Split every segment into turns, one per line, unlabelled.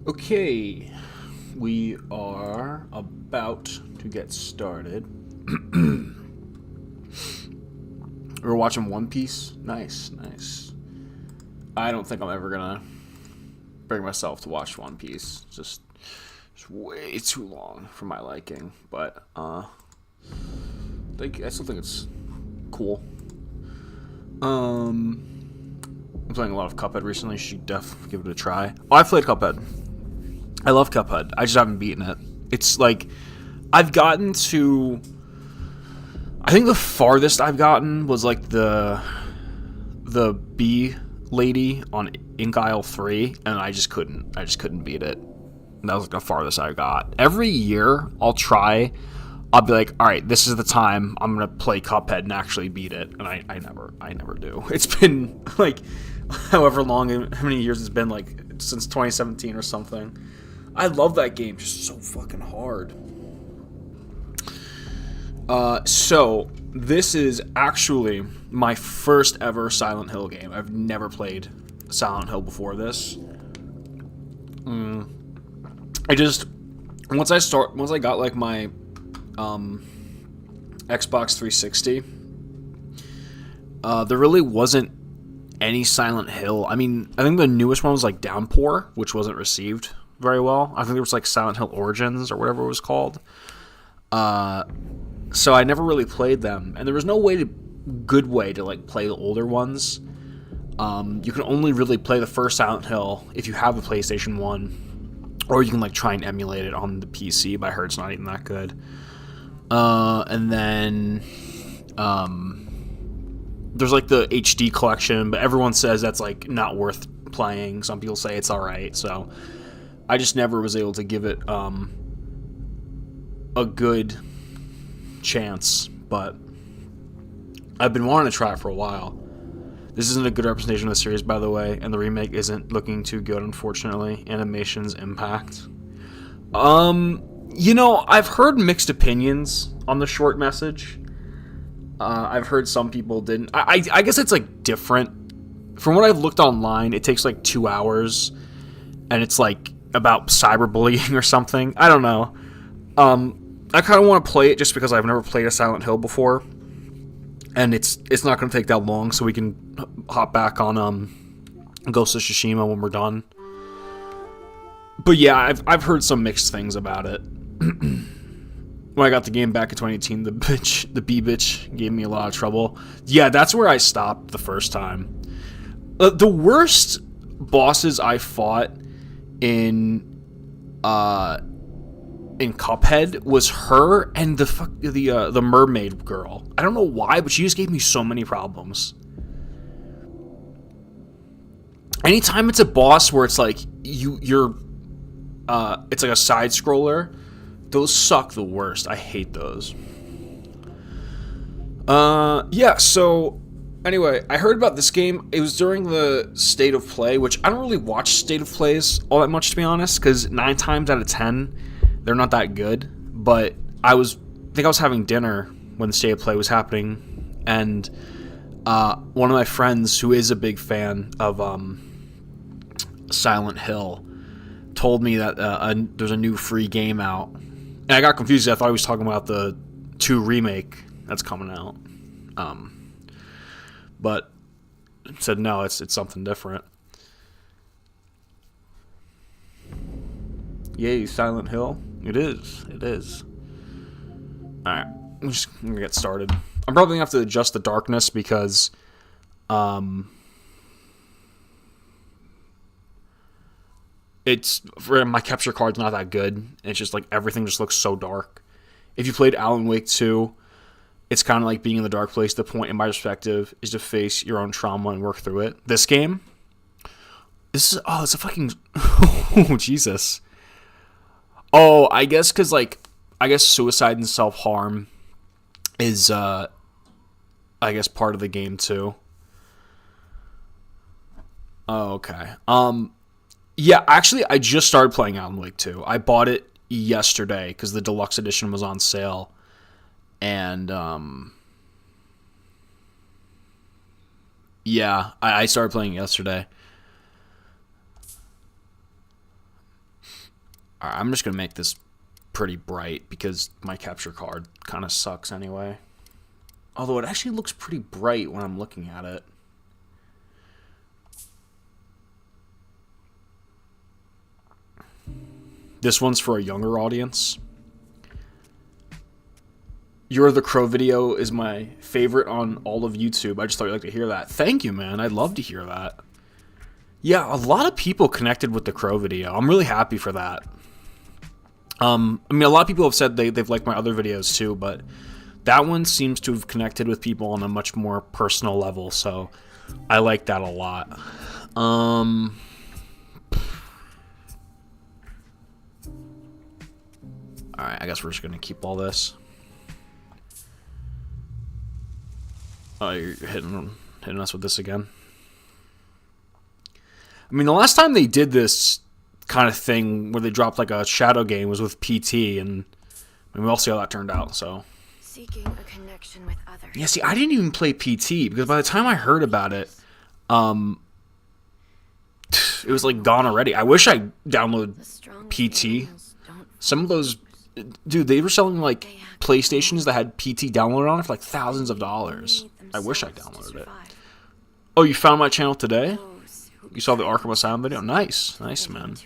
Okay, we are about to get started. We're watching One Piece. Nice, nice. I don't think I'm ever gonna bring myself to watch One Piece. It's way too long for my liking. But I still think it's cool. I'm playing a lot of Cuphead recently. Should definitely give it a try. Oh, I played Cuphead. I love Cuphead. I just haven't beaten it. It's like I've gotten to. I think the farthest I've gotten was like the bee lady on Ink Isle 3, and I just couldn't beat it. And that was like the farthest I got. Every year I'll try. I'll be like, all right, this is the time I'm gonna play Cuphead and actually beat it, and I never do. It's been like however long, how many years it's been, like since 2017 or something. I love that game, just so fucking hard. So this is actually my first ever Silent Hill game. I've never played Silent Hill before this. Once I got like my Xbox 360, there really wasn't any Silent Hill. I mean, I think the newest one was like Downpour, which wasn't received very well. I think there was like Silent Hill Origins or whatever it was called. So I never really played them, and there was no good way to like play the older ones. You can only really play the first Silent Hill if you have a PlayStation 1, or you can like try and emulate it on the PC, but I heard it's not even that good. And then there's like the HD collection, but everyone says that's like not worth playing. Some people say it's alright, so I just never was able to give it a good chance, but I've been wanting to try it for a while. This isn't a good representation of the series, by the way, and the remake isn't looking too good, unfortunately. Animation's impact. I've heard mixed opinions on the short message. I've heard some people didn't. I guess it's like different. From what I've looked online, it takes like 2 hours, and it's like about cyberbullying or something. I don't know. I kind of want to play it just because I've never played a Silent Hill before, and it's not going to take that long, so we can hop back on Ghost of Tsushima when we're done. But yeah, I've heard some mixed things about it. When I got the game back in 2018, the bee bitch gave me a lot of trouble. Yeah, that's where I stopped the first time. The worst bosses I fought in Cuphead was her and the mermaid girl. I don't know why, but she just gave me so many problems. Anytime it's a boss where it's like you're it's like a side scroller, those suck the worst. I hate those. Yeah, so anyway, I heard about this game. It was during the State of Play, which I don't really watch State of Plays all that much, to be honest, because 9 times out of 10, they're not that good. But I think I was having dinner when the State of Play was happening, and one of my friends, who is a big fan of Silent Hill, told me that there's a new free game out. And I got confused. I thought he was talking about the 2 remake that's coming out. But said no, it's something different. Yay, Silent Hill. It is. Alright, I'm just gonna get started. I'm probably gonna have to adjust the darkness because my capture card's not that good. It's just like everything just looks so dark. If you played Alan Wake 2, it's kind of like being in the dark place. The point, in my perspective, is to face your own trauma and work through it. This game, it's a fucking oh Jesus. Oh, I guess because suicide and self-harm is I guess part of the game too. Oh, okay. Yeah, actually, I just started playing Alan Wake 2. I bought it yesterday because the deluxe edition was on sale, and yeah, I started playing yesterday. Alright, I'm just going to make this pretty bright because my capture card kind of sucks anyway. Although it actually looks pretty bright when I'm looking at it. This one's for a younger audience. Your The Crow video is my favorite on all of YouTube. I just thought you'd like to hear that. Thank you, man. I'd love to hear that. Yeah, a lot of people connected with The Crow video. I'm really happy for that. I mean, a lot of people have said they've liked my other videos too, but that one seems to have connected with people on a much more personal level, so I like that a lot. Alright, I guess we're just gonna keep all this. Oh, you're hitting us with this again. I mean, the last time they did this kind of thing where they dropped like a shadow game was with PT, and I mean, we'll see how that turned out, so.
Seeking a connection with others.
Yeah, see, I didn't even play PT because by the time I heard about it, it was like gone already. I wish I downloaded PT. Some of those, dude, they were selling like PlayStations that had PT downloaded on it for like thousands of dollars. I wish I downloaded it. Oh, you found my channel today? You saw the Arkham Asylum video? Nice. Nice, man.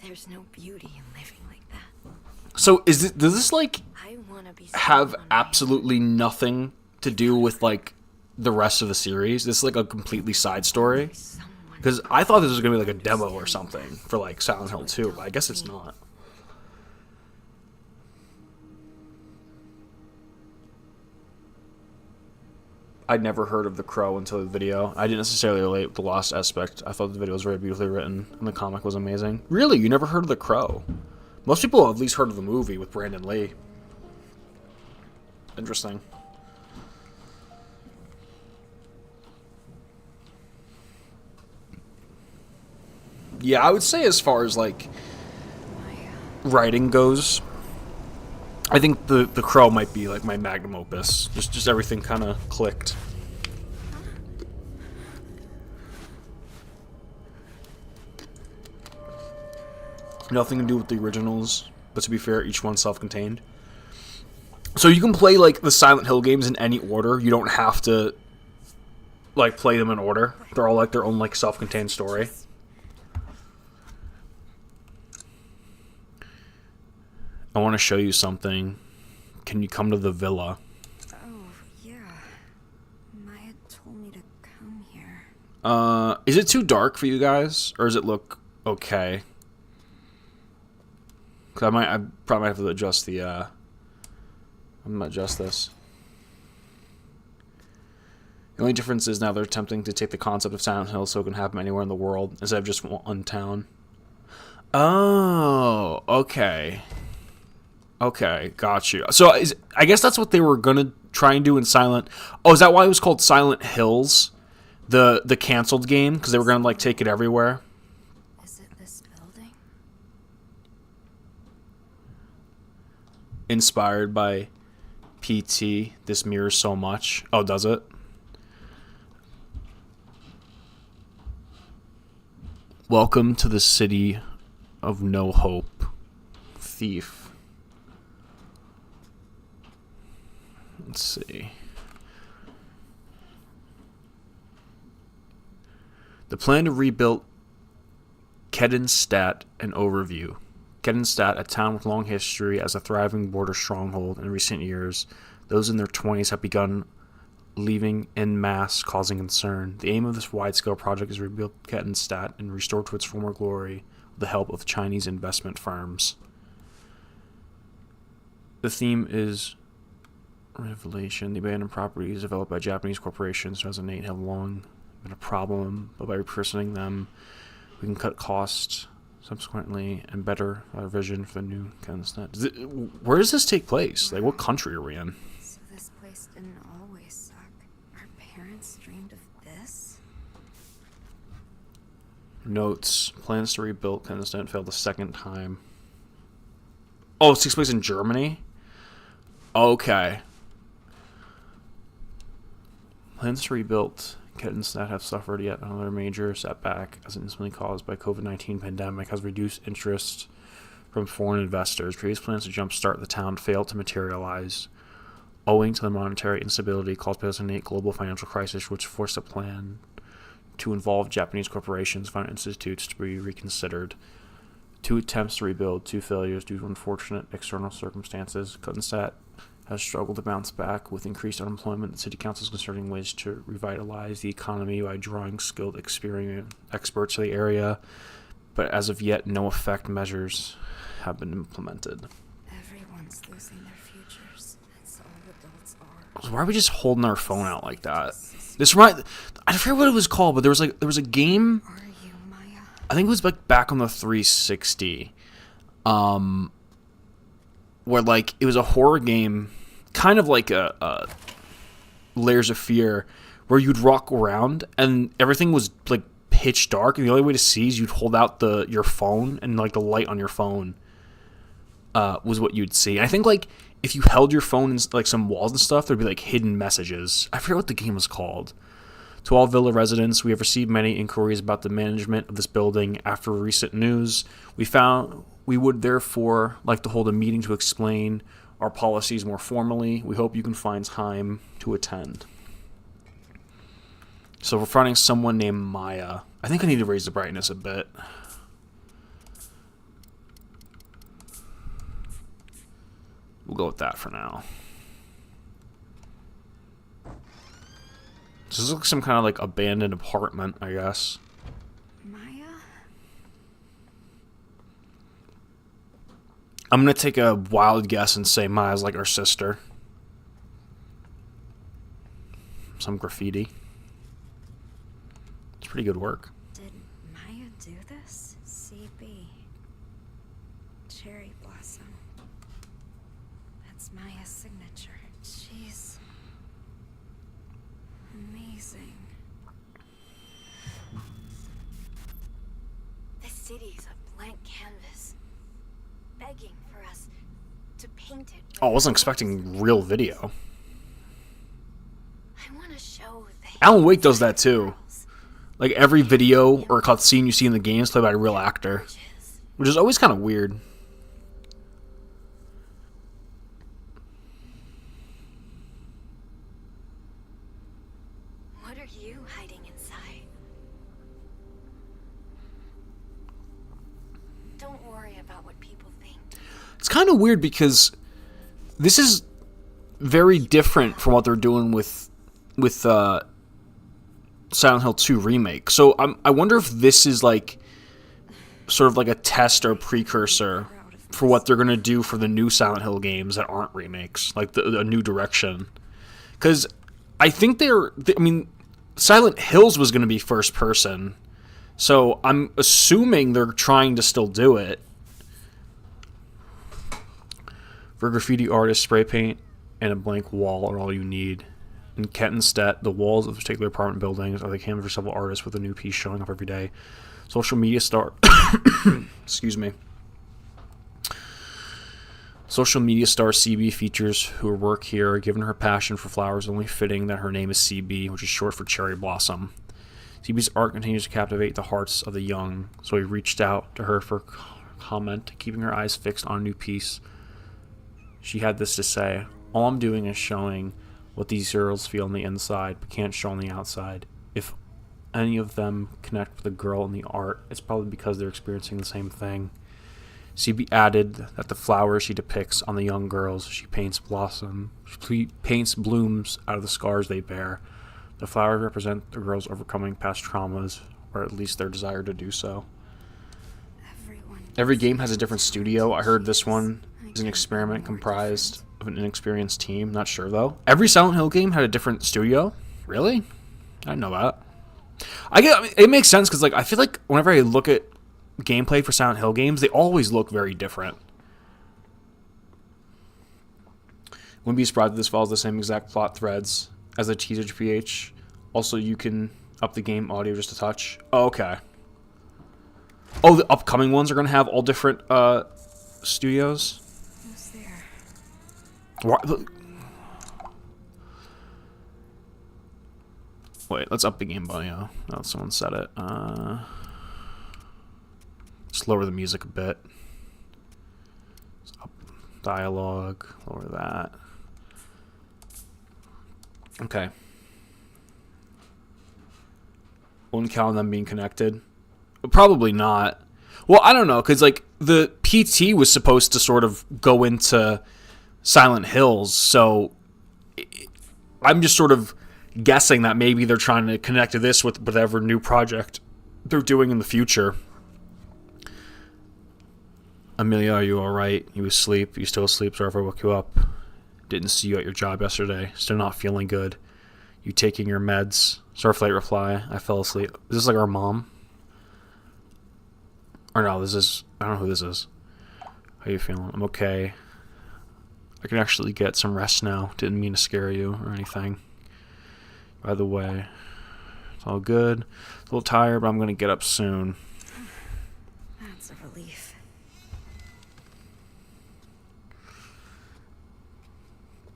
There's no beauty in living like that.
So does this like have absolutely nothing to do with like the rest of the series? This is like a completely side story? Because I thought this was going to be like a demo or something for like Silent Hill 2, but I guess it's not. I'd never heard of The Crow until the video. I didn't necessarily relate with the lost aspect. I thought the video was very beautifully written, and the comic was amazing. Really? You never heard of The Crow? Most people have at least heard of the movie with Brandon Lee. Interesting. Yeah, I would say as far as, like, writing goes, I think the Crow might be like my magnum opus. Just everything kind of clicked. Nothing to do with the originals, but to be fair, each one's self-contained. So you can play like the Silent Hill games in any order. You don't have to like play them in order. They're all like their own like self-contained story. I want to show you something. Can you come to the villa?
Oh, yeah. Maya told me to come here.
Is it too dark for you guys? Or does it look okay? Cause I probably have to adjust the, I'm gonna adjust this. The only difference is now they're attempting to take the concept of Silent Hill so it can happen anywhere in the world instead of just one town. Oh, okay. Okay, got you. So I guess that's what they were gonna try and do in Silent. Oh, is that why it was called Silent Hills, the canceled game? Because they were gonna like take it everywhere.
Is it this building?
Inspired by PT. This mirrors so much. Oh, does it? Welcome to the city of no hope. Thief. Let's see. The plan to rebuild Kedenstadt, an overview. Kedenstadt, a town with long history as a thriving border stronghold. In recent years, those in their 20s have begun leaving en masse, causing concern. The aim of this wide-scale project is to rebuild Kedenstadt and restore to its former glory with the help of Chinese investment firms. The theme is revelation. The abandoned properties developed by Japanese corporations in 2008 have long been a problem, but by repersonating them, we can cut costs subsequently and better our vision for the new Kedenstadt. Where does this take place? Like, what country are we in?
So this place didn't always suck. Our parents dreamed of this?
Notes. Plans to rebuild Kedenstadt failed the second time. Oh, it takes place in Germany? Okay. Plans to rebuild Kettenstedt have suffered yet another major setback as instantly caused by COVID-19 pandemic has reduced interest from foreign investors. Previous plans to jumpstart the town failed to materialize, owing to the monetary instability caused by the 2008 global financial crisis, which forced a plan to involve Japanese corporations, financial institutes to be reconsidered. 2 attempts to rebuild, 2 failures due to unfortunate external circumstances. Kettenstedt has struggled to bounce back with increased unemployment. The city council is considering ways to revitalize the economy by drawing skilled, experienced experts to the area, but as of yet, no effect measures have been implemented.
Everyone's losing their futures. That's all adults are.
Why are we just holding our phone out like that? I forget what it was called, but there was a game.
Are you Maya?
I think it was like back on the 360, where like it was a horror game, kind of like a Layers of Fear, where you'd walk around and everything was like pitch dark, and the only way to see is you'd hold out your phone, and like the light on your phone was what you'd see. And I think like if you held your phone in like some walls and stuff, there'd be like hidden messages. I forget what the game was called. To all Villa residents, we have received many inquiries about the management of this building. After recent news, we found we would therefore like to hold a meeting to explain our policies more formally. We hope you can find time to attend. So we're finding someone named Maya. I think I need to raise the brightness a bit. We'll go with that for now. So this looks like some kind of like abandoned apartment, I guess.
Maya?
I'm going to take a wild guess and say Maya's like our sister. Some graffiti. It's pretty good work.
Did Maya do this? CB. Cherry blossom. That's Maya's signature. She's amazing.
The city's a blank canvas, begging for us to paint it.
Oh, I wasn't expecting real video.
I want to show the
Alan Wake does that too. Like every video or cutscene you see in the game is played by a real actor, which is always kind of weird.
What are you hiding inside? Don't worry about what people think.
It's kind of weird because this is very different from what they're doing with Silent Hill 2 remake. So I wonder if this is like sort of like a test or precursor for what they're going to do for the new Silent Hill games that aren't remakes, like a new direction. Because I think Silent Hills was going to be first person, so I'm assuming they're trying to still do it. For graffiti artists, spray paint and a blank wall are all you need. In Kettenstedt, the walls of particular apartment buildings are the canvas for several artists with a new piece showing up every day. Social media star excuse me. Social media star CB features who work here, given her passion for flowers, only fitting that her name is CB, which is short for cherry blossom. CB's art continues to captivate the hearts of the young, so we reached out to her for comment, keeping her eyes fixed on a new piece. She had this to say: all I'm doing is showing what these girls feel on the inside, but can't show on the outside. If any of them connect with the girl in the art, it's probably because they're experiencing the same thing. CB added that the flowers she depicts on the young girls, she paints blooms out of the scars they bear. The flowers represent the girls overcoming past traumas, or at least their desire to do so. Every game has a different studio. I heard this one is an experiment comprised of an inexperienced team. Not sure though. Every Silent Hill game had a different studio? Really? I didn't know that. It makes sense because like I feel like whenever I look at gameplay for Silent Hill games, they always look very different. Wouldn't be surprised if this follows the same exact plot threads as the teaser PH. Also, you can up the game audio just a touch. Oh, okay. Oh, the upcoming ones are going to have all different studios?
Who's there?
Wait, let's up the game volume. Oh, someone said it. Just lower the music a bit. Up dialogue, lower that. Okay. Wouldn't count on them being connected. Probably not. Well, I don't know, because like the PT was supposed to sort of go into Silent Hills, so I'm just sort of guessing that maybe they're trying to connect to this with whatever new project they're doing in the future. Amelia, are you alright? You asleep? You still asleep? Sorry if I woke you up. Didn't see you at your job yesterday. Still not feeling good. You taking your meds? Sorry for late reply. I fell asleep. Is this like our mom? Or no, this is... I don't know who this is. How you feeling? I'm okay. I can actually get some rest now. Didn't mean to scare you or anything. By the way, it's all good. A little tired, but I'm going to get up soon.
That's a relief.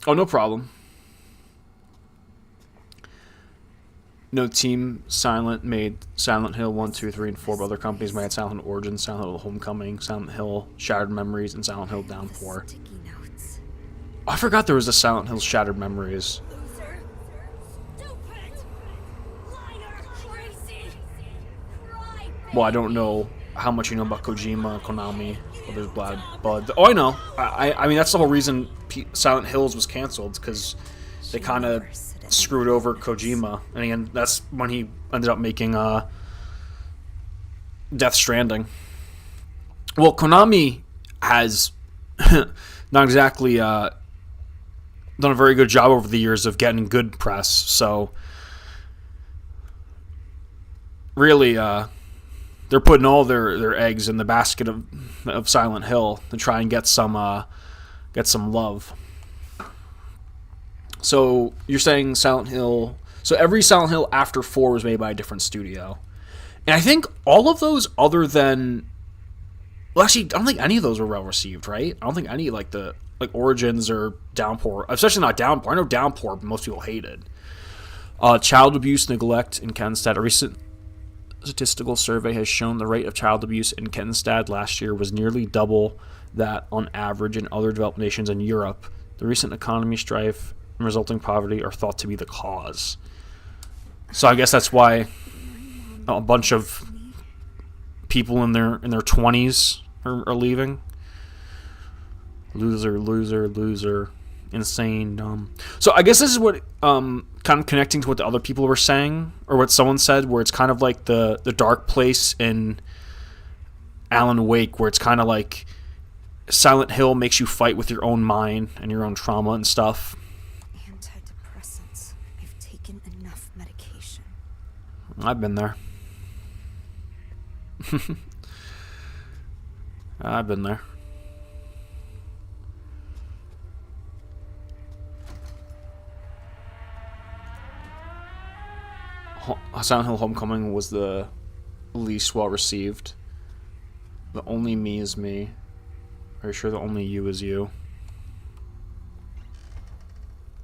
Oh, no problem. No, Team Silent made Silent Hill 1, 2, 3, and 4, but other companies made Silent Hill Origins, Silent Hill Homecoming, Silent Hill Shattered Memories, and Silent Hill Downpour.
Sticky notes.
Oh, I forgot there was a Silent Hill Shattered Memories.
Loser. Stupid. Liar. Crazy. Cry.
Well, I don't know how much you know about Kojima, Konami, or there's Blood. Oh, I know. I mean, that's the whole reason Silent Hills was canceled, because they kind of screwed over Kojima. And again, that's when he ended up making Death Stranding. Well, Konami has not exactly done a very good job over the years of getting good press, so really they're putting all their eggs in the basket of Silent Hill to try and get some love. So you're saying Silent Hill... So every Silent Hill after 4 was made by a different studio. And I think all of those other than... Well, actually, I don't think any of those were well received, right? I don't think any, like Origins or Downpour... Especially not Downpour. I know Downpour most people hated. Child abuse, neglect in Kenstad. A recent statistical survey has shown the rate of child abuse in Kenstad last year was nearly double that on average in other developed nations in Europe. The recent economy strife and resulting poverty are thought to be the cause. So I guess that's why a bunch of people in their 20s are leaving. Loser, insane, dumb. So I guess this is what kind of connecting to what the other people were saying, or what someone said, where it's kind of like the dark place in Alan Wake, where it's kind of like Silent Hill makes you fight with your own mind and your own trauma and stuff.
Antidepressants. I've taken enough medication.
I've been there. I've been there. Silent Hill Homecoming was the least well received. The only me is me. Are you sure the only you is you?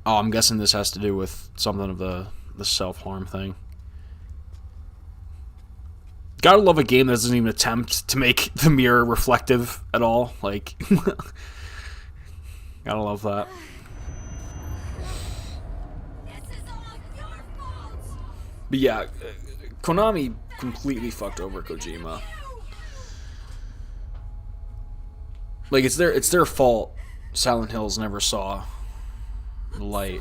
Oh, I'm guessing this has to do with something of the self-harm thing. Gotta love a game that doesn't even attempt to make the mirror reflective at all. Like, gotta love that. But yeah, Konami completely fucked over Kojima. Like, it's their fault Silent Hills never saw the light.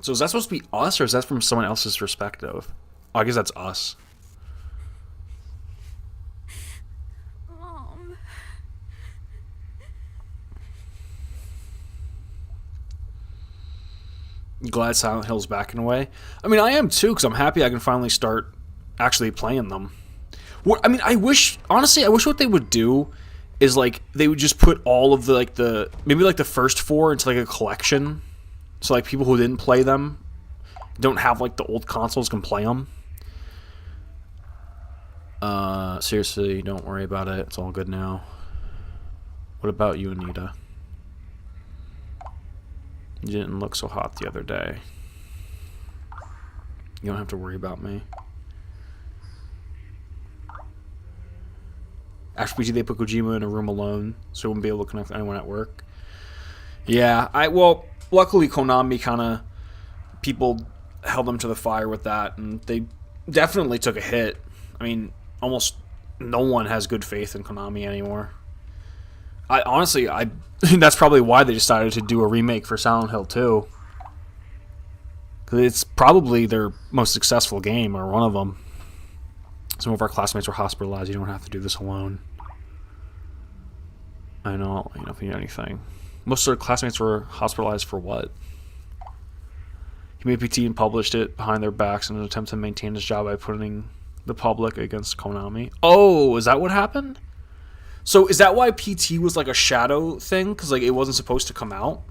So is that supposed to be us, or is that from someone else's perspective? Oh, I guess that's us.
Mom.
Glad Silent Hill's back in a way. I mean, I am too, because I'm happy I can finally start actually playing them. What, I mean, honestly, I wish what they would do is, like, they would just put all of maybe the first 4 into, like, a collection. So, like, people who didn't play them, don't have, like, the old consoles can play them. Seriously, don't worry about it. It's all good now. What about you, Anita? You didn't look so hot the other day. You don't have to worry about me. After PT, they put Kojima in a room alone, so he wouldn't be able to connect with anyone at work. Yeah, well, luckily Konami kind of, people held them to the fire with that, and they definitely took a hit. I mean, almost no one has good faith in Konami anymore. Honestly, that's probably why they decided to do a remake for Silent Hill 2. Because it's probably their most successful game, or one of them. Some of our classmates were hospitalized. You don't have to do this alone. I know, you know, if you need anything. Most of our classmates were hospitalized for what? He made PT and published it behind their backs in an attempt to maintain his job by putting the public against Konami. Oh, is that what happened? So is that why PT was like a shadow thing? Because like it wasn't supposed to come out?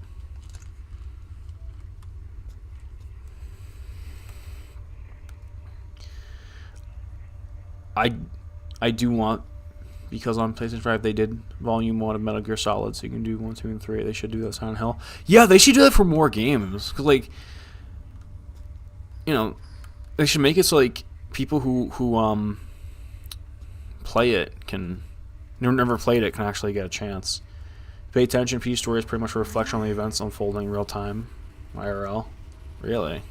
I do want, because on PlayStation 5 they did Volume 1 of Metal Gear Solid, so you can do 1, 2, and 3. They should do that Silent Hill. Yeah, they should do that for more games. Because, like, you know, they should make it so, like, people who play it can, never played it, can actually get a chance. Pay attention, P story is pretty much a reflection on the events unfolding in real time. IRL. Really?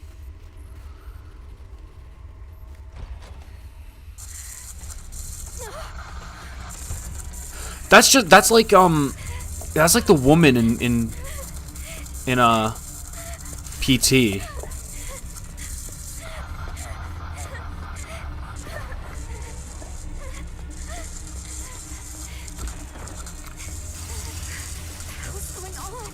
That's like the woman in PT.
What's going on?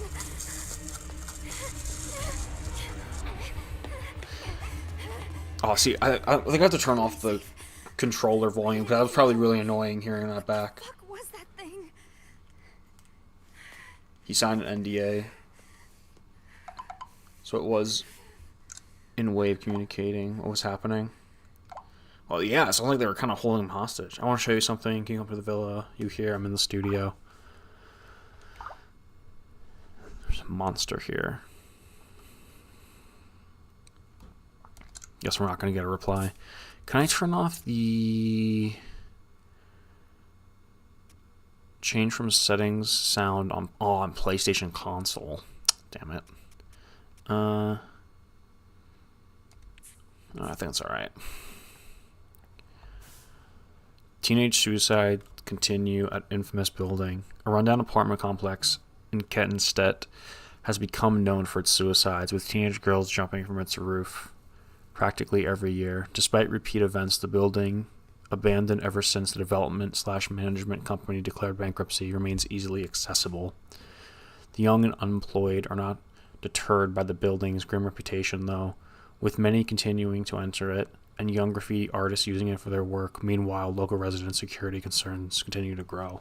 Oh, see, I think I have to turn off the controller volume, because that was probably really annoying hearing that back.
What was that thing?
He signed an NDA. So it was in wave communicating what was happening. Well, yeah, it sounds like they were kind of holding him hostage. I want to show you something. Can you come to the villa? You here? I'm in the studio. There's a monster here. Guess we're not going to get a reply. Can I turn off the change from settings sound on PlayStation console? Damn it. I think that's alright. Teenage suicide continue at infamous building. A rundown apartment complex in Kettenstedt has become known for its suicides, with teenage girls jumping from its roof practically every year. Despite repeat events, the building, abandoned ever since the development/management company declared bankruptcy, remains easily accessible. The young and unemployed are not deterred by the building's grim reputation, though, with many continuing to enter it, and young graffiti artists using it for their work. Meanwhile, local resident security concerns continue to grow.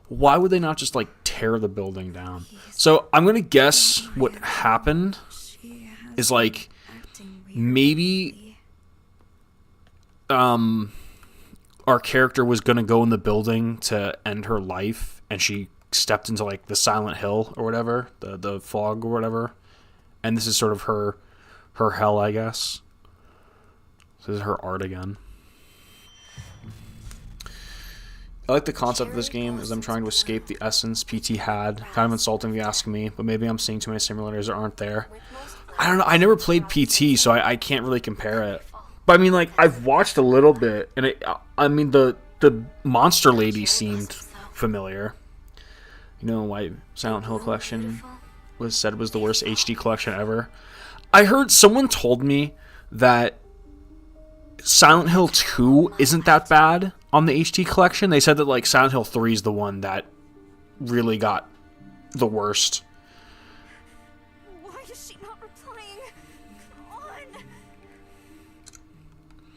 Why would they not just, like, tear the building down? So, I'm gonna guess what happened is, like, maybe our character was gonna go in the building to end her life, and she stepped into like the Silent Hill or whatever, the fog or whatever, and this is sort of her hell, I guess. This is her art again. I like the concept of this game is I'm trying to escape the essence PT had. Kind of insulting if you ask me, but maybe I'm seeing too many simulators that aren't there. I don't know. I never played PT, so I can't really compare it. But I mean, like, I've watched a little bit, and I mean, the monster lady seemed familiar. You know why Silent Hill collection was said was the worst HD collection ever? I heard someone told me that Silent Hill 2 isn't that bad on the HD collection. They said that like Silent Hill 3 is the one that really got the worst.
Why is she not replying? Come on.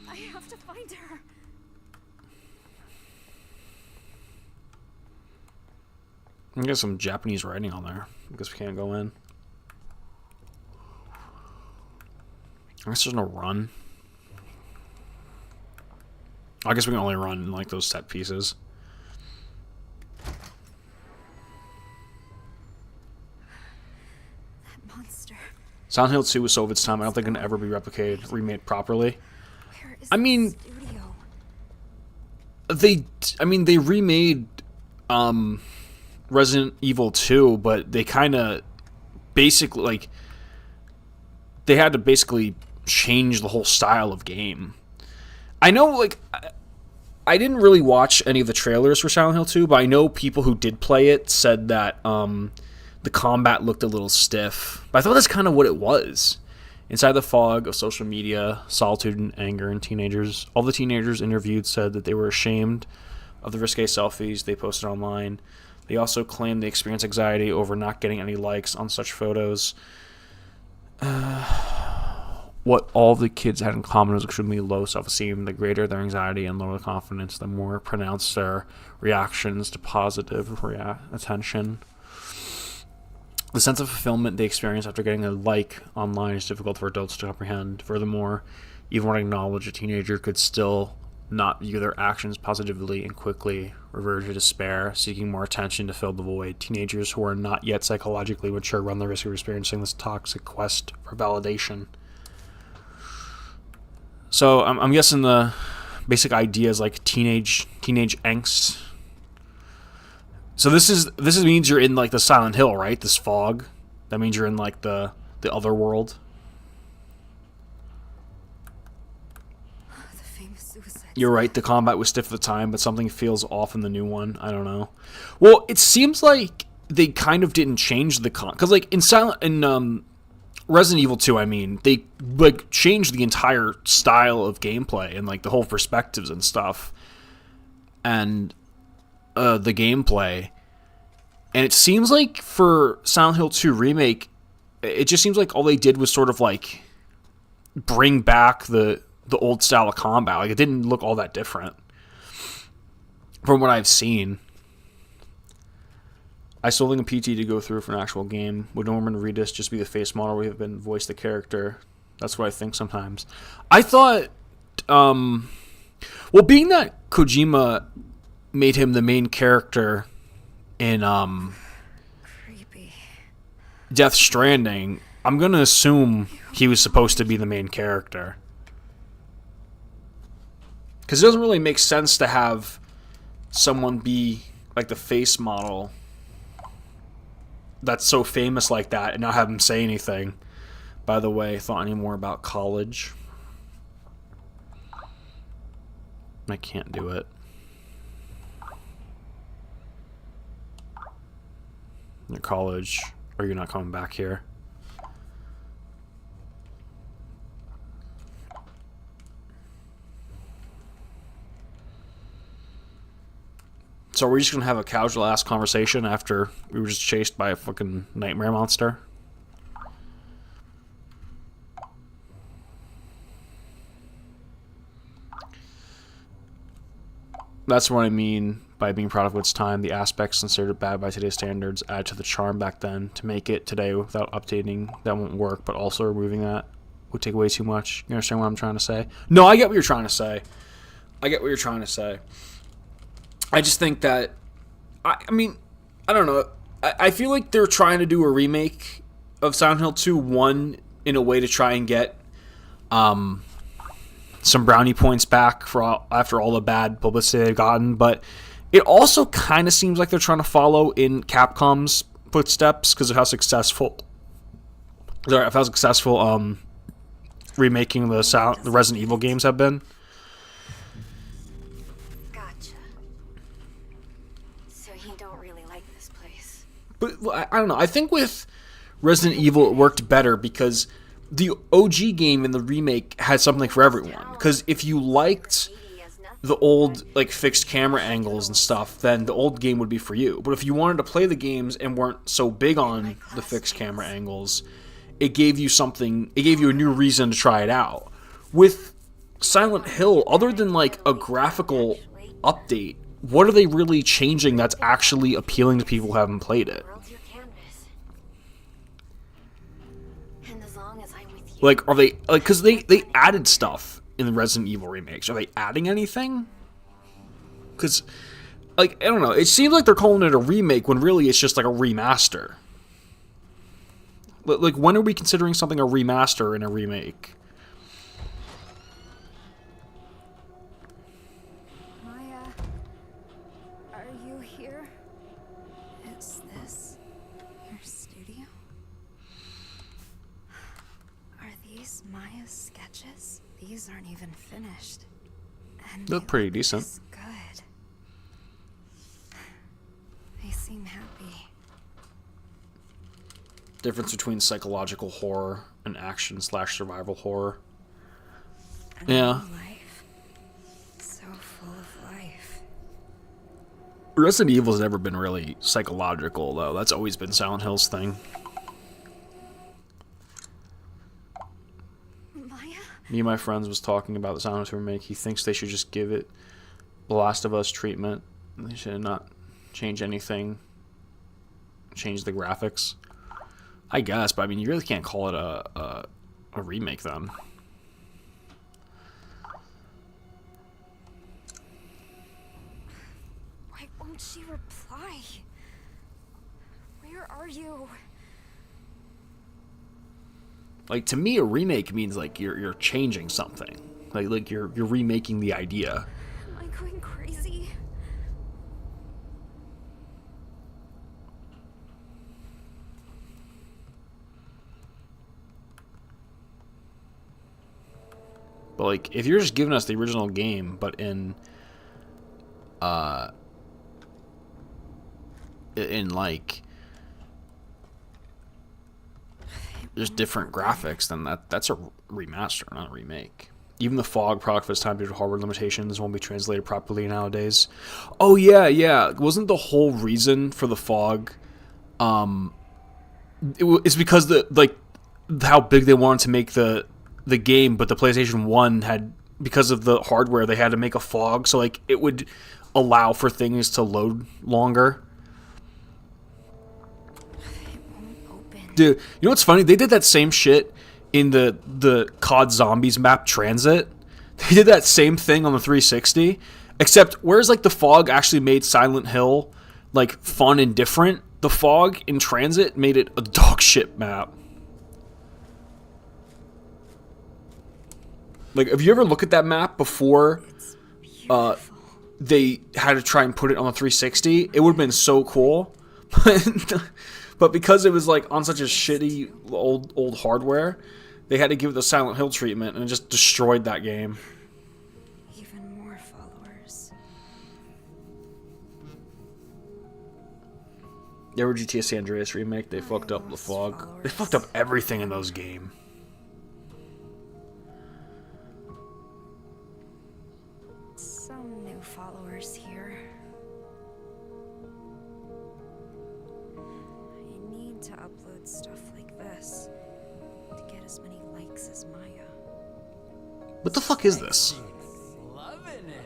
I have to find her.
I got some Japanese writing on there. I guess we can't go in. I guess there's no run. I guess we can only run in like those set pieces.
That
monster.
Silent Hill 2 was so of its time, I don't think it can ever be replicated, remade properly.
Where is
I mean,
the studio?
they remade Resident Evil 2, but they kind of basically, like, they had to basically change the whole style of game. I know, like, I didn't really watch any of the trailers for Silent Hill 2, but I know people who did play it said that the combat looked a little stiff. But I thought that's kind of what it was. Inside the fog of social media, solitude and anger in teenagers, all the teenagers interviewed said that they were ashamed of the risque selfies they posted online. They also claimed they experienced anxiety over not getting any likes on such photos. What all the kids had in common was extremely low self-esteem. The greater their anxiety and lower confidence, the more pronounced their reactions to positive attention. The sense of fulfillment they experience after getting a like online is difficult for adults to comprehend. Furthermore, even when acknowledged, a teenager could still not view their actions positively and quickly revert to despair, seeking more attention to fill the void. Teenagers who are not yet psychologically mature run the risk of experiencing this toxic quest for validation. So I'm guessing the basic idea is like teenage angst. So this means you're in like the Silent Hill, right? This fog. That means you're in like the other world.
The famous suicide.
You're right. The combat was stiff at the time, but something feels off in the new one. I don't know. Well, it seems like they kind of didn't change the because like in Resident Evil 2, I mean, they like changed the entire style of gameplay and like the whole perspectives and stuff, and the gameplay. And it seems like for Silent Hill 2 remake, it just seems like all they did was sort of like bring back the old style of combat. Like it didn't look all that different from what I've seen. I still think a PT to go through for an actual game. Would Norman Reedus just be the face model we have been voice the character? That's what I think sometimes. I thought, well, being that Kojima made him the main character in
Creepy.
Death Stranding, I'm going to assume he was supposed to be the main character. Because it doesn't really make sense to have someone be like the face model that's so famous like that and not have him say anything. By the way, thought any more about college? I can't do it. Your college, or you're not coming back here. So we're just gonna have a casual ass conversation after we were just chased by a fucking nightmare monster? That's what I mean by being proud of its time. The aspects considered bad by today's standards add to the charm back then. To make it today without updating, that won't work, but also removing that would take away too much. You understand what I'm trying to say? No, I get what you're trying to say. I just think that, I mean, I don't know. I feel like they're trying to do a remake of Silent Hill 2, one, in a way to try and get some brownie points back after all the bad publicity they've gotten, but it also kind of seems like they're trying to follow in Capcom's footsteps because of how successful remaking the Resident Evil games have been. But I don't know. I think with Resident Evil, it worked better because the OG game and the remake had something for everyone. Because if you liked the old like fixed camera angles and stuff, then the old game would be for you. But if you wanted to play the games and weren't so big on the fixed camera angles, it gave you something. It gave you a new reason to try it out. With Silent Hill, other than like a graphical update, what are they really changing that's actually appealing to people who haven't played it? Like, are they like because they added stuff in the Resident Evil remakes? Are they adding anything? Because, like, I don't know. It seems like they're calling it a remake when really it's just like a remaster. Like, when are we considering something a remaster and a remake?
Maya, are you here? Is this your studio? Are these Maya's sketches? These aren't even finished. And
Look pretty decent.
this good. They seem happy.
Difference between psychological horror and action/survival horror.
A
Yeah.
new life. So full of life.
Resident Evil's never been really psychological, though. That's always been Silent Hill's thing.
Maya?
Me and my friends was talking about the Silent Hill remake. He thinks they should just give it The Last of Us treatment. They should not change anything. Change the graphics. I guess, but I mean, you really can't call it a remake then.
Why won't she reply? Where are you?
Like, to me, a remake means like you're changing something. Like you're remaking the idea.
Am I going crazy?
But like, if you're just giving us the original game, but in like just different graphics, then that's a remaster, not a remake. Even the fog product for this time due to hardware limitations won't be translated properly nowadays. Oh yeah. Wasn't the whole reason for the fog it's because how big they wanted to make the game, but the PlayStation 1 had, because of the hardware, they had to make a fog so like it would allow for things to load longer.
It won't open.
Dude, you know what's funny? They did that same shit in the COD Zombies map Transit. They did that same thing on the 360, except whereas like the fog actually made Silent Hill like fun and different, the fog in Transit made it a dog shit map. Like, if you ever look at that map before they had to try and put it on the 360, it would have been so cool. But because it was like on such a shitty old hardware, they had to give it the Silent Hill treatment, and it just destroyed that game.
Even more followers.
The ever GTA San Andreas remake, they fucked up the fog. They fucked up everything in those games.
Some new followers here. I need to upload stuff like this to get as many likes as Maya.
What the fuck is this?
Loving it.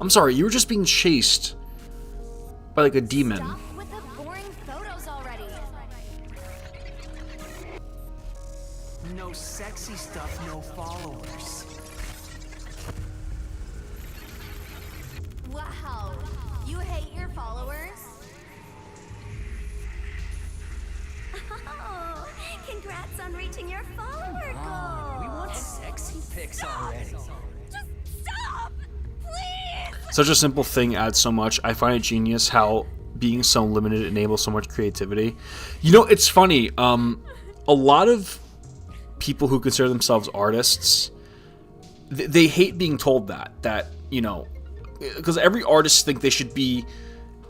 I'm sorry, you were just being chased by like a demon.
Stop with the boring photos already.
No sexy stuff, no followers.
Wow, you hate your followers? Oh, congrats on reaching your follower goal.
We want sexy pics already.
Just stop, please.
Such a simple thing adds so much. I find it genius how being so limited enables so much creativity. You know, it's funny. A lot of people who consider themselves artists, they hate being told that you know, because every artist think they should be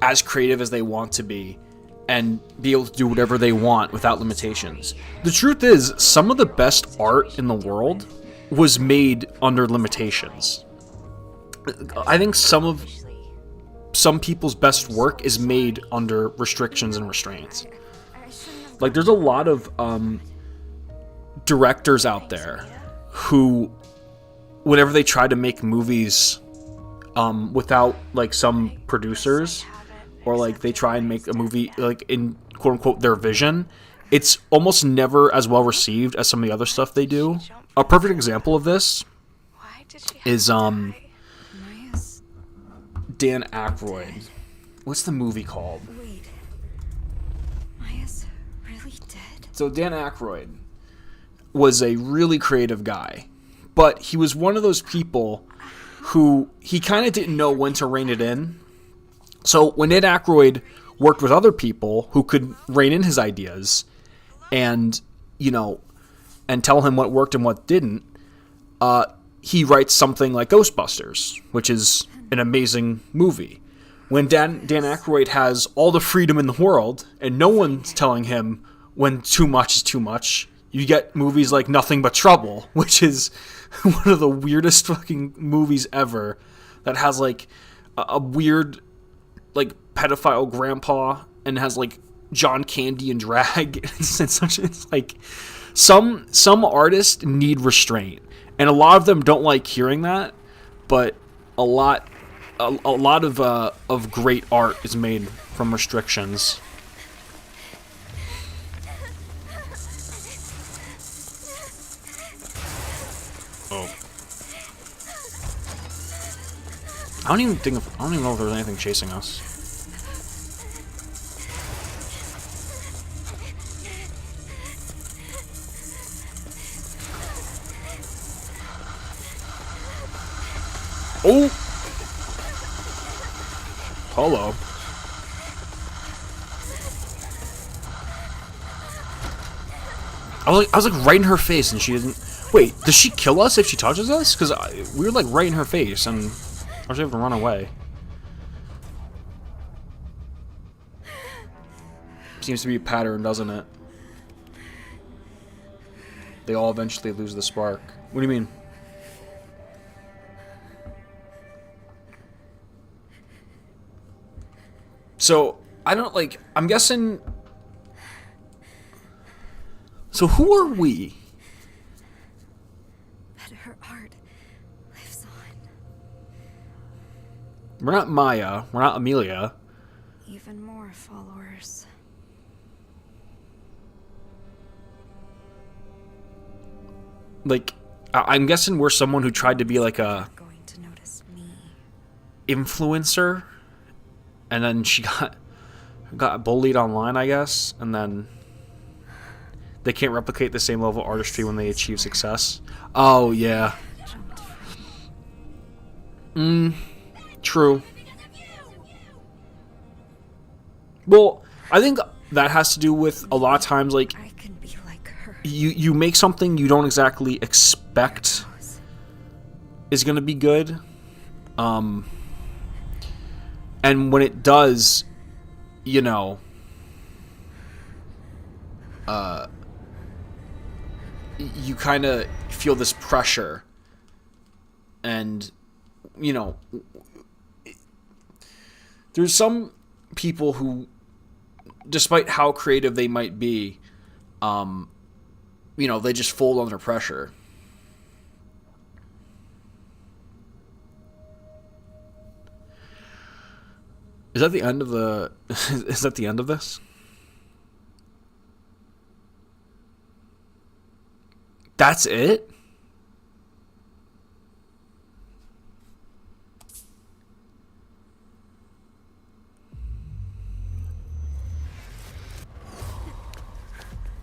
as creative as they want to be and be able to do whatever they want without limitations. The truth is, some of the best art in the world was made under limitations. I think some people's best work is made under restrictions and restraints.
I shouldn't have.
Like, there's a lot of directors out there who, whenever they try to make movies without like some producers, or like they try and make a movie like in quote unquote their vision, it's almost never as well received as some of the other stuff they do. A perfect example of this
Why did she have
is
to die? Maya's.
Dan Aykroyd. What's the movie called?
Wait. Maya's
So Dan Aykroyd was a really creative guy, but he was one of those people who he kind of didn't know when to rein it in. So when Dan Aykroyd worked with other people who could rein in his ideas and, you know, and tell him what worked and what didn't, he writes something like Ghostbusters, which is an amazing movie. When Dan Aykroyd has all the freedom in the world and no one's telling him when too much is too much, you get movies like Nothing But Trouble, which is one of the weirdest fucking movies ever, that has like a weird like pedophile grandpa and has like John Candy and drag. It's like some artists need restraint, and a lot of them don't like hearing that, but a lot of great art is made from restrictions. Oh. I don't even know if there's anything chasing us. Oh! Hello. I was like right in her face, and she didn't. Wait, does she kill us if she touches us? Because we were like right in her face, and I was able to run away. Seems to be a pattern, doesn't it? They all eventually lose the spark. What do you mean? So, I don't, like, I'm guessing... So, who are we?
But her art lives on.
We're not Maya. We're not Amelia.
Even more followers.
Like, I'm guessing we're someone who tried to be like a
Going to notice me.
influencer, and then she got bullied online, I guess, and then they can't replicate the same level of artistry when they achieve success. Oh yeah. True. Well, I think that has to do with a lot of times, like,
I can be like her.
you make something you don't exactly expect is going to be good, and when it does, you know, you kind of feel this pressure, and, you know, there's some people who, despite how creative they might be, you know, they just fold under pressure. Is that the end of the... Is that the end of this? That's it?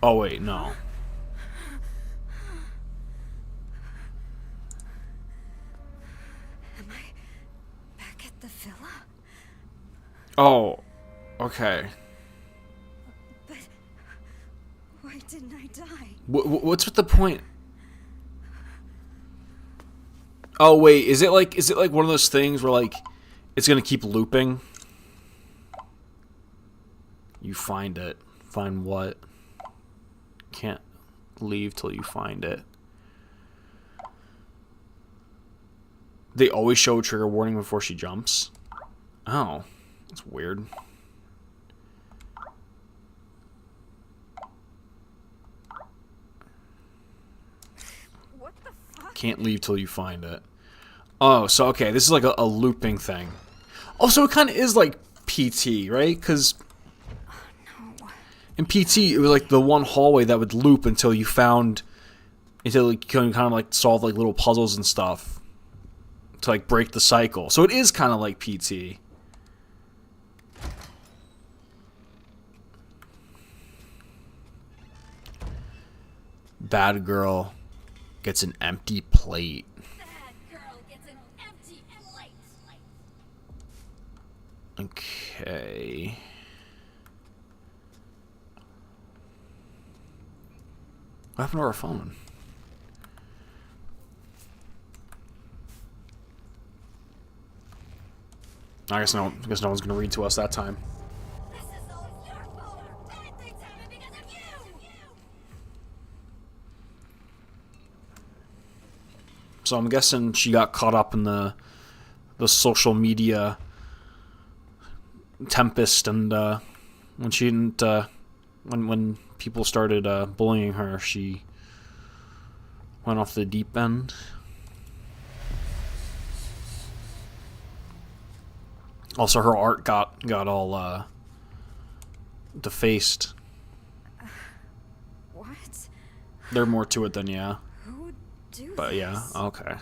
Oh, wait, no.
Am I back at the villa?
Oh, okay.
But why didn't I die?
What's with the point? Oh, wait, is it like one of those things where, like, it's gonna keep looping? You find it. Find what? Can't leave till you find it. They always show a trigger warning before she jumps. Oh, that's weird.
What the fuck?
Can't leave till you find it. Oh, so okay, this is like a looping thing. Oh, so it kind of is like PT, right? Because in PT, it was like the one hallway that would loop until you can kind of like solve like little puzzles and stuff to like break the cycle. So it is kind of like PT. Bad girl gets an empty plate.
Bad girl gets an empty plate.
Okay. What happened to our phone? I guess no one's gonna read to us that time.
This is all your fault. Bad things happen because of you.
So I'm guessing she got caught up in the social media tempest, and when she didn't when people started bullying her, she went off the deep end. Also, her art got all defaced.
What?
There's more to it than yeah.
Who would do
But
this?
yeah, okay.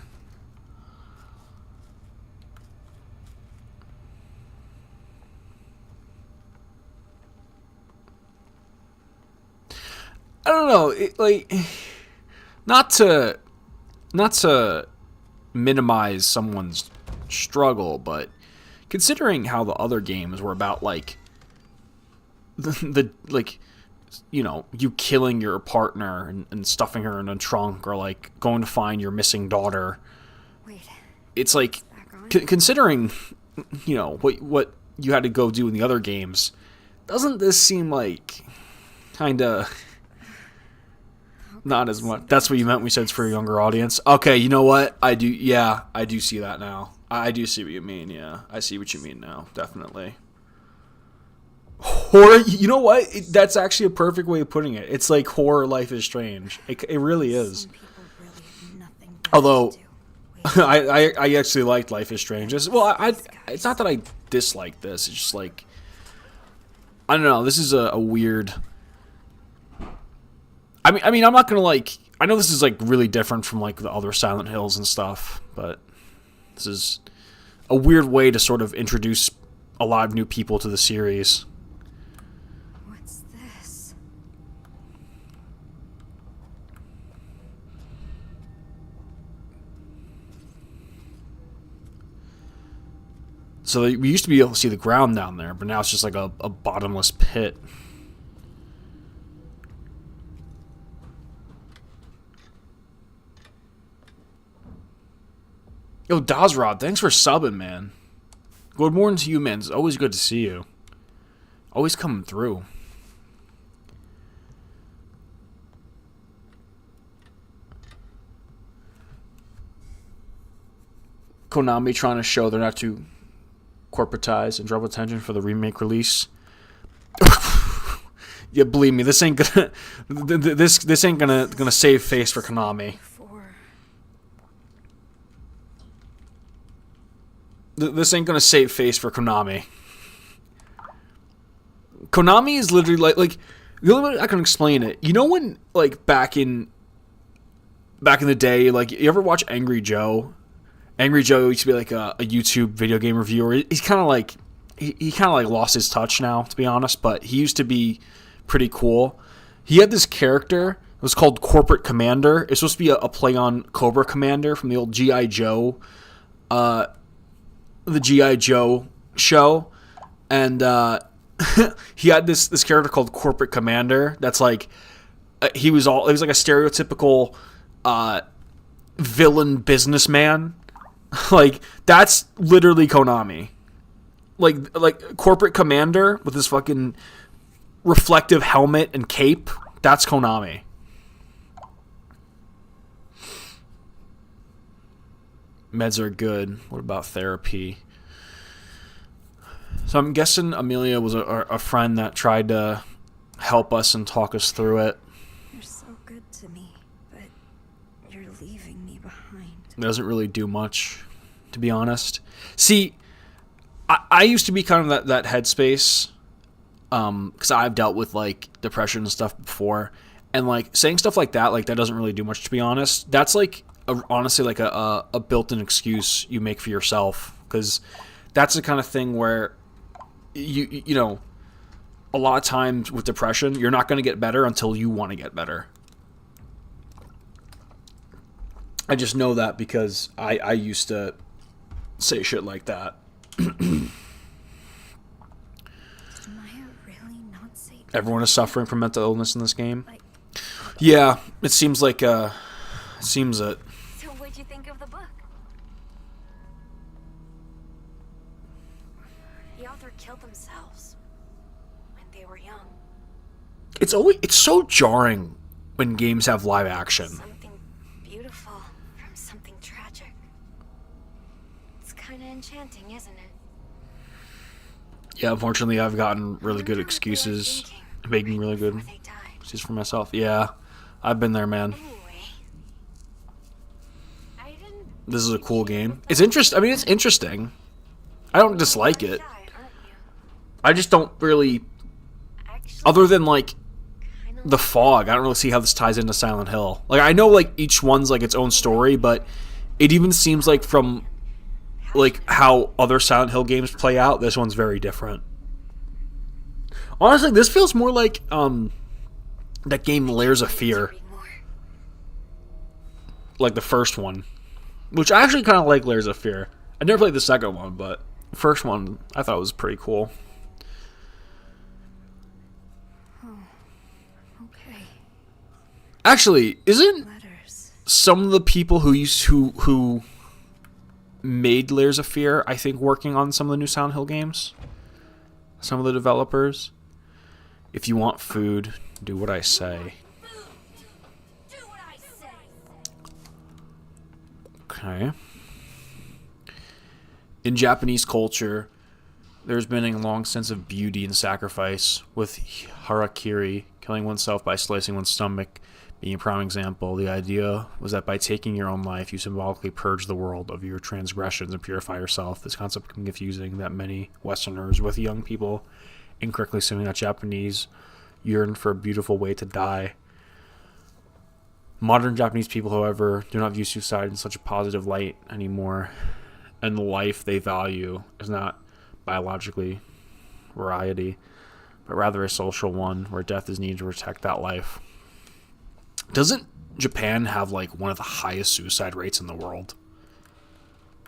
I don't know, not to minimize someone's struggle, but considering how the other games were about the you killing your partner and stuffing her in a trunk, or going to find your missing daughter,
Wait,
it's
back on?
considering what you had to go do in the other games, doesn't this seem like kind of not as much? That's what you meant when you said it's for a younger audience. Okay, you know what? I do see that now. I do see what you mean, yeah. I see what you mean now, definitely. Horror, you know what? That's actually a perfect way of putting it. It's like horror Life is Strange. It really is.
Some people really have nothing better
Although,
to do.
I actually liked Life is Strange. It's not that I dislike this. It's just I don't know. This is a weird... I mean, I'm not gonna I know this is really different from the other Silent Hills and stuff, but this is a weird way to sort of introduce a lot of new people to the series.
What's this?
So we used to be able to see the ground down there, but now it's just a bottomless pit. Yo, Dazrod, thanks for subbing, man. Good morning to you, man. It's always good to see you. Always coming through. Konami trying to show they're not too corporatized and draw attention for the remake release. Yeah, believe me, this ain't gonna this ain't gonna save face for Konami. This ain't gonna save face for Konami. Konami is literally the only way I can explain it. You know when back in the day, you ever watch Angry Joe? Angry Joe used to be a YouTube video game reviewer. He's kind of he kind of lost his touch now, to be honest. But he used to be pretty cool. He had this character. It was called Corporate Commander. It's supposed to be a play on Cobra Commander from the old G.I. Joe. The G.I. Joe show, and he had this character called Corporate Commander. That's he was like a stereotypical villain businessman. That's literally Konami. Corporate Commander with this fucking reflective helmet and cape. That's Konami. Meds are good. What about therapy? So I'm guessing Amelia was a friend that tried to help us and talk us through it.
You're so good to me, but you're leaving me behind.
It doesn't really do much, to be honest. See, I used to be kind of that headspace, because I've dealt with depression and stuff before, and saying stuff like that doesn't really do much, to be honest. That's honestly a built-in excuse you make for yourself, because that's the kind of thing where you know, a lot of times with depression, you're not going to get better until you want to get better. I just know that because I used to say shit like that.
Did Maya really not say
Everyone is suffering from mental illness in this game.
like
Yeah, it seems like seems it.
So what'd you think of the book? The author killed themselves when they were young.
It's so jarring when games have live action.
Something beautiful from something tragic. It's kind of enchanting, isn't it?
Yeah, unfortunately, I've gotten really good
Wonder what they were
excuses,
thinking
making
right
really good
before they died.
excuses for myself. Yeah, I've been there, man.
Anyway, I didn't.
This is a cool game. It's interesting. I mean, it's interesting. I don't dislike it.
Die, aren't you?
I just don't really,
Actually,
other than like
kinda
the fog, I don't really see how this ties into Silent Hill. Like, I know like each one's like its own story, but it even seems like from like how other Silent Hill games play out, this one's very different. Honestly, this feels more like that game Layers of Fear,
read more.
like the first one, which I actually kind of like Layers of Fear. I never played the second one, but the first one I thought was pretty cool.
okay.
Actually, isn't
Letters.
some of the people who made Layers of Fear, I think, working on some of the new Silent Hill games? Some of the developers. If you want food, do what I say.
Do what I say.
Okay. In Japanese culture, there's been a long sense of beauty and sacrifice, with harakiri, killing oneself by slicing one's stomach, being a prime example. The idea was that by taking your own life, you symbolically purge the world of your transgressions and purify yourself. This concept can be confusing that many Westerners, with young people incorrectly assuming that Japanese yearn for a beautiful way to die. Modern Japanese people, however, do not view suicide in such a positive light anymore, and the life they value is not biologically variety, but rather a social one where death is needed to protect that life. Doesn't Japan have like one of the highest suicide rates in the world?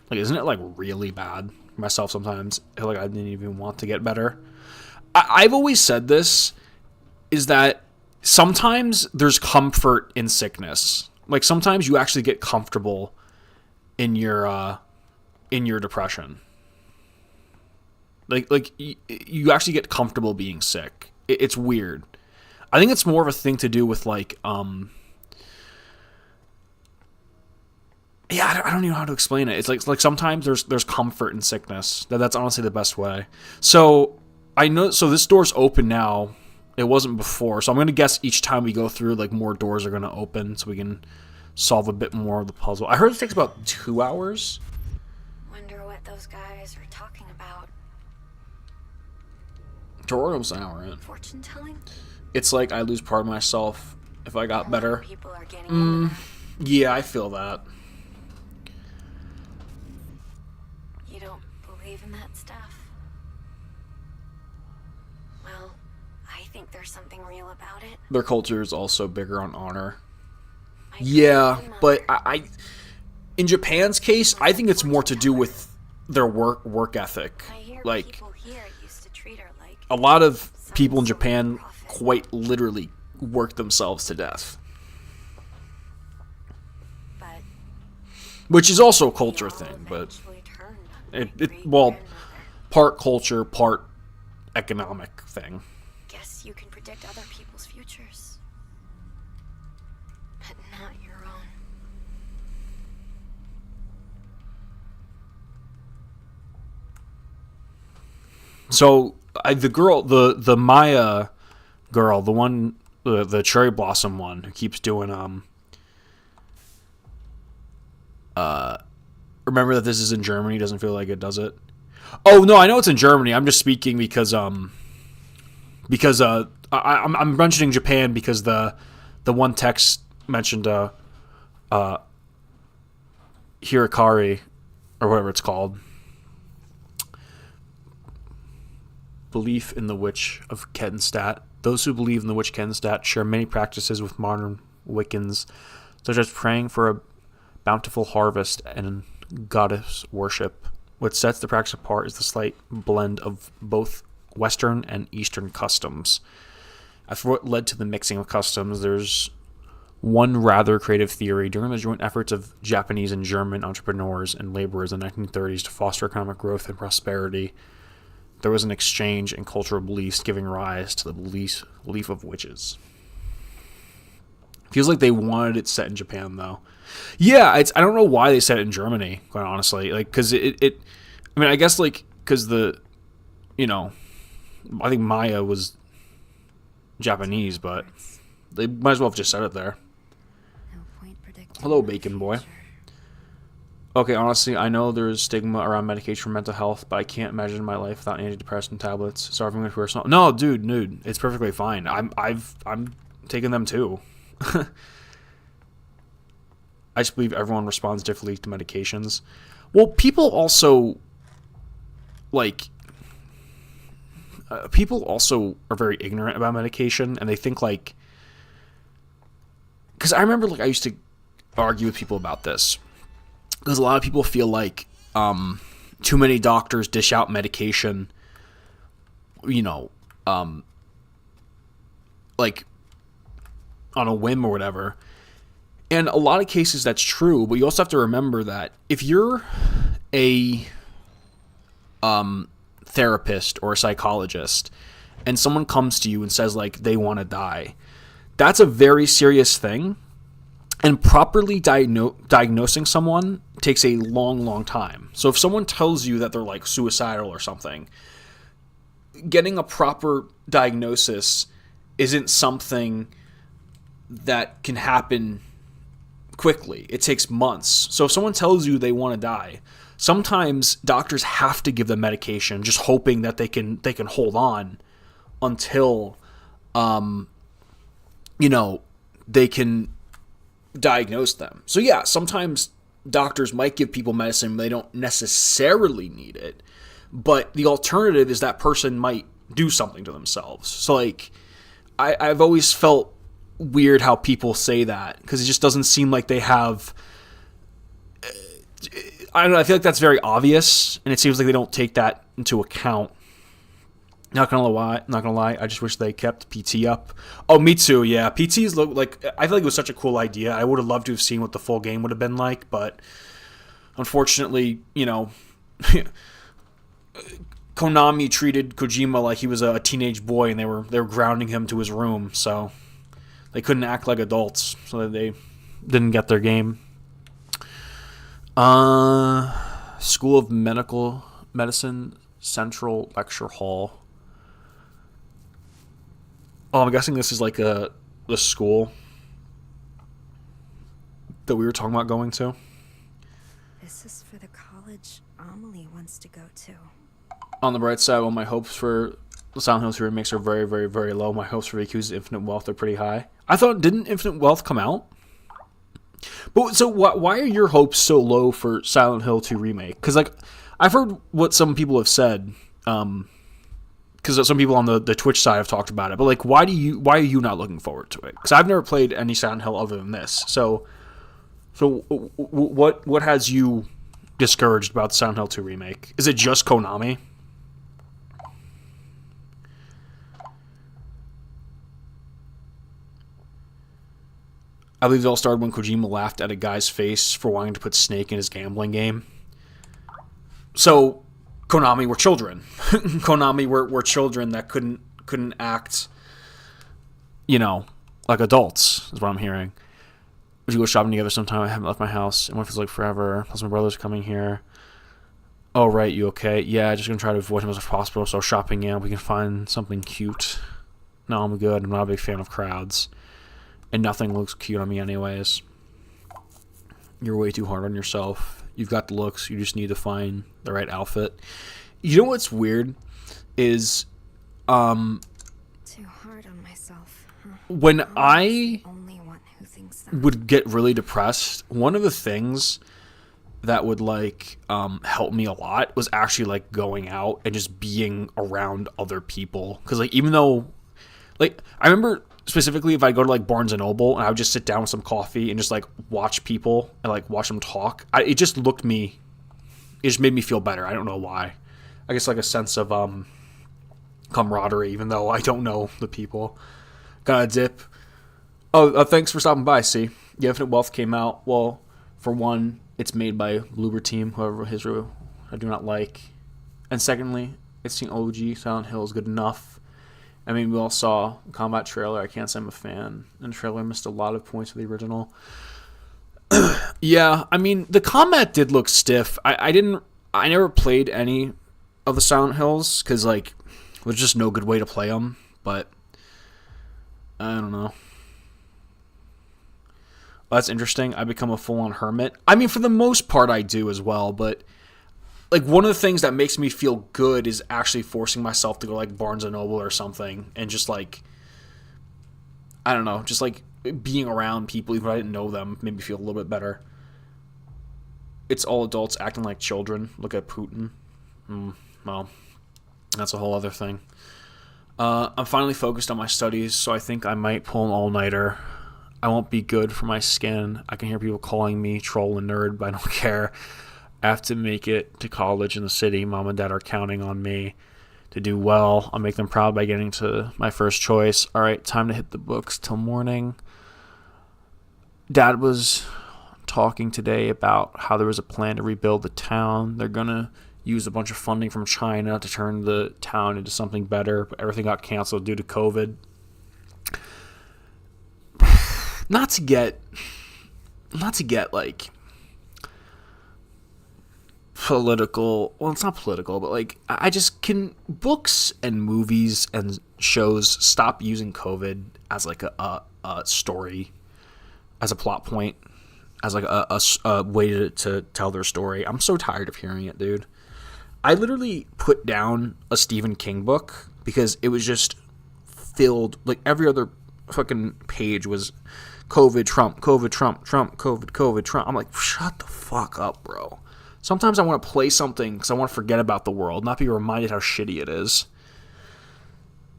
Like, isn't it like really bad? Myself sometimes I feel like I didn't even want to get better. I've always said this, is that sometimes there's comfort in sickness. Like, sometimes you actually get comfortable in your depression. Like you actually get comfortable being sick. It's weird. I think it's more of a thing to do with like yeah, I don't even know how to explain it. It's like sometimes there's comfort in sickness. That's honestly the best way. So I know. So this door's open now. It wasn't before. So I'm gonna guess each time we go through, like, more doors are gonna open, so we can solve a bit more of the puzzle. I heard it takes about 2 hours.
Wonder what those guys are talking about.
We're almost an hour in.
Fortune telling?
It's like I lose part of myself if I got better.
People are getting into that.
Yeah, I feel that.
You don't believe in that stuff? Well, I think there's something real about it.
Their culture is also bigger on honor.
My
Yeah,
grandmother-
but I in Japan's case, I think it's more to do with their work ethic.
I hear
Like,
people here used to treat her like
a lot of people in Japan quite literally work themselves to death,
but
which is also a
they
culture
all
thing, but
eventually turned on my
well,
great-grandmother.
part culture, part economic thing.
Guess you can predict other people's futures, but not your own.
So the Maya girl, the one, the cherry blossom one, who keeps doing remember that this is in Germany. Doesn't feel like it, does it? Oh no, I know it's in Germany. I'm just speaking because I'm mentioning Japan because the one text mentioned Hirikari, or whatever it's called. Belief in the Witch of Kettenstadt. Those who believe in the Witch Kettenstadt share many practices with modern Wiccans, such as praying for a bountiful harvest, and goddess worship. What sets the practice apart is the slight blend of both Western and Eastern customs. As for what led to the mixing of customs, there's one rather creative theory. During the joint efforts of Japanese and German entrepreneurs and laborers in the 1930s to foster economic growth and prosperity, there was an exchange in cultural beliefs giving rise to the belief of witches. Feels like they wanted it set in Japan, though. Yeah, I don't know why they set it in Germany, quite honestly. Like, because I mean, I guess, like, because I think Maya was Japanese, but they might as well have just said it there.
No point predicting
Hello,
the
Bacon Boy.
future.
Okay, honestly, I know there's stigma around medication for mental health, but I can't imagine my life without antidepressant tablets. Sorry if I'm going to personal. No, dude, it's perfectly fine. I'm taking them too. I just believe everyone responds differently to medications. Well, people also are very ignorant about medication, and they think like, because I remember like I used to argue with people about this, because a lot of people feel like too many doctors dish out medication, like on a whim or whatever. And a lot of cases that's true, but you also have to remember that if you're a therapist or a psychologist and someone comes to you and says like they want to die, that's a very serious thing. And properly diagnosing someone takes a long time. So if someone tells you that they're like suicidal or something, getting a proper diagnosis isn't something that can happen quickly. It takes months. So if someone tells you they want to die, sometimes doctors have to give them medication, just hoping that they can hold on until they can diagnose them. So yeah, sometimes doctors might give people medicine when they don't necessarily need it, but the alternative is that person might do something to themselves. So like I've always felt weird how people say that, because it just doesn't seem like they have, I don't know, I feel like that's very obvious, and it seems like they don't take that into account. Not gonna lie, I just wish they kept PT up. Oh, me too, yeah. PT's look like, I feel like it was such a cool idea. I would have loved to have seen what the full game would have been like, but unfortunately, Konami treated Kojima like he was a teenage boy, and they were grounding him to his room, so they couldn't act like adults, so that they didn't get their game. School of Medicine Central Lecture Hall. Oh, I'm guessing this is like the school that we were talking about going to.
This is for the college Amelie wants to go to.
On the bright side, well, my hopes for the Silent Hill 2 remakes are very, very, very low. My hopes for Yakuza Infinite Wealth are pretty high. I thought, didn't Infinite Wealth come out? But so why are your hopes so low for Silent Hill 2 remake? Because like I've heard what some people have said, because some people on the Twitch side have talked about it. But like, why are you not looking forward to it? Because I've never played any Silent Hill other than this. So what has you discouraged about the Silent Hill 2 remake? Is it just Konami? I believe it all started when Kojima laughed at a guy's face for wanting to put Snake in his gambling game. So, Konami were children. Konami were children that couldn't act, like adults, is what I'm hearing. We should go shopping together sometime. I haven't left my house, and what feels like forever. Plus, my brother's coming here. Oh, right, you okay? Yeah, just gonna try to avoid him as much as possible, so shopping, yeah, we can find something cute. No, I'm good. I'm not a big fan of crowds. And nothing looks cute on me anyways. You're way too hard on yourself. You've got the looks. You just need to find the right outfit. You know what's weird is
Too hard on myself. Huh?
when
I'm
I
the only one who thinks that.
would get really depressed, one of the things that would help me a lot was actually like going out and just being around other people. Because like even though I remember specifically if I go to like Barnes and Noble and I would just sit down with some coffee and just like watch people and like watch them talk, it just made me feel better. I don't know why. I guess like a sense of camaraderie, even though I don't know the people. Got a dip. Oh, thanks for stopping by. See, The Infinite Wealth came out. Well, for one, it's made by Bloober Team, whoever his I do not like. And secondly, it's the OG. Silent Hill is good enough. I mean, we all saw the combat trailer. I can't say I'm a fan. And the trailer missed a lot of points of the original. Yeah, I mean, the combat did look stiff. I never played any of the Silent Hills because, like, there's just no good way to play them. But I don't know. Well, that's interesting. I become a full-on hermit. I mean, for the most part, I do as well. But like, one of the things that makes me feel good is actually forcing myself to go like Barnes and Noble or something, and just like, I don't know, just like being around people even if I didn't know them made me feel a little bit better. It's all adults acting like children. Look at Putin. Well, that's a whole other thing. I'm finally focused on my studies, so I think I might pull an all-nighter. I won't be good for my skin. I can hear people calling me troll and nerd, but I don't care. I have to make it to college in the city. Mom and Dad are counting on me to do well. I'll make them proud by getting to my first choice. All right, time to hit the books till morning. Dad was talking today about how there was a plan to rebuild the town. They're going to use a bunch of funding from China to turn the town into something better, but everything got canceled due to COVID. Not to get like political. Well, it's not political, but like, I just can books and movies and shows stop using COVID as like a story, as a plot point, as like a way to tell their story. I'm so tired of hearing it, dude. I literally put down a Stephen King book because it was just filled, like every other fucking page was COVID, Trump, COVID, Trump, Trump, COVID, COVID, Trump. I'm like, shut the fuck up, bro. Sometimes I want to play something because I want to forget about the world, not be reminded how shitty it is.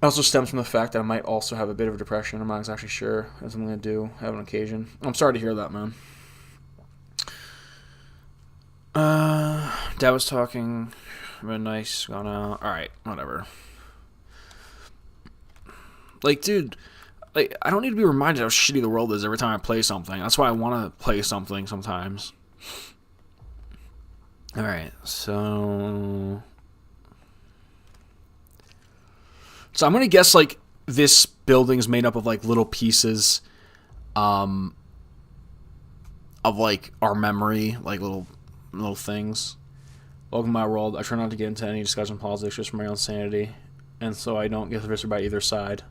It also stems from the fact that I might also have a bit of depression. I'm not exactly sure. That's what I'm going to do. Have an occasion. I'm sorry to hear that, man. Dad was talking. Been nice. Gone out. Alright, whatever. Like, dude, like, I don't need to be reminded how shitty the world is every time I play something. That's why I want to play something sometimes. Alright, so I'm going to guess, like, this building's made up of, like, little pieces of, like, our memory, like, little things. Welcome to my world. I try not to get into any discussion of politics just for my own sanity, and so I don't get twisted by either side.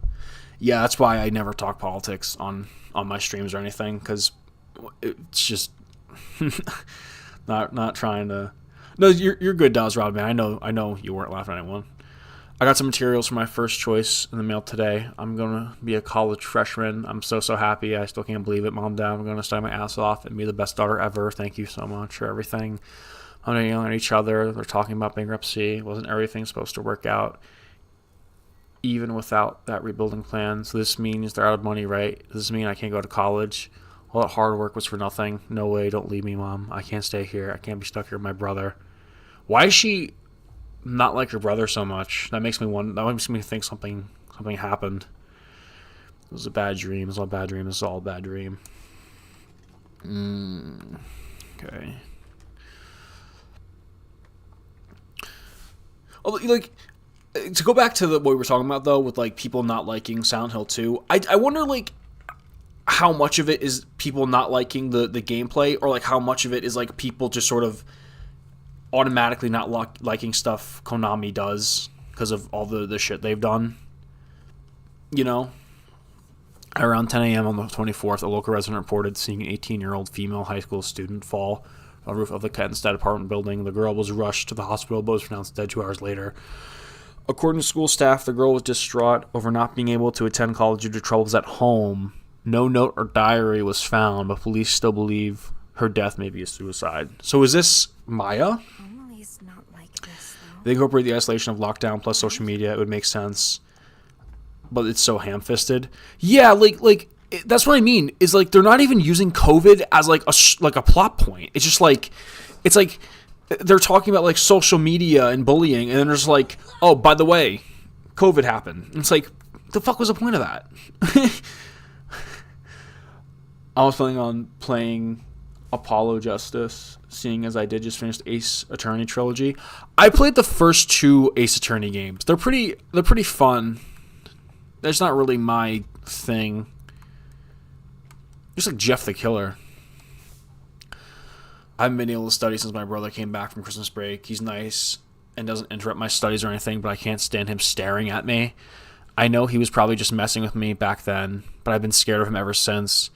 Yeah, that's why I never talk politics on my streams or anything, because it's just not trying to. No, you're good, Dazrod, man. I know you weren't laughing at anyone. I got some materials for my first choice in the mail today. I'm gonna be a college freshman. I'm so happy. I still can't believe it, Mom, Dad. I'm gonna study my ass off and be the best daughter ever. Thank you so much for everything. I'm gonna yell at each other. They're talking about bankruptcy. Wasn't everything supposed to work out? Even without that rebuilding plan. So this means they're out of money, right? Does this mean I can't go to college? All that hard work was for nothing. No way, don't leave me, Mom. I can't stay here. I can't be stuck here with my brother. Why is she not like her brother so much? That makes me wonder. That makes me think something happened. It was a bad dream. It was all a bad dream. This is all a bad dream. Okay. Oh, like, to go back to what we were talking about, though, with, like, people not liking Silent Hill 2, I wonder, like, how much of it is people not liking the gameplay, or, like, how much of it is, like, people just sort of automatically not liking stuff Konami does because of all the shit they've done. You know? Around 10 a.m. on the 24th, a local resident reported seeing an 18-year-old female high school student fall on the roof of the Kettenstedt apartment building. The girl was rushed to the hospital, but was pronounced dead 2 hours later. According to school staff, the girl was distraught over not being able to attend college due to troubles at home. No note or diary was found, but police still believe her death may be a suicide. So is this Maya?
Emily's not like this, though.
They incorporate the isolation of lockdown plus social media. It would make sense. but it's so ham-fisted. Yeah, that's what I mean. Is like they're not even using COVID as like a plot point. It's just like it's like they're talking about like social media and bullying, and then there's like, oh, by the way, COVID happened. And it's like, the fuck was the point of that? I was planning on playing Apollo Justice, seeing as I did just finish Ace Attorney trilogy. I played the first 2 Ace Attorney games. They're pretty fun. That's not really my thing. Just like Jeff the Killer. I haven't been able to study since my brother came back from Christmas break. He's nice and doesn't interrupt my studies or anything, but I can't stand him staring at me. I know he was probably just messing with me back then, but I've been scared of him ever since.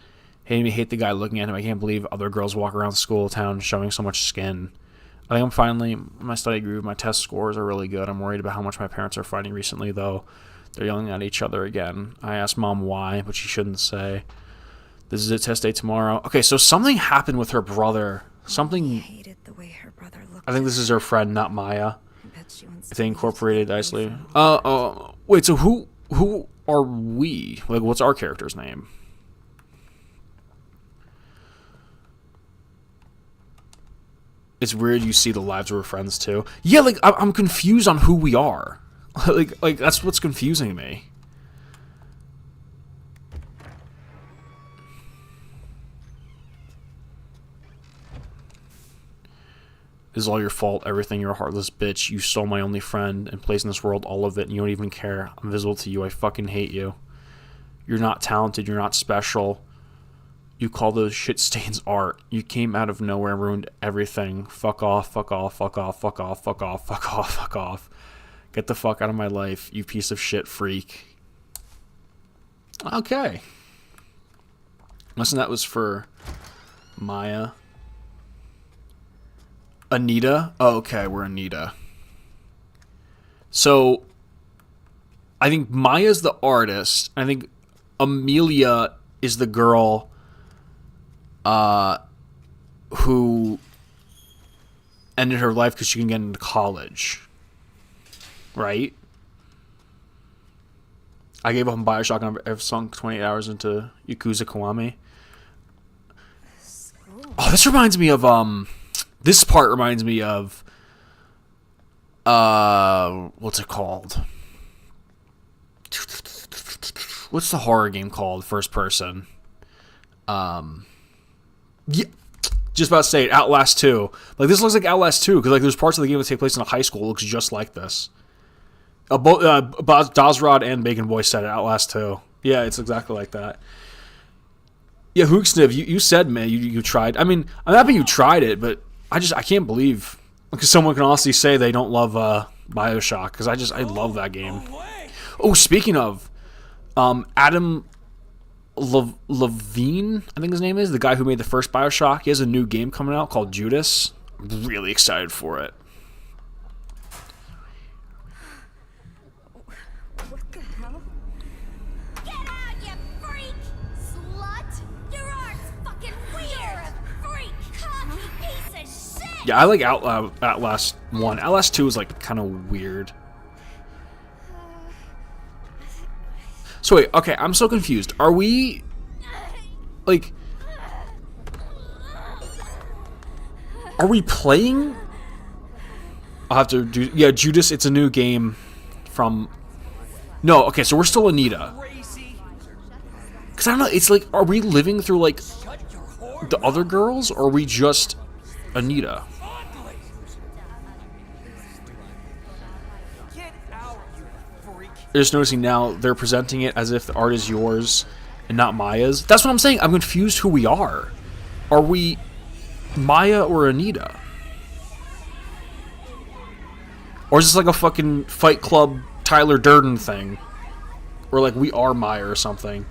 Hated me, hate the guy looking at him. I can't believe other girls walk around school town showing so much skin. I think I'm finally in my study groove. My test scores are really good. I'm worried about how much my parents are fighting recently, though. They're yelling at each other again. I asked Mom why, but she shouldn't say. This is a test day tomorrow. Okay, so something happened with her brother. Something.
Hated the way her brother looked.
I think this is her friend, not Maya.
I bet she wants
If they
to
incorporated
leave
Isley.
from-
Wait, so who are we? Like, what's our character's name? It's weird you see the lives of her friends too. Yeah, like I'm confused on who we are. like that's what's confusing me. This is all your fault. Everything. You're a heartless bitch. You stole my only friend and placed in this world all of it, and you don't even care. I'm invisible to you. I fucking hate you. You're not talented. You're not special. You call those shit stains art. You came out of nowhere and ruined everything. Fuck off, fuck off, fuck off, fuck off, fuck off, fuck off, fuck off. Get the fuck out of my life, you piece of shit freak. Okay. Listen, that was for Maya. Anita? Oh, okay, we're Anita. So, I think Maya's the artist. I think Amelia is the girl who ended her life because she couldn't get into college. Right? I gave up on Bioshock and I've sunk 28 hours into Yakuza Kiwami. Oh, this reminds me of, this part reminds me of, what's it called? What's the horror game called? First person. Yeah, just about to say it. Outlast 2. Like, this looks like Outlast 2, because, like, there's parts of the game that take place in a high school. It looks just like this. Both Dazrod and Bacon Boy said it. Outlast 2. Yeah, it's exactly like that. Yeah, Hooksniv, you said, man, you tried. I mean, I'm happy you tried it, but I can't believe, because someone can honestly say they don't love Bioshock, because I love that game. Oh, speaking of, Adam Levine, I think his name is, the guy who made the first Bioshock. He has a new game coming out called Judas. I'm really excited for it.
What the hell?
Get out, you freak! Slut! Your art's fucking weird! Freak! Cocky piece of shit!
Yeah, I like Outlast 1. Outlast 2 is, like, kind of weird. So wait, okay, I'm so confused. Are we, like, are we playing? I'll have to do, yeah, Judas, it's a new game from, no, okay, so we're still Anita. Because I don't know, it's like, are we living through, like, the other girls, or are we just Anita? Just noticing now they're presenting it as if the art is yours and not Maya's. That's what I'm saying. I'm confused who we are. Are we Maya or Anita? Or is this like a fucking Fight Club Tyler Durden thing? Or like we are Maya or something.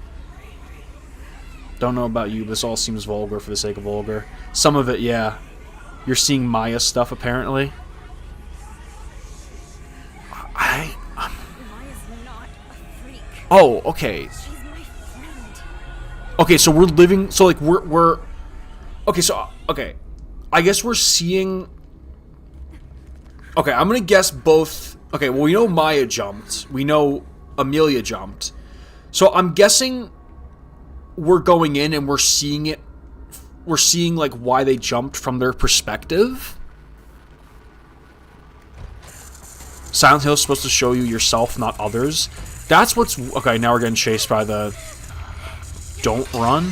Don't know about you, but this all seems vulgar for the sake of vulgar. Some of it, yeah. You're seeing Maya stuff apparently. Oh, okay.
She's my friend.
Okay, so we're living, so like we're okay, so okay. I guess we're seeing. Okay, I'm gonna guess both. Okay, well we know Maya jumped. We know Amelia jumped. So I'm guessing we're going in and we're seeing it. We're seeing like why they jumped from their perspective. Silent Hill is supposed to show you yourself, not others. That's what's... Okay, now we're getting chased by the... Don't run?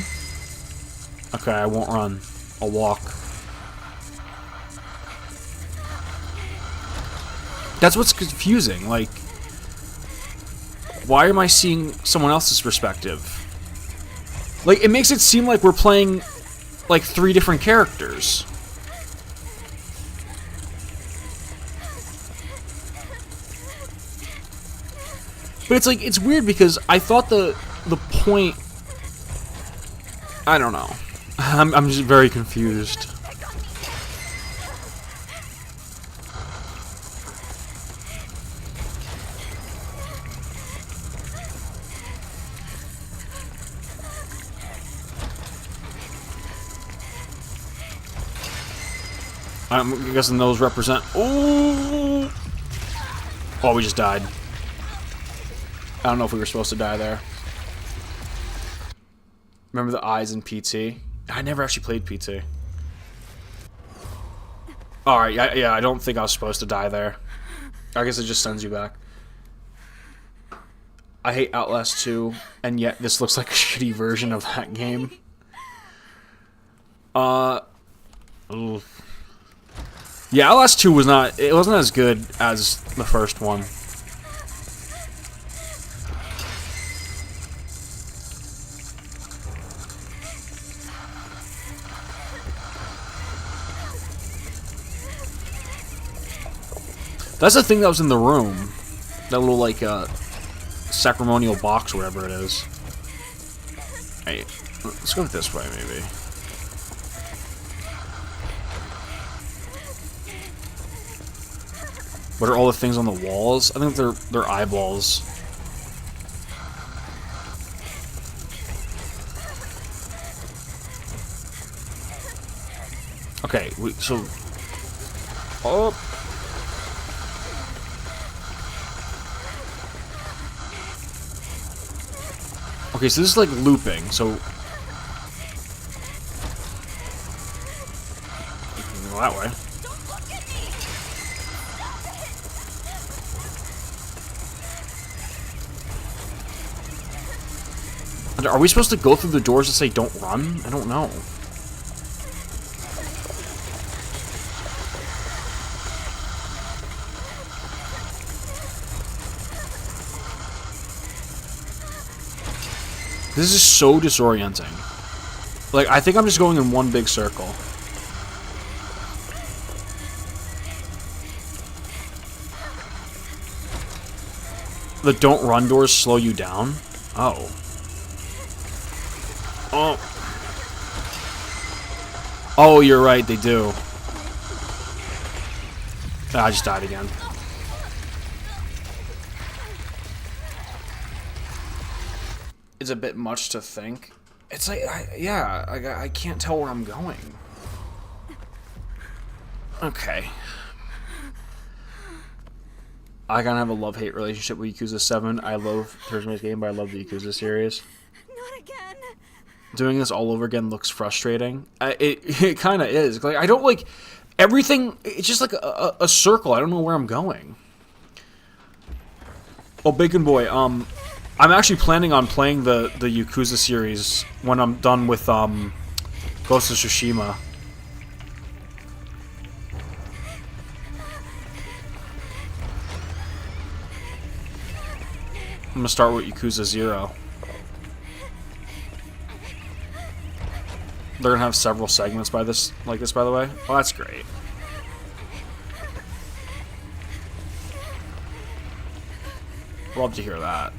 Okay, I won't run. I'll walk. That's what's confusing. Like, why am I seeing someone else's perspective? Like, it makes it seem like we're playing, like, 3 different characters. But it's like, it's weird because I thought the point... I don't know. I'm just very confused. I'm guessing those represent... Ooh! Oh, we just died. I don't know if we were supposed to die there. Remember the eyes in PT? I never actually played PT. Alright, yeah, I don't think I was supposed to die there. I guess it just sends you back. I hate Outlast 2, and yet this looks like a shitty version of that game. Ooh. Yeah, Outlast 2 was not... It wasn't as good as the first one. That's the thing that was in the room. That little, like, sacramental box, whatever it is. Hey, let's go this way, maybe. What are all the things on the walls? I think they're eyeballs. Okay, so... Oh... Okay, so this is like looping, so... You can go that way.
Don't look at me! Stop it!
Are we supposed to go through the doors that say don't run? I don't know. This is so disorienting. Like, I think I'm just going in one big circle. The don't run doors slow you down? Oh. Oh. Oh, you're right, they do. Ah, I just died again. It's a bit much to think. It's like, I can't tell where I'm going. Okay. I kind of have a love-hate relationship with Yakuza 7. I love Tsushima game, but I love the Yakuza series.
Not again!
Doing this all over again looks frustrating. It kind of is. Like, I don't like... Everything... It's just like a circle. I don't know where I'm going. Oh, Bacon Boy, I'm actually planning on playing the Yakuza series when I'm done with Ghost of Tsushima. I'm gonna start with Yakuza 0. They're gonna have several segments by this, by the way. Oh, that's great. Love to hear that.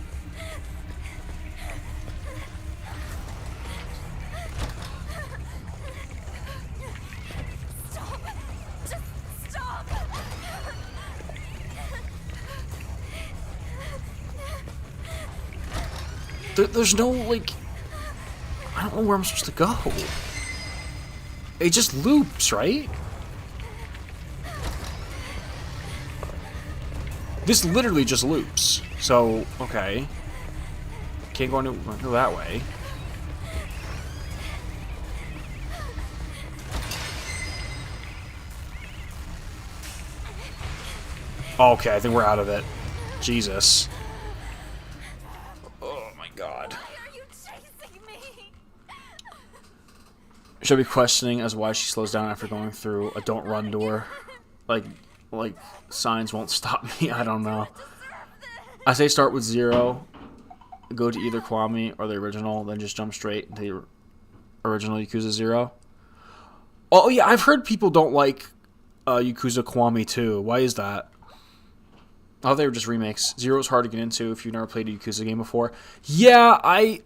There's no, like... I don't know where I'm supposed to go. It just loops, right? This literally just loops. So, okay. Can't go that way. Okay, I think we're out of it. Jesus. Oh my god.
Why are you chasing me?
She'll be questioning as why she slows down after going through a don't run door. Like signs won't stop me. I don't know. I say start with 0, go to either Kiwami or the original, then just jump straight into the original Yakuza 0. Oh yeah, I've heard people don't like Yakuza Kiwami 2. Why is that? I thought they were just remakes. 0 is hard to get into if you've never played a Yakuza game before. Yeah, I've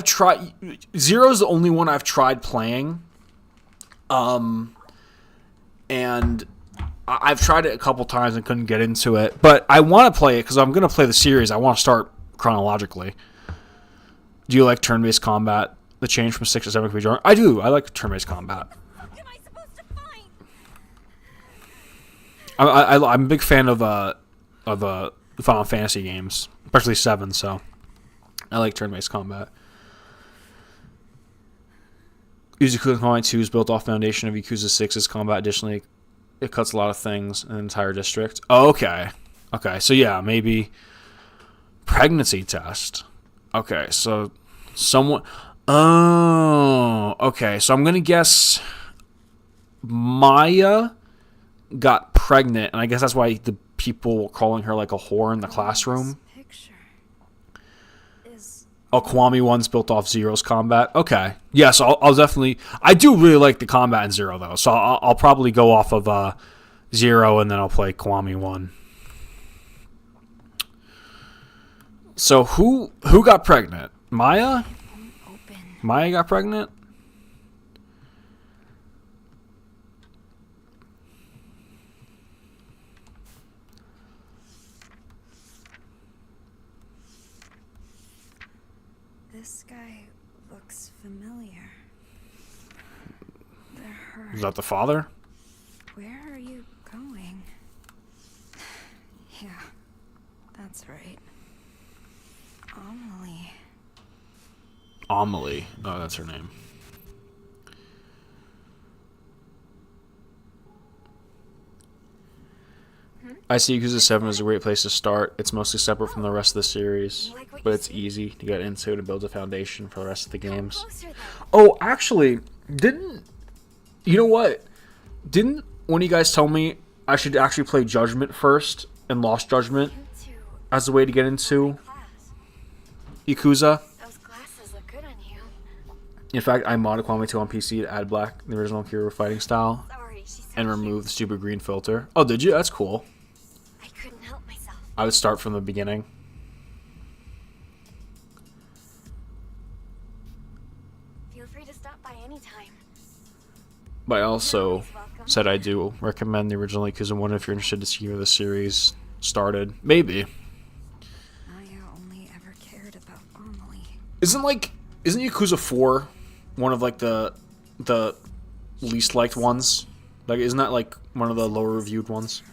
tried. 0 is the only one I've tried playing. And I've tried it a couple times and couldn't get into it. But I want to play it because I'm going to play the series. I want to start chronologically. Do you like turn-based combat? The change from 6 to 7 can be jarring. I do. I like turn-based combat.
What am I supposed to find?
I'm a big fan of Final Fantasy games, especially 7. So I like turn-based combat. Yakuza Kiwami 2 is built off foundation of Yakuza 6's combat. Additionally, it cuts a lot of things in an entire district. Oh, okay. Okay, so yeah, maybe pregnancy test. Okay, so someone... Oh, okay. So I'm going to guess Maya got pregnant, and I guess that's why the people were calling her like a whore in the classroom.
Picture is
Oh, Kiwami 1's built off 0's combat. Okay. Yeah, so I'll definitely... I do really like the combat in 0, though. So I'll probably go off of 0, and then I'll play Kiwami 1. So who got pregnant? Maya?
open.
Maya got pregnant?
This guy looks familiar. They're her.
Is that the father?
Where are you going? Yeah, that's right. Amelie.
Amelie. Oh, that's her name. I see Yakuza 7 is a great place to start. It's mostly separate from the rest of the series, but it's easy to get into to build a foundation for the rest of the games.
Closer, though.
Oh, actually, you know what? Didn't one of you guys tell me I should actually play Judgment first and Lost Judgment
You two,
as a way to get into
class.
Yakuza?
Those glasses look good on you.
In fact, I modded Kiwami 2 on PC to add black, the original Kira fighting style,
Sorry, she's so
and
cute.
remove the stupid green filter. Oh, did you? That's cool.
I couldn't help myself.
I would start from the beginning.
Feel free to stop by anytime.
But I also
You're always welcome.
said I do recommend the original Yakuza 1 if you're interested to see where the series started. Maybe.
Maya only ever cared about Amelie.
Isn't Yakuza 4 one of like the least liked ones? Like, isn't that like one of the lower reviewed ones?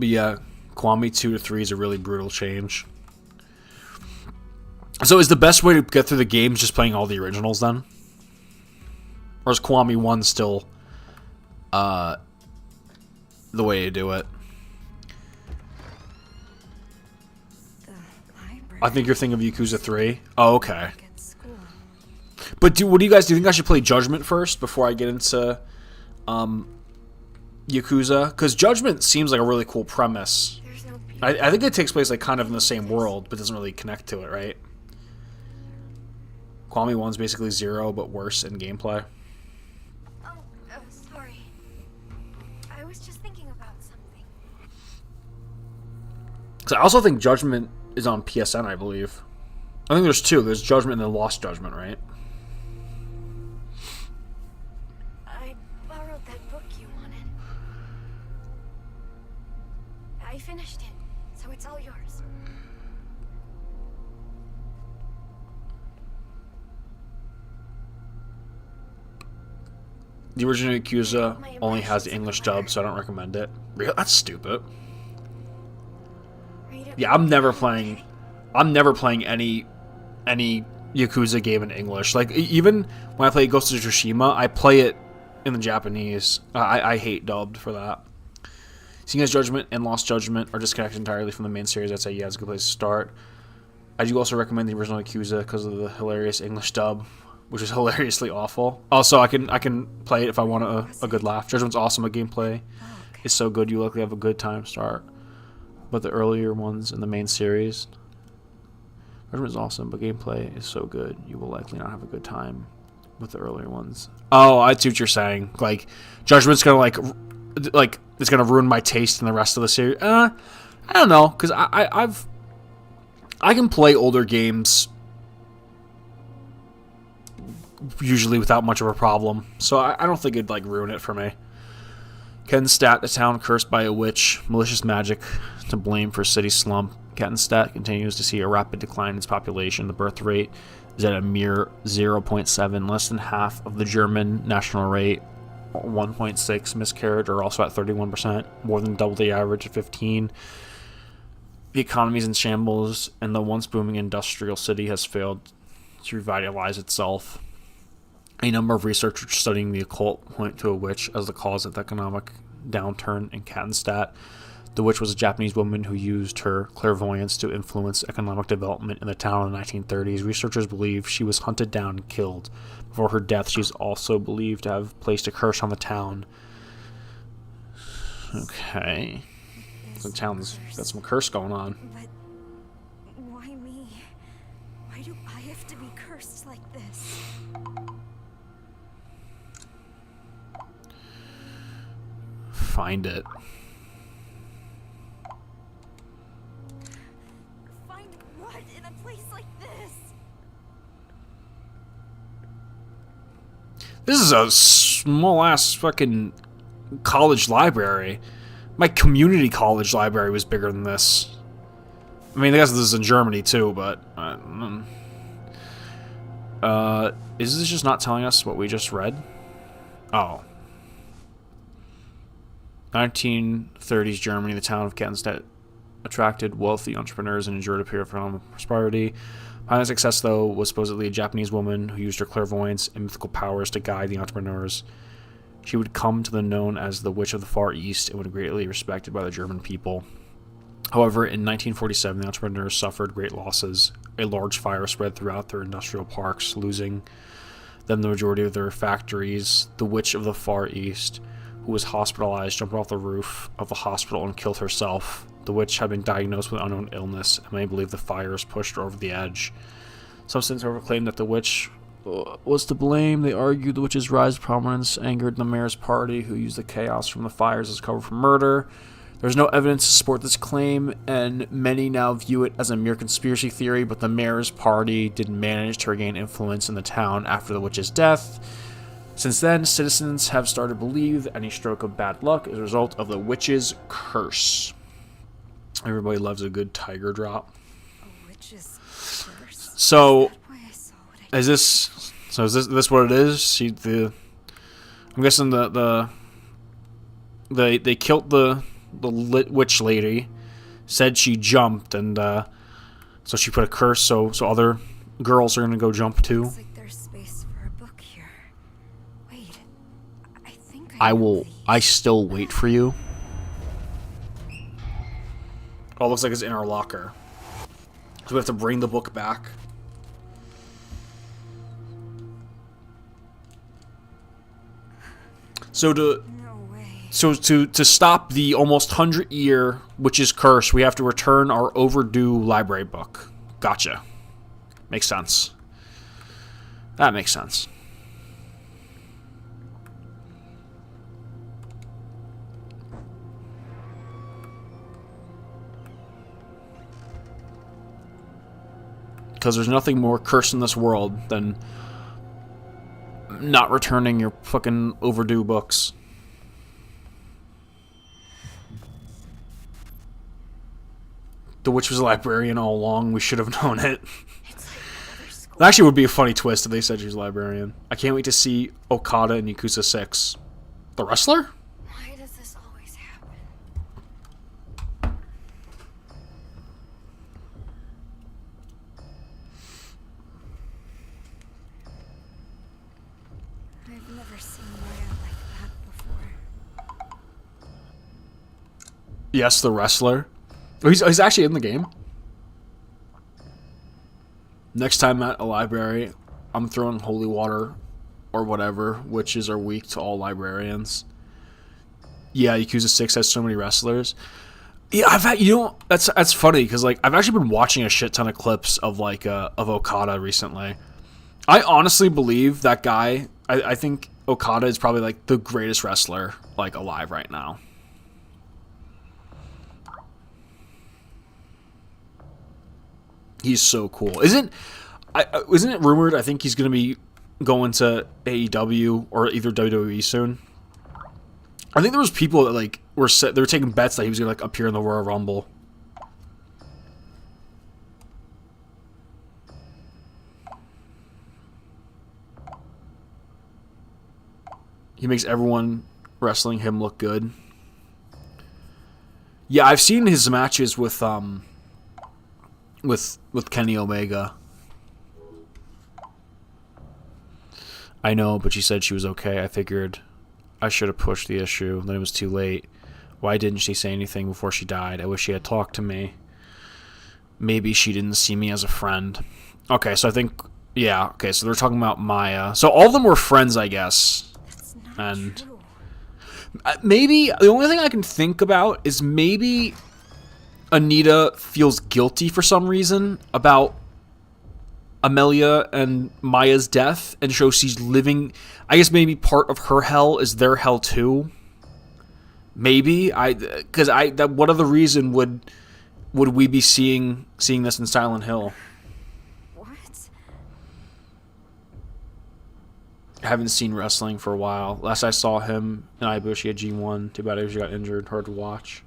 But yeah, Kiwami 2 to 3 is a really brutal change. So is the best way to get through the games just playing all the originals then? Or is Kiwami 1 still the way to do it?
The library.
I think you're thinking of Yakuza 3. Oh, okay.
Back at school.
But what do you guys do? You think I should play Judgment first before I get into Yakuza? Because Judgment seems like a really cool premise.
There's no beauty.
I think it takes place like kind of in the same world, but doesn't really connect to it, right? Kiwami 1's basically 0, but worse in gameplay.
Oh, sorry. I was just thinking about something.
'Cause I also think Judgment is on PSN, I believe. I think there's 2. There's Judgment and then Lost Judgment, right?
I borrowed that book you wanted. I finished it, so it's all yours.
The original Yakuza only has the English dub, so I don't recommend it. Real? That's stupid. Yeah, I'm never playing any Yakuza game in English. Like, even when I play Ghost of Tsushima, I play it in the Japanese. I hate dubbed for that. Seeing as Judgment and Lost Judgment are disconnected entirely from the main series, I'd say yeah, it's a good place to start. I do also recommend the original Yakuza because of the hilarious English dub, which is hilariously awful. Also, I can play it if I want a good laugh. Judgment's awesome, but gameplay is so good you likely have a good time start. But the earlier ones in the main series, Judgment is awesome, but gameplay is so good you will likely not have a good time with the earlier ones. Oh, I see what you're saying. Like, Judgment's gonna like it's gonna ruin my taste in the rest of the series. I don't know, because I can play older games usually without much of a problem, so I don't think it'd like ruin it for me. Kettenstadt, a town cursed by a witch, malicious magic to blame for city slump. Kettenstadt continues to see a rapid decline in its population. The birth rate is at a mere 0.7, less than half of the German national rate. 1.6 miscarriage are also at 31%, more than double the average of 15. The economy is in shambles, and the once booming industrial city has failed to revitalize itself. A number of researchers studying the occult point to a witch as the cause of the economic downturn in Kettenstadt. The witch was a Japanese woman who used her clairvoyance to influence economic development in the town in the 1930s. Researchers believe she was hunted down and killed. Before her death, she's also believed to have placed a curse on the town. Okay. The town's got some curse going on.
But why me? Why do I have to be cursed like this?
Find it.
Find what in a place like this?
This is a small ass fucking college library. My community college library was bigger than this. I mean, I guess this is in Germany too, but is this just not telling us what we just read? Oh. 1930s Germany, the town of Kettenstadt attracted wealthy entrepreneurs and enjoyed a period of economic prosperity. Behind the success, though, was supposedly a Japanese woman who used her clairvoyance and mythical powers to guide the entrepreneurs. She would come to be known as the Witch of the Far East and would be greatly respected by the German people. However, in 1947, the entrepreneurs suffered great losses. A large fire spread throughout their industrial parks, losing them the majority of their factories. The Witch of the Far East, who was hospitalized, jumped off the roof of the hospital and killed herself. The witch had been diagnosed with unknown illness, and many believe the fires pushed her over the edge. Some citizens however claimed that the witch was to blame. They argued the witch's rise to prominence angered the mayor's party, who used the chaos from the fires as cover for murder. There's no evidence to support this claim, and many now view it as a mere conspiracy theory, but the mayor's party did manage to regain influence in the town after the witch's death. Since then, citizens have started to believe that any stroke of bad luck is a result of the witch's curse. Everybody loves a good tiger drop.
A witch's curse.
So,
Why I saw what I
is this what it is? I'm guessing they killed the witch lady, said she jumped, and so she put a curse so other girls are gonna go jump too.
Looks like there's space for a book here. Wait, I think
I still wait for you. Oh, it looks like it's in our locker. So we have to bring the book back. So
No way.
to stop the almost 100-year witch's curse, we have to return our overdue library book. Gotcha. Makes sense. That makes sense. Because there's nothing more cursed in this world than not returning your fucking overdue books. The witch was a librarian all along. We should have known it.
It's like another school.
That actually would be a funny twist if they said she was a librarian. I can't wait to see Okada in Yakuza 6. The wrestler?
Why does this always happen? I've never seen Maya like that before.
Yes, the wrestler. Oh, he's actually in the game. Next time at a library, I'm throwing holy water or whatever. Witches are weak to all librarians. Yeah, Yakuza 6 has so many wrestlers. Yeah, I've had, that's funny because like I've actually been watching a shit ton of clips of like of Okada recently. I honestly believe that guy. I think Okada is probably like the greatest wrestler like alive right now. He's so cool. Isn't it rumored? I think he's gonna be going to AEW or either WWE soon. I think there was people that like they were taking bets that he was gonna like appear in the Royal Rumble. He makes everyone wrestling him look good. Yeah, I've seen his matches with Kenny Omega. I know, but she said she was okay. I figured I should have pushed the issue. Then it was too late. Why didn't she say anything before she died? I wish she had talked to me. Maybe she didn't see me as a friend. Okay, so I think... Yeah, okay, so they're talking about Maya. So all of them were friends, I guess.
That's not
And
true.
maybe... The only thing I can think about is maybe Anita feels guilty for some reason about Amelia and Maya's death, and so she's living... I guess maybe part of her hell is their hell too. Maybe what other reason would we be seeing this in Silent Hill?
What?
I haven't seen wrestling for a while. Last I saw him in Ibushi at G1. Too bad he got injured. Hard to watch.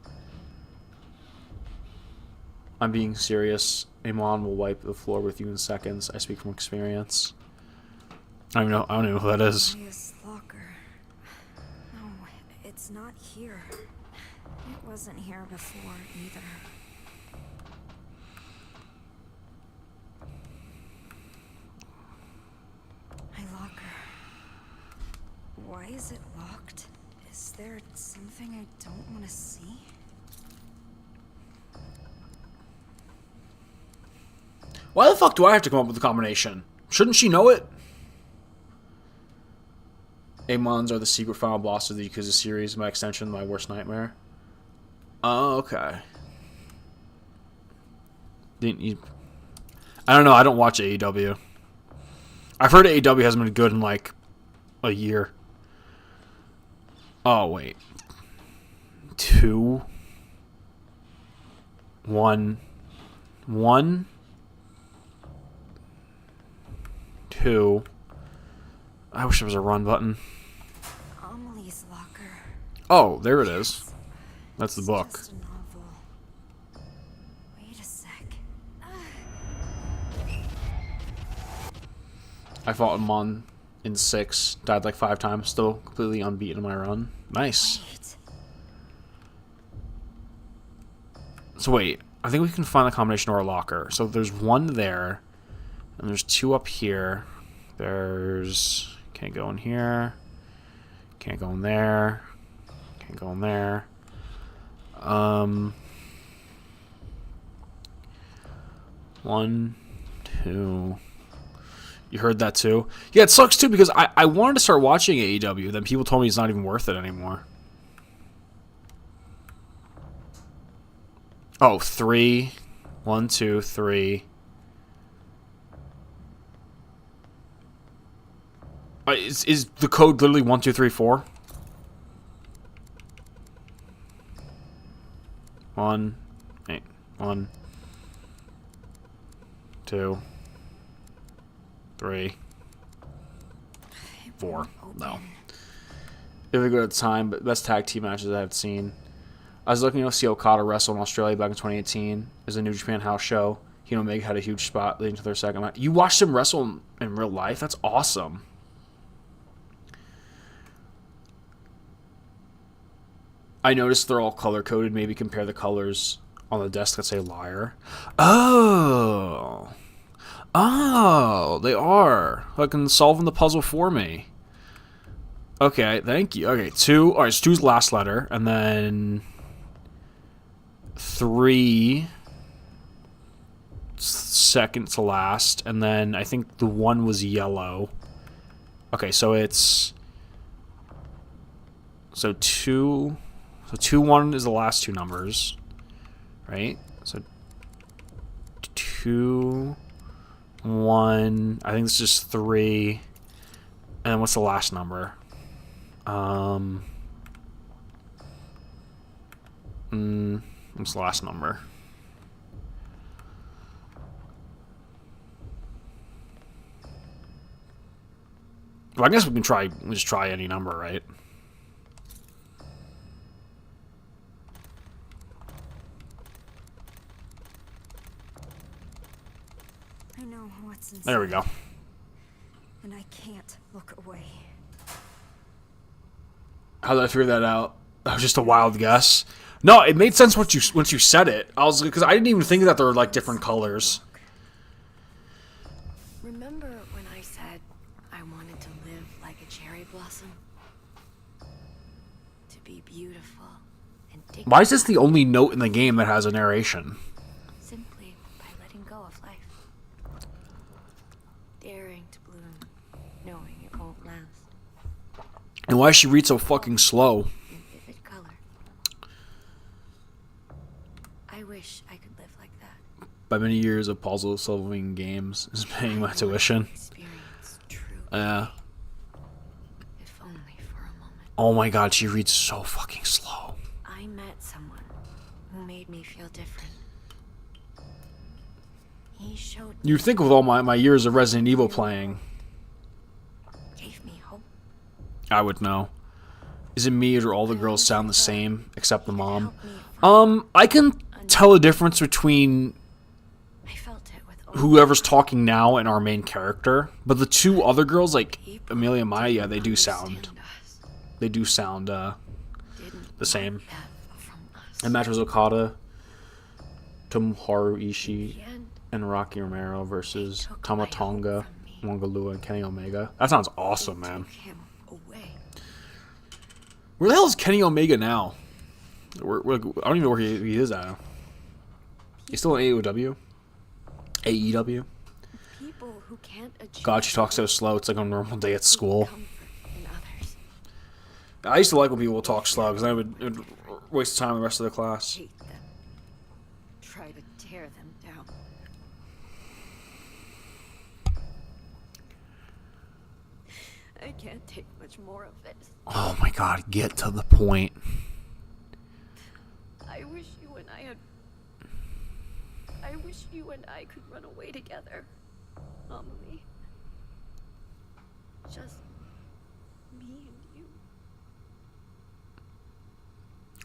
I'm being serious. Amon will wipe the floor with you in seconds. I speak from experience. I don't even know who that is.
Maya's locker. No, it's not here. It wasn't here before either. My locker. Why is it locked? Is there something I don't want to see?
Why the fuck do I have to come up with a combination? Shouldn't she know it? Amons are the secret final boss of the Yakuza series. My extension, my worst nightmare. Oh, okay. Didn't you... I don't know. I don't watch AEW. I've heard AEW hasn't been good in like a year. Oh, wait. 2 1 1 2. I wish there was a run button.
Amelie's locker.
Oh, there it is. That's the book.
Just a novel. Wait a sec.
I fought Mon in 6. Died like 5 times. Still completely unbeaten in my run. Nice.
Wait.
So wait. I think we can find the combination of our locker. So there's 1 there. And there's 2 up here. There's... Can't go in here. Can't go in there. Can't go in there. 1, 2... You heard that too? Yeah, it sucks too because I wanted to start watching AEW. Then people told me it's not even worth it anymore. Oh, 3. 1, 2, 3. Is the code literally 1, 2, 3, 4? 1, 8, 1, 2, 3, 4. No. If we go to time, but best tag team matches I've seen. I was looking to see Okada wrestle in Australia back in 2018. It was a New Japan House show. He and Omega had a huge spot leading to their second match. You watched him wrestle in real life? That's awesome. I noticed they're all color-coded. Maybe compare the colors on the desk that say liar. Oh. Oh, they are. Fucking solving the puzzle for me. Okay, thank you. Okay, 2. Alright, so 2's last letter. And then 3... second to last, and then I think the 1 was yellow. Okay, so it's 2 1 is the last 2 numbers, right? So 2 1, I think it's just 3, and then what's the last number? What's the last number? Well, I guess we can just try any number, right?
I know what's inside.
There we go.
And I can't look away.
How did I figure that out? That was just a wild guess. No, it made sense once you said it. I was because I didn't even think that there were like different colors.
Remember when I said I wanted to live like a cherry blossom? To be beautiful and dignified.
Why is this the only note in the game that has a narration?
Simply by letting go of life. Daring to bloom, knowing it won't last.
And why does she read so fucking slow?
In vivid color. I wish I could live like that.
By many years of puzzle solving games is paying my tuition.
Experience true.
Yeah.
If only for a moment.
Oh my god, she reads so fucking slow.
I met someone who made me feel different. He showed me,
You'd think with all my years of Resident Evil playing,
gave me hope.
I would know. Is it me or do all the girls sound the same except the mom?
Help me find
I can tell a difference between
I felt it with
whoever's talking now and our main character, but the 2 other girls, like
people
Amelia and Maya, yeah,
didn't
they do sound
understand us,
the
didn't
same.
want that from us.
And match was Okada, Tomoharu Ishii,
In the end,
and Rocky Romero versus
took my hope
Tamatonga,
from me.
Mongalua, and Kenny Omega. That sounds awesome, man.
Took him away.
Where the hell is Kenny Omega now? I don't even know where he is at. He's still in AEW? AEW?
People who can't achieve
God, she talks so slow. It's like a normal day at school.
comfort in others.
I used to like when people would talk slow because it would waste time the rest of the class.
Hate them. Try to tear them down. I can't take much more of this.
Oh my god, get to the point.
I wish you and I could run away together. Amelie. Just me and you.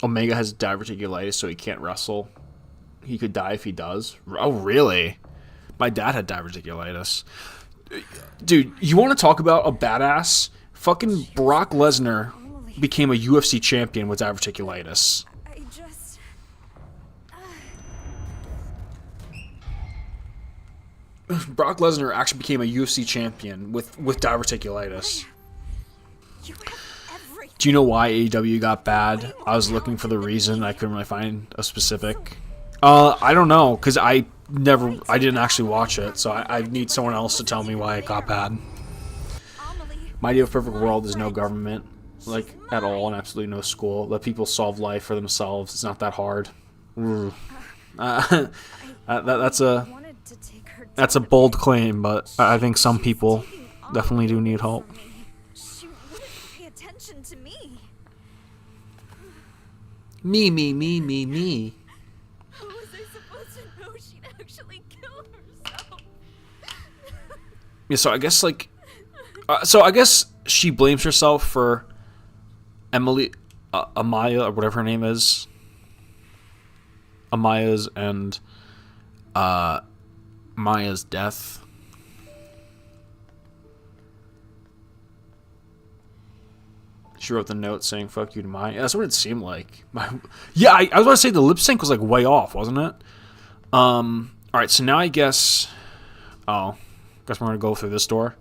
Omega has diverticulitis, so he can't wrestle. He could die if he does. Oh, really? My dad had diverticulitis. Dude, you want to talk about a badass? Fucking Brock Lesnar became a UFC champion with diverticulitis.
I just...
Brock Lesnar actually became a UFC champion with diverticulitis.
You have everything.
Do you know why AEW got bad? I was looking for the reason. I couldn't really find a specific. I don't know, because I didn't actually watch it, so I need someone else to tell me why it got bad.
Amelie,
My idea of perfect world is no government, like, at all, and absolutely no school. Let people solve life for themselves. It's not that hard. That's a
wanted to take her
that's a bold claim, but I think some people definitely do need help.
She wouldn't pay attention to me.
Me.
How was I supposed to know she'd actually kill herself?
Yeah, so I guess I guess she blames herself for Emily, Amaya, or whatever her name is. Amaya's and Maya's death. She wrote the note saying "fuck you" to Maya. That's what it seemed like. Yeah, I was about to say the lip sync was like way off, wasn't it? All right, so now I guess. Oh, guess we're gonna go through this door.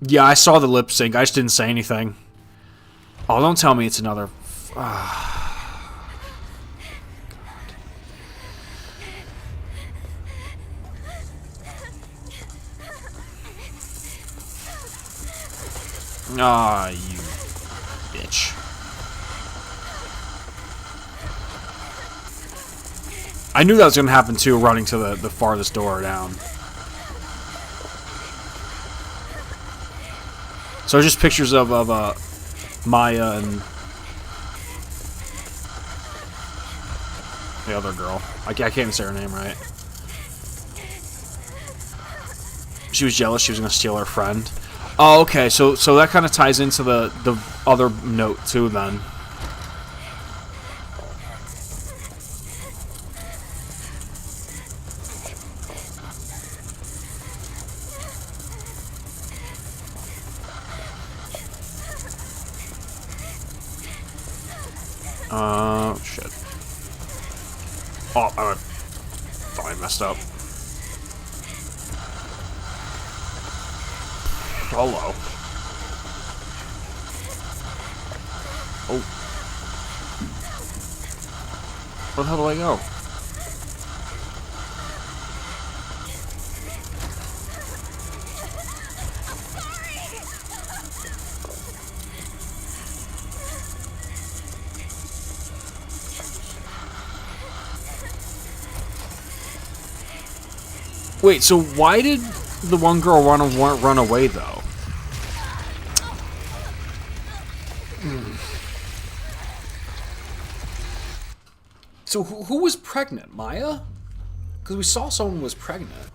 Yeah, I saw the lip sync. I just didn't say anything. Oh, don't tell me it's another. Ah, you bitch. I knew that was going to happen too, running to the farthest door down. So just pictures of Maya and the other girl. I can't even say her name right. She was jealous she was going to steal her friend. Oh, okay, so that kind of ties into the other note too, then. Shit. Oh, I thought I messed up. Hello. Oh. Where the hell do I go? Wait, so why did the one girl run away though? So who was pregnant? Maya? Because we saw someone was pregnant.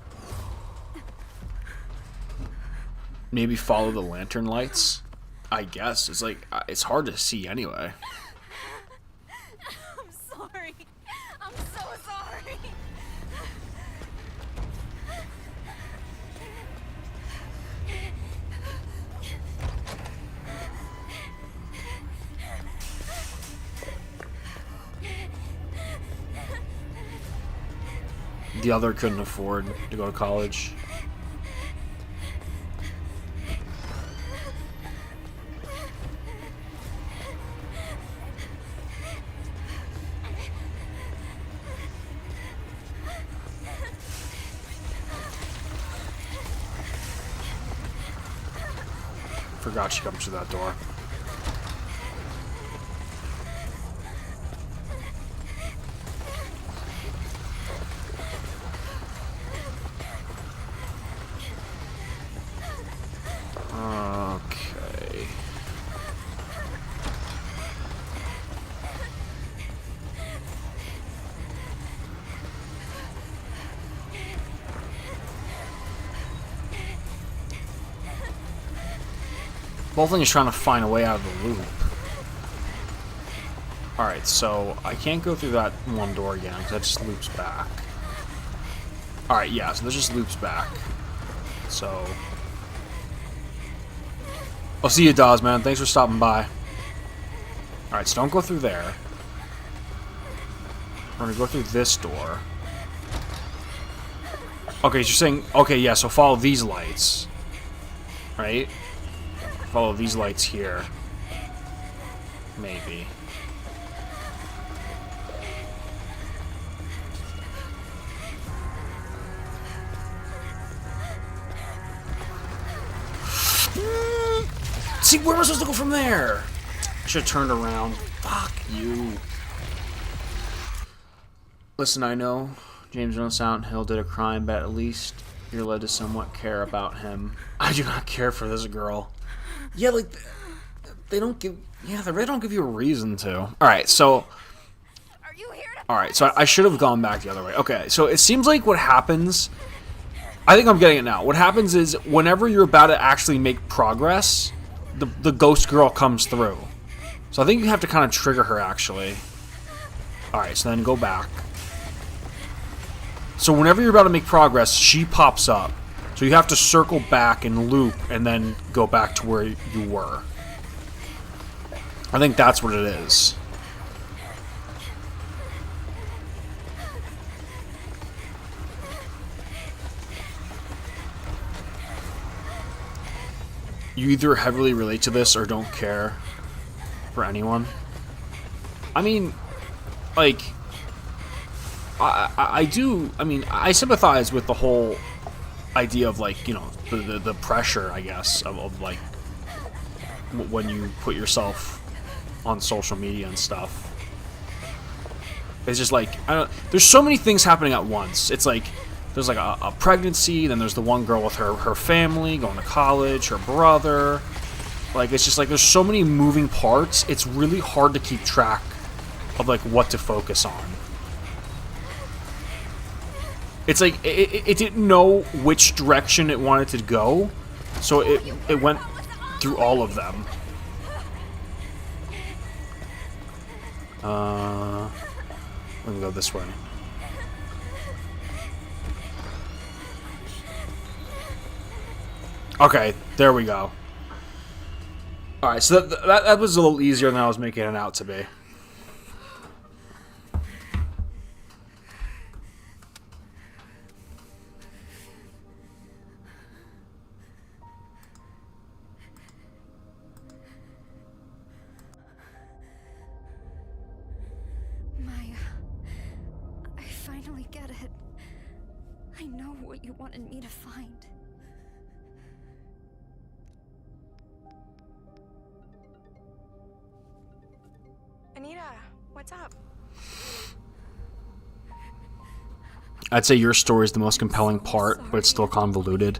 Maybe follow the lantern lights? I guess. It's like, it's hard to see anyway.
I'm sorry. I'm so sorry.
The other couldn't afford to go to college. Forgot she comes to that door. Okay. The whole thing is trying to find a way out of the loop. Alright, so I can't go through that one door again because that just loops back. Alright, yeah, so this just loops back. So... I'll see you, Dawes, man. Thanks for stopping by. Alright, so don't go through there. We're gonna go through this door. Okay, so you're saying... Okay, yeah, so follow these lights. Right? Follow these lights here. Maybe. See, where am I supposed to go from there? I should have turned around. Fuck you. Listen, I know James Reynolds Silent Hill did a crime, but at least you're led to somewhat care about him. I do not care for this girl. Yeah, like, they don't give... Yeah, they really don't give you a reason to. Alright, so...
Are you here to...
Alright, so I should have gone back the other way. Okay, so it seems like what happens... I think I'm getting it now. What happens is, whenever you're about to actually make progress, the ghost girl comes through. So I think you have to kind of trigger her, actually. Alright, so then go back. So whenever you're about to make progress, she pops up. So you have to circle back and loop and then go back to where you were. I think that's what it is. You either heavily relate to this or don't care for anyone. I mean, like, I do, I mean, I sympathize with the whole idea of, like, you know, the pressure, I guess, of like, when you put yourself on social media and stuff. It's just like, there's so many things happening at once. It's like, there's like a pregnancy, then there's the one girl with her family going to college, her brother. Like, it's just like there's so many moving parts. It's really hard to keep track of like what to focus on. It's like it didn't know which direction it wanted to go, so it went through all of them. Let me go this way. Okay, there we go. Alright, so that was a little easier than I was making it out to be.
Maya, I finally get it. I know what you wanted me to find.
Anita, what's up?
I'd say your story is the most compelling part, but it's still convoluted.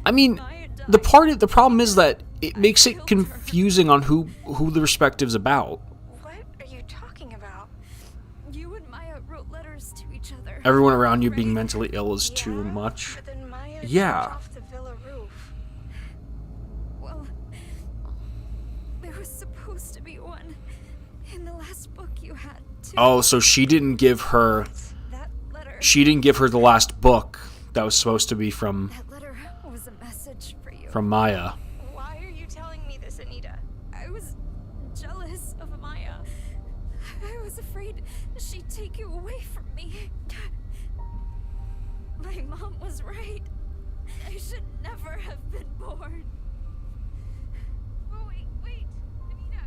I mean, the problem is that it makes it confusing on who the respective's about.
What are you talking about?
You and Maya wrote letters to each other.
Everyone around you being mentally ill is too much.
But then Maya
Yeah.
jumped off the villa roof.
Well, there was supposed to be one in the last book you had, too.
Oh, so she didn't give her
That letter.
the last book that was supposed to be from
That letter was a message for you.
Maya.
Why are you telling me this, Anita?
I was jealous of Maya. I was afraid she'd take you away from me. My mom was right. I should never have been born.
Oh, wait, Anita.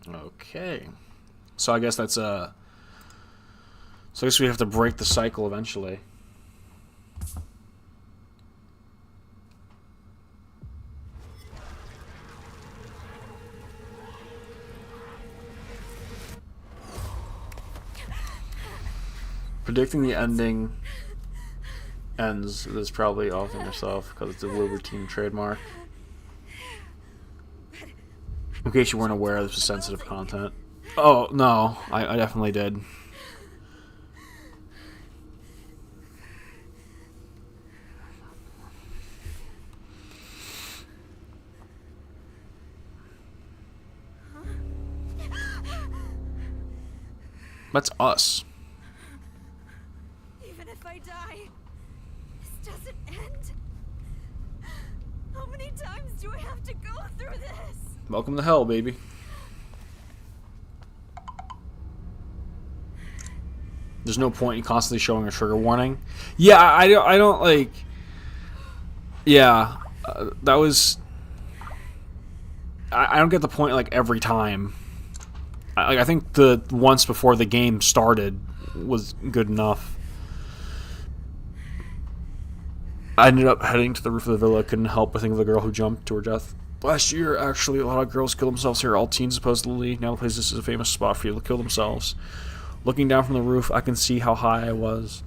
Okay. So I guess that's so I guess we have to break the cycle eventually. Predicting the ending ends is probably often yourself because it's a Libertine trademark. In case you weren't aware, this was sensitive content. Oh, no. I definitely did. That's us.
Even if I die, this doesn't end. How many times do I have to go through this?
Welcome to hell, baby. There's no point in constantly showing a trigger warning. Yeah, I don't like... Yeah, that was... I don't get the point, like, every time. I think the once before the game started was good enough. I ended up heading to the roof of the villa. Couldn't help but think of the girl who jumped to her death last year. Actually, a lot of girls kill themselves here. All teens, supposedly. Now the place is a famous spot for you to kill themselves. Looking down from the roof, I can see how high I was.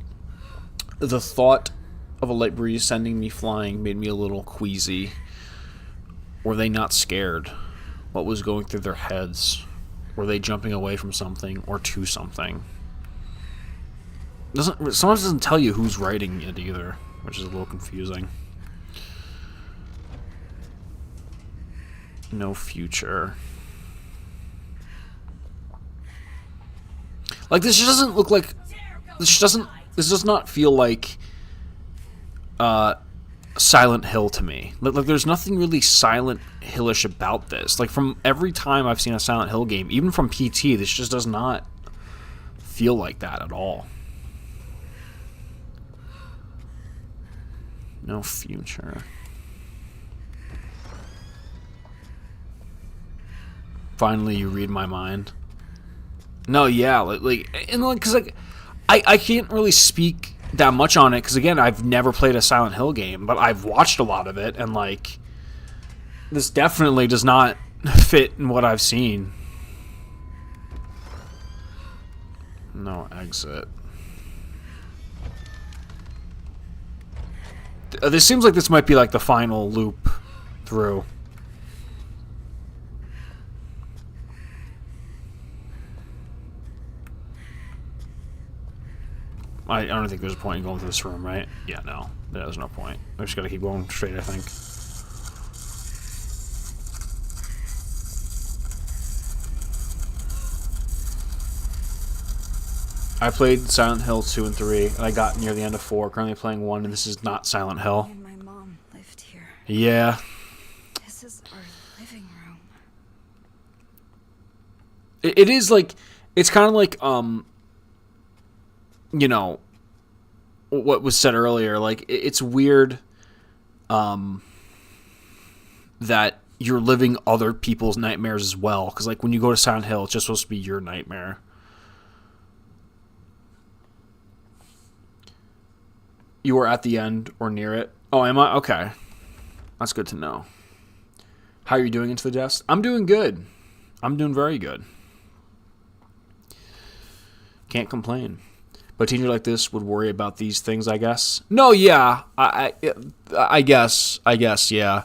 The thought of a light breeze sending me flying made me a little queasy. Were they not scared? What was going through their heads? Were they jumping away from something or to something? Sometimes doesn't tell you who's writing it either, which is a little confusing. No future. Like, this just doesn't look like... This does not feel like Silent Hill to me. Like, there's nothing really Silent Hillish about this. Like, from every time I've seen a Silent Hill game, even from PT, this just does not feel like that at all. No future. Finally, you read my mind. No, yeah, because I can't really speak that much on it because again, I've never played a Silent Hill game, but I've watched a lot of it, and like, this definitely does not fit in what I've seen. No exit. This seems like this might be like the final loop through. I don't think there's a point in going through this room, right? Yeah, no. There's no point. I just gotta keep going straight, I think. I played Silent Hill 2 and 3, and I got near the end of 4. Currently playing 1, and this is not Silent Hill.
Me and my mom lived here.
Yeah.
This is our living room.
It is like... It's kind of like, you know, what was said earlier, like, it's weird that you're living other people's nightmares as well, because like when you go to Silent Hill, it's just supposed to be your nightmare. You are at the end or near it. Oh, am I? Okay, that's good to know. How are you doing into the desk? I'm doing good. I'm doing very good. Can't complain. But a teenager like this would worry about these things, I guess. No, yeah. I guess, yeah.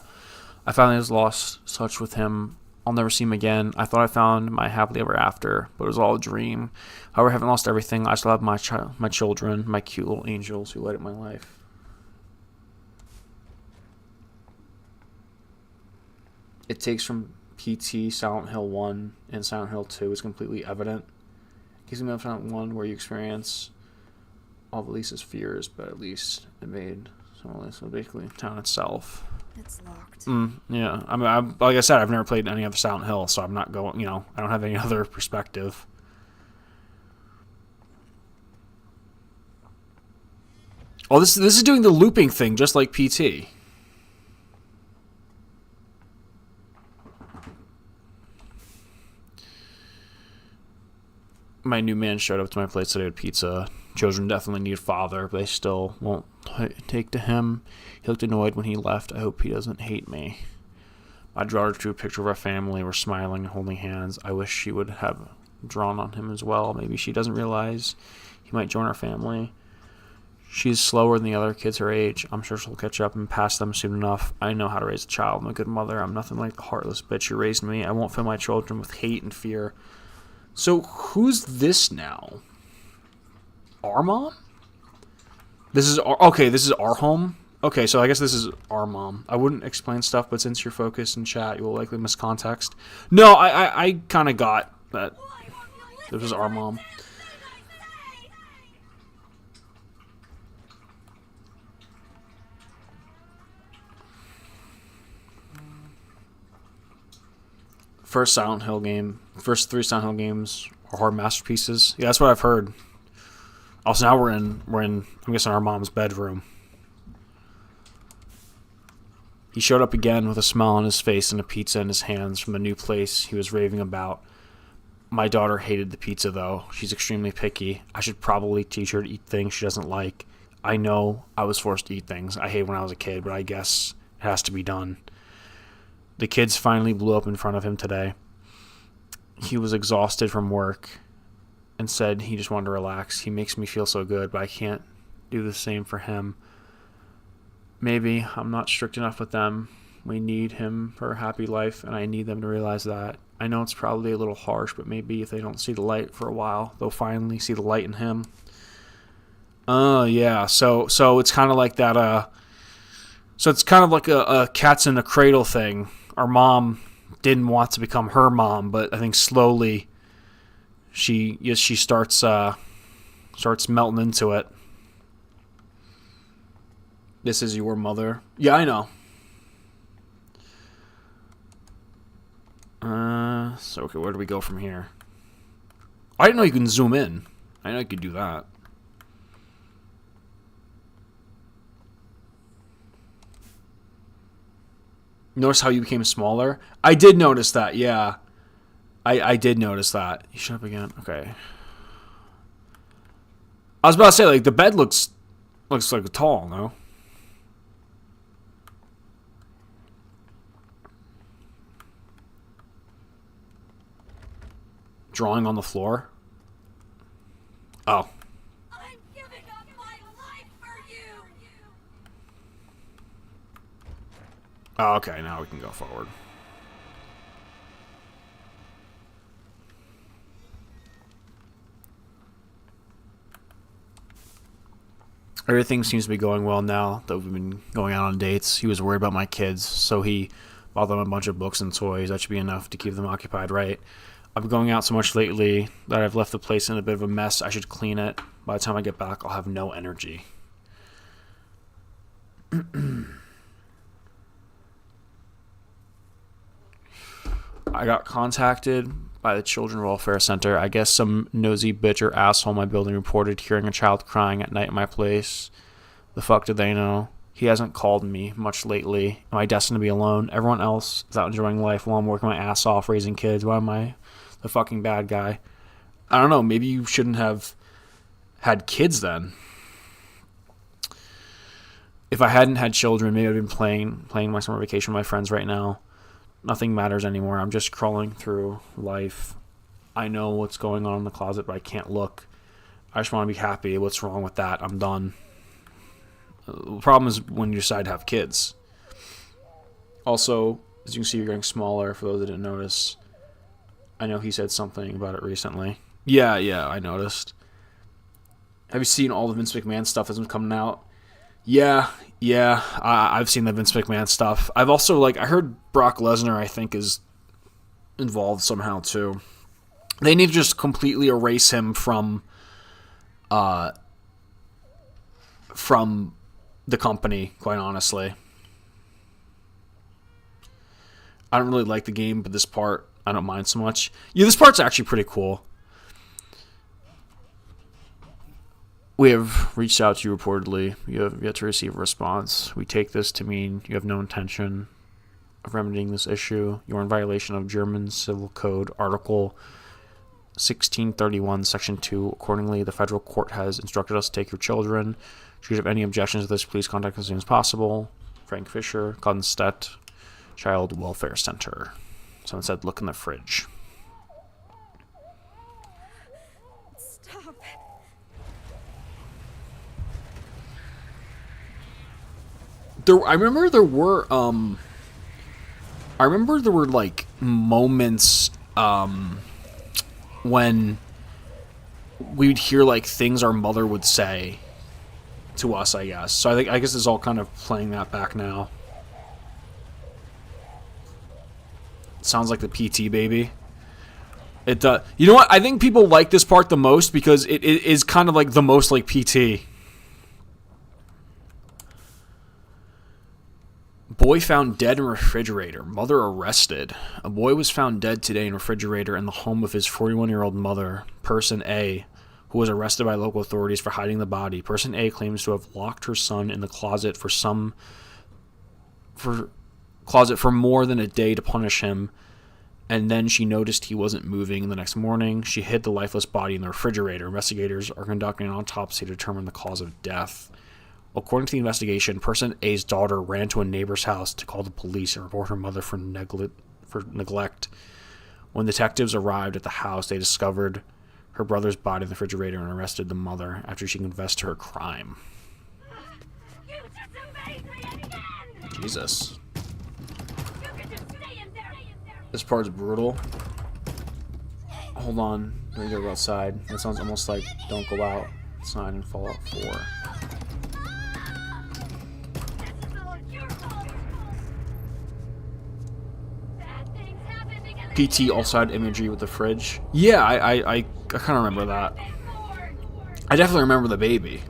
I finally was lost touch with him. I'll never see him again. I thought I found my happily ever after, but it was all a dream. However, I haven't lost everything. I still have my children, my cute little angels who light up my life. It takes from PT, Silent Hill 1, and Silent Hill 2 is completely evident. Gives me Silent 1 where you experience all of Lisa's fears, but at least it made so basically town itself.
It's locked.
Yeah, I mean, like I said, I've never played any other Silent Hill, so I'm not going. You know, I don't have any other perspective. Oh, this is doing the looping thing, just like PT. My new man showed up to my place today with pizza. Children definitely need a father, but they still won't take to him. He looked annoyed when he left. I hope he doesn't hate me. My daughter drew a picture of our family. We're smiling and holding hands. I wish she would have drawn on him as well. Maybe she doesn't realize he might join our family. She's slower than the other kids her age. I'm sure she'll catch up and pass them soon enough. I know how to raise a child. I'm a good mother. I'm nothing like the heartless bitch who raised me. I won't fill my children with hate and fear. So who's this now? Our mom? This is our home? Okay, so I guess this is our mom. I wouldn't explain stuff, but since you're focused in chat, you will likely miss context. No, I kind of got that this was our mom. First Silent Hill game. First 3 Silent Hill games are horror masterpieces. Yeah, that's what I've heard. Also, now we're in I'm guessing our mom's bedroom. He showed up again with a smile on his face and a pizza in his hands from the new place he was raving about. My daughter hated the pizza, though. She's extremely picky. I should probably teach her to eat things she doesn't like. I know I was forced to eat things I hated when I was a kid, but I guess it has to be done. The kids finally blew up in front of him today. He was exhausted from work and said he just wanted to relax. He makes me feel so good, but I can't do the same for him. Maybe I'm not strict enough with them. We need him for a happy life, and I need them to realize that. I know it's probably a little harsh, but maybe if they don't see the light for a while, they'll finally see the light in him. Yeah. So it's kind of like that. So it's kind of like a cats in a cradle thing. Our mom didn't want to become her mom, but I think slowly she starts melting into it. This is your mother. Yeah, I know. So okay, where do we go from here? I didn't know you can zoom in. I know you could do that. Notice how you became smaller? I did notice that, yeah. I did notice that. You shut up again? Okay. I was about to say, like, the bed looks like tall, no? Drawing on the floor? Oh.
I'm giving up my life for you!
Oh, okay, now we can go forward. Everything seems to be going well now that we've been going out on dates. He was worried about my kids, so he bought them a bunch of books and toys. That should be enough to keep them occupied, right? I've been going out so much lately that I've left the place in a bit of a mess. I should clean it. By the time I get back, I'll have no energy. I got contacted by the Children Welfare Center. I guess some nosy bitch or asshole in my building reported hearing a child crying at night in my place. The fuck did they know? He hasn't called me much lately. Am I destined to be alone? Everyone else is out enjoying life while I'm working my ass off raising kids. Why am I the fucking bad guy? I don't know. Maybe you shouldn't have had kids then. If I hadn't had children, maybe I'd been playing my summer vacation with my friends right now. Nothing matters anymore. I'm just crawling through life. I know what's going on in the closet, but I can't look. I just want to be happy. What's wrong with that? I'm done. The problem is when you decide to have kids. Also, as you can see, you're getting smaller, for those that didn't notice. I know he said something about it recently. Yeah, I noticed. Have you seen all the Vince McMahon stuff that's been coming out? Yeah, I've seen the Vince McMahon stuff. I've also, I heard Brock Lesnar, I think, is involved somehow, too. They need to just completely erase him from the company, quite honestly. I don't really like the game, but this part, I don't mind so much. Yeah, this part's actually pretty cool. We have reached out to you reportedly. You have yet to receive a response. We take this to mean you have no intention of remedying this issue. You are in violation of German Civil Code Article 1631, Section 2. Accordingly, the federal court has instructed us to take your children. Should you have any objections to this, please contact us as soon as possible. Frank Fisher, Gunstedt, Child Welfare Center. Someone said, look in the fridge.
Stop.
I remember there were moments when we'd hear things our mother would say to us, I guess. So I guess it's all kind of playing that back now. Sounds like the PT baby. It does. You know what? I think people like this part the most because it is kind of like the most like PT. Boy found dead in refrigerator. Mother arrested. A boy was found dead today in refrigerator in the home of his 41-year-old mother, Person A, who was arrested by local authorities for hiding the body. Person A claims to have locked her son in the closet for more than a day to punish him, and then she noticed he wasn't moving. The next morning, she hid the lifeless body in the refrigerator. Investigators are conducting an autopsy to determine the cause of death. According to the investigation, Person A's daughter ran to a neighbor's house to call the police and report her mother for neglect. When detectives arrived at the house, they discovered her brother's body in the refrigerator and arrested the mother after she confessed to her crime. Jesus. This part's brutal. Hold on. Let me go outside. That sounds almost like don't go out. It's not in Fallout 4. PT also had imagery with the fridge. Yeah, I kind of remember that. I definitely remember the baby.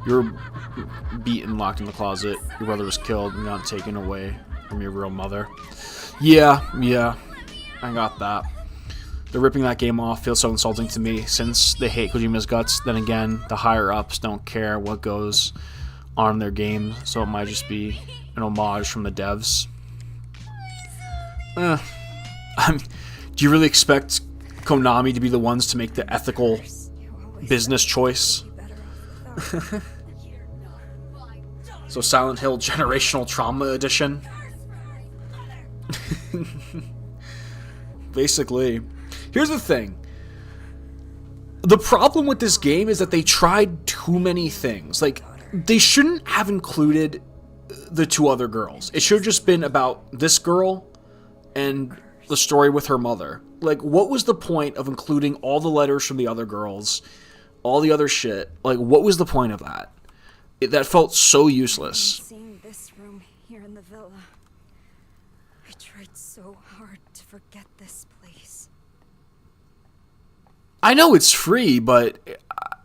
You're beaten, locked in the closet. Your brother was killed and got taken away from your real mother. Yeah, I got that. The ripping that game off feels so insulting to me, since they hate Kojima's guts. Then again, the higher-ups don't care what goes on in their game, so it might just be an homage from the devs. Do you really expect Konami to be the ones to make the ethical business choice? So Silent Hill Generational Trauma Edition? Basically. Here's the thing. The problem with this game is that they tried too many things. Like, they shouldn't have included the two other girls. It should have just been about this girl and the story with her mother. Like, what was the point of including all the letters from the other girls, all the other shit? Like, what was the point of that? That felt so useless.
Seeing this room here in the villa, I tried so hard to forget this place.
I know it's free, but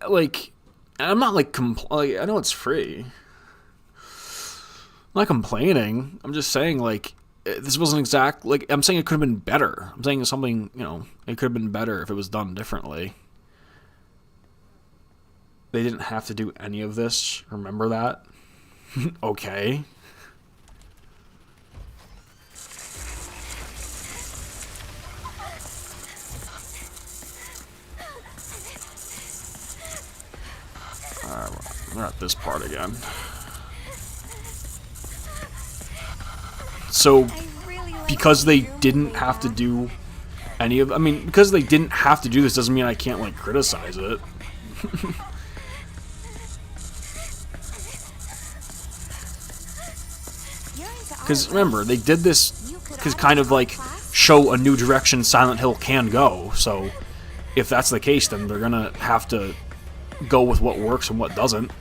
like, I'm not like I know it's free. I'm not complaining. I'm just saying, like, this wasn't exact. Like, I'm saying it could have been better. I'm saying something, you know, it could have been better if it was done differently. They didn't have to do any of this. Remember that? Okay. Alright, we're at this part again. So, because they didn't have to do any of... I mean, because they didn't have to do this doesn't mean I can't, like, criticize it. Because remember, they did this to kind of like show a new direction Silent Hill can go. So if that's the case, then they're gonna have to go with what works and what doesn't.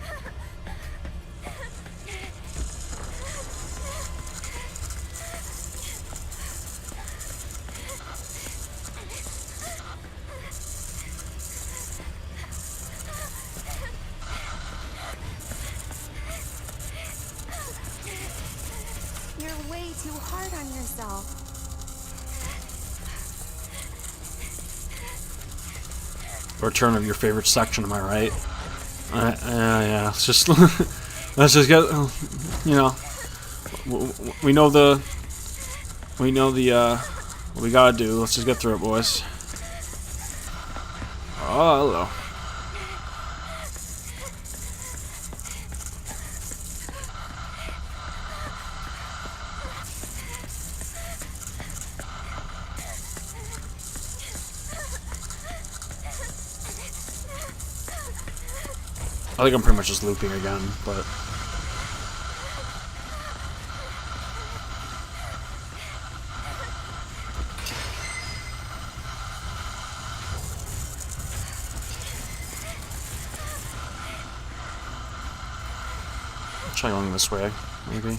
Return of your favorite section, am I right? Yeah. Let's just let's just get, you know, we know the what we gotta do. Let's just get through it, boys. Oh, hello. I think I'm pretty much just looping again, but... try going this way, maybe.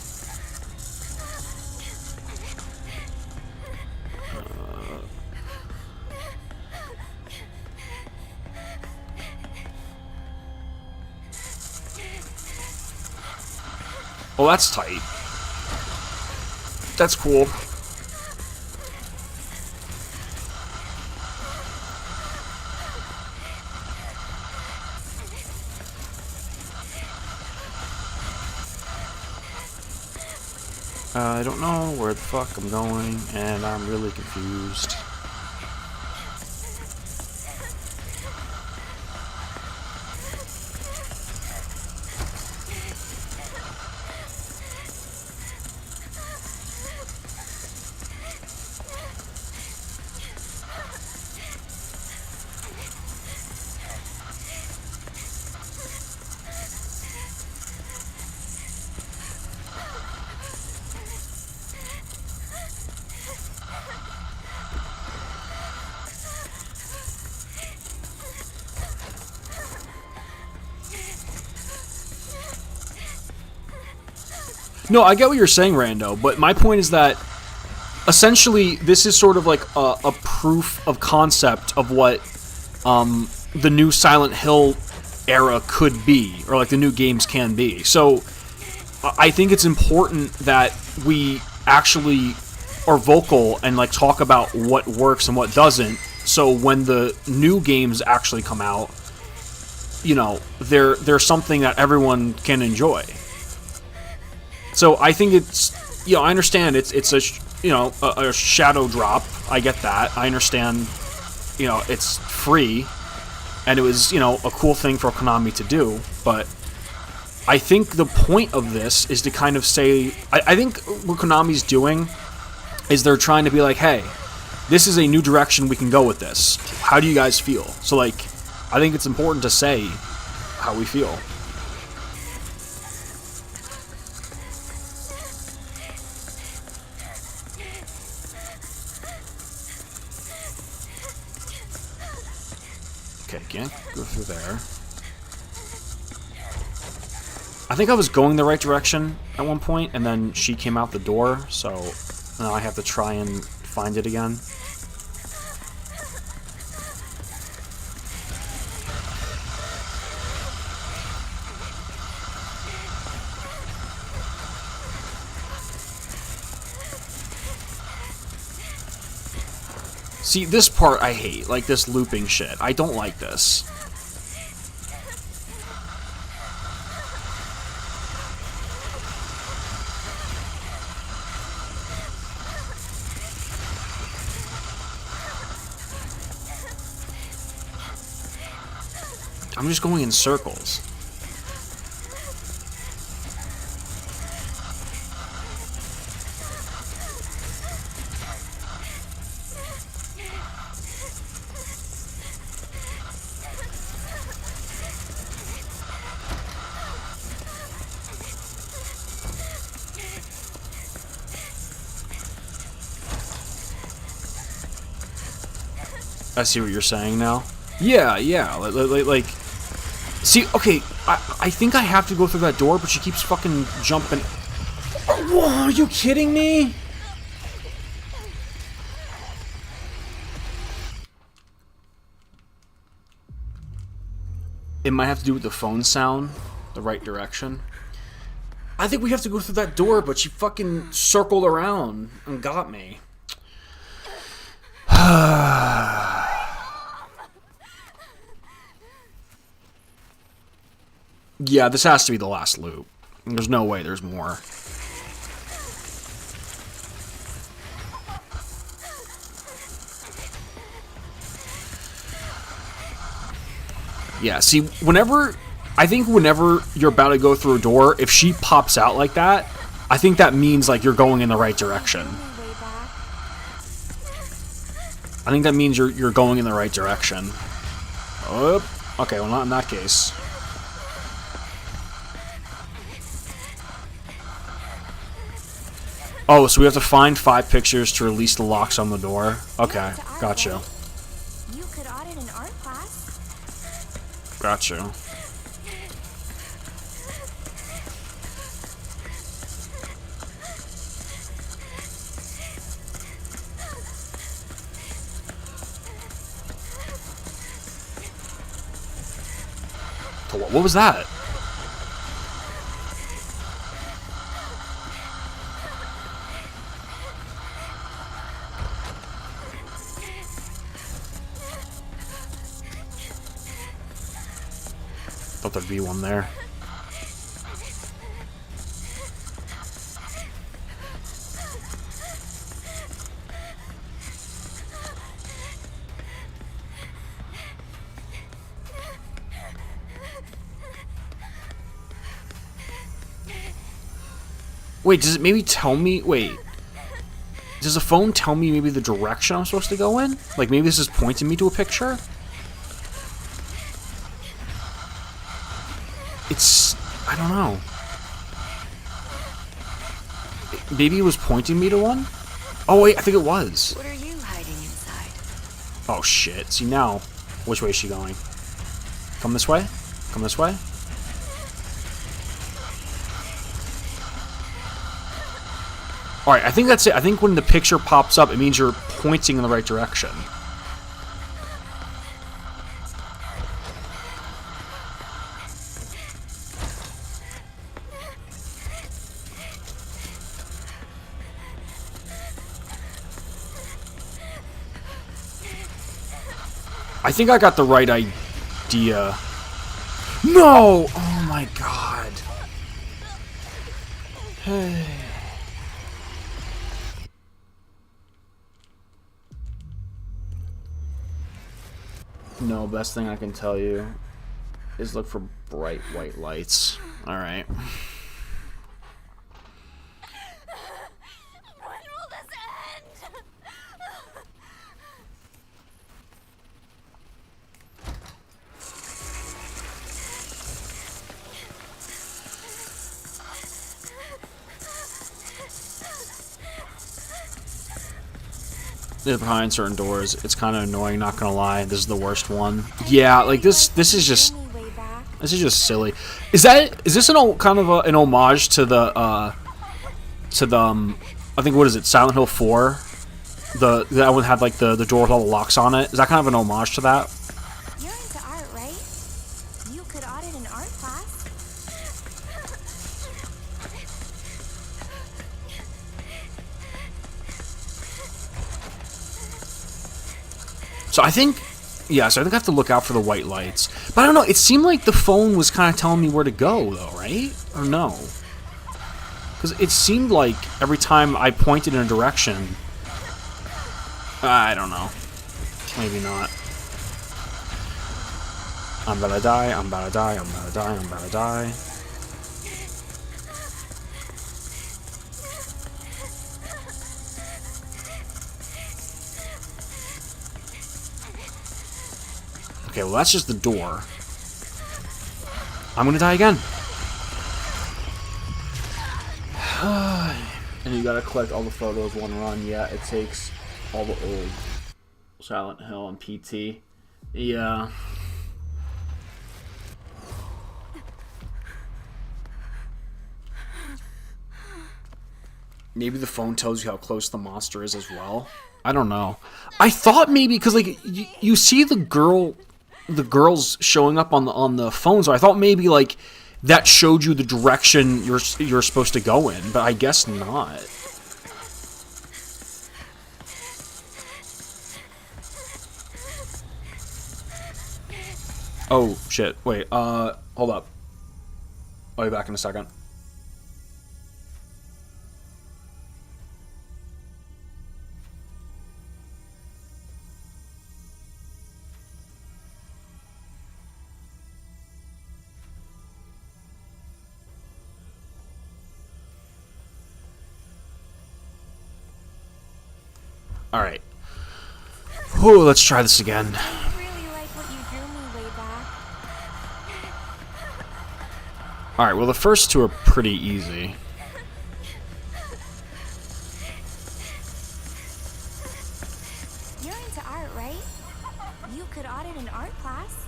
Oh, that's tight. That's cool. I don't know where the fuck I'm going, and I'm really confused. No, I get what you're saying, Rando, but my point is that essentially this is sort of like a proof of concept of what the new Silent Hill era could be, or like the new games can be. So I think it's important that we actually are vocal and like talk about what works and what doesn't, so when the new games actually come out, you know, they're something that everyone can enjoy. So I think it's, you know, I understand it's a a shadow drop. I get that. I understand, you know, it's free and it was, you know, a cool thing for Konami to do, but I think the point of this is to kind of say, I think what Konami's doing is they're trying to be like, hey, this is a new direction we can go with this. How do you guys feel? So, like, I think it's important to say how we feel. Okay, can't go through there. I think I was going the right direction at one point, and then she came out the door, so now I have to try and find it again. See, this part I hate, like this looping shit. I don't like this. I'm just going in circles. I see what you're saying now. Yeah. Like see, okay, I think I have to go through that door, but she keeps fucking jumping. Whoa, are you kidding me? It might have to do with the phone sound, the right direction. I think we have to go through that door, but she fucking circled around and got me. Yeah, this has to be the last loop. There's no way there's more. Yeah, see, whenever you're about to go through a door, if she pops out like that, I think that means like you're going in the right direction. I think that means you're going in the right direction. Oh, okay, well, not in that case. Oh, so we have to find 5 pictures to release the locks on the door. Okay, gotcha.
You could audit an art class.
Gotcha. What was that? Thought there'd be one there. Wait, does it maybe tell me... Wait. Does the phone tell me maybe the direction I'm supposed to go in? Like, maybe this is pointing me to a picture? It's... I don't know. Maybe it was pointing me to one? Oh, wait, I think it was.
What are you hiding inside?
Oh, shit. See, now, which way is she going? Come this way? Come this way? Alright, I think that's it. I think when the picture pops up, it means you're pointing in the right direction. I think I got the right idea. No! Oh my god. Hey. No, best thing I can tell you is look for bright white lights. Alright.
When will this end?
Behind certain doors, it's kind of annoying, not gonna lie. This is the worst one. Yeah, like this is just silly. Is this kind of an homage to the I think, what is it, Silent Hill 4? That one had like the door with all the locks on it. Is that kind of an homage to that?
You're into art, right? You could audit an art class.
So I think, yeah, so I think I have to look out for the white lights. But I don't know, it seemed like the phone was kind of telling me where to go, though, right? Or no? Because it seemed like every time I pointed in a direction... I don't know. Maybe not. I'm about to die, I'm about to die, I'm about to die, I'm about to die. Okay, well that's just the door. I'm gonna die again. And you gotta collect all the photos one run. Yeah, it takes all the old Silent Hill and PT. Yeah. Maybe the phone tells you how close the monster is as well. I don't know. I thought maybe because like you see the girls showing up on the phone, so I thought maybe like that showed you the direction you're supposed to go in, but I guess not. Oh shit! Wait, hold up. I'll be back in a second. Alright. Whew, let's try this again.
I really like what you drew me way back.
Alright, well the first two are pretty easy.
You're into art, right? You could audit an art class.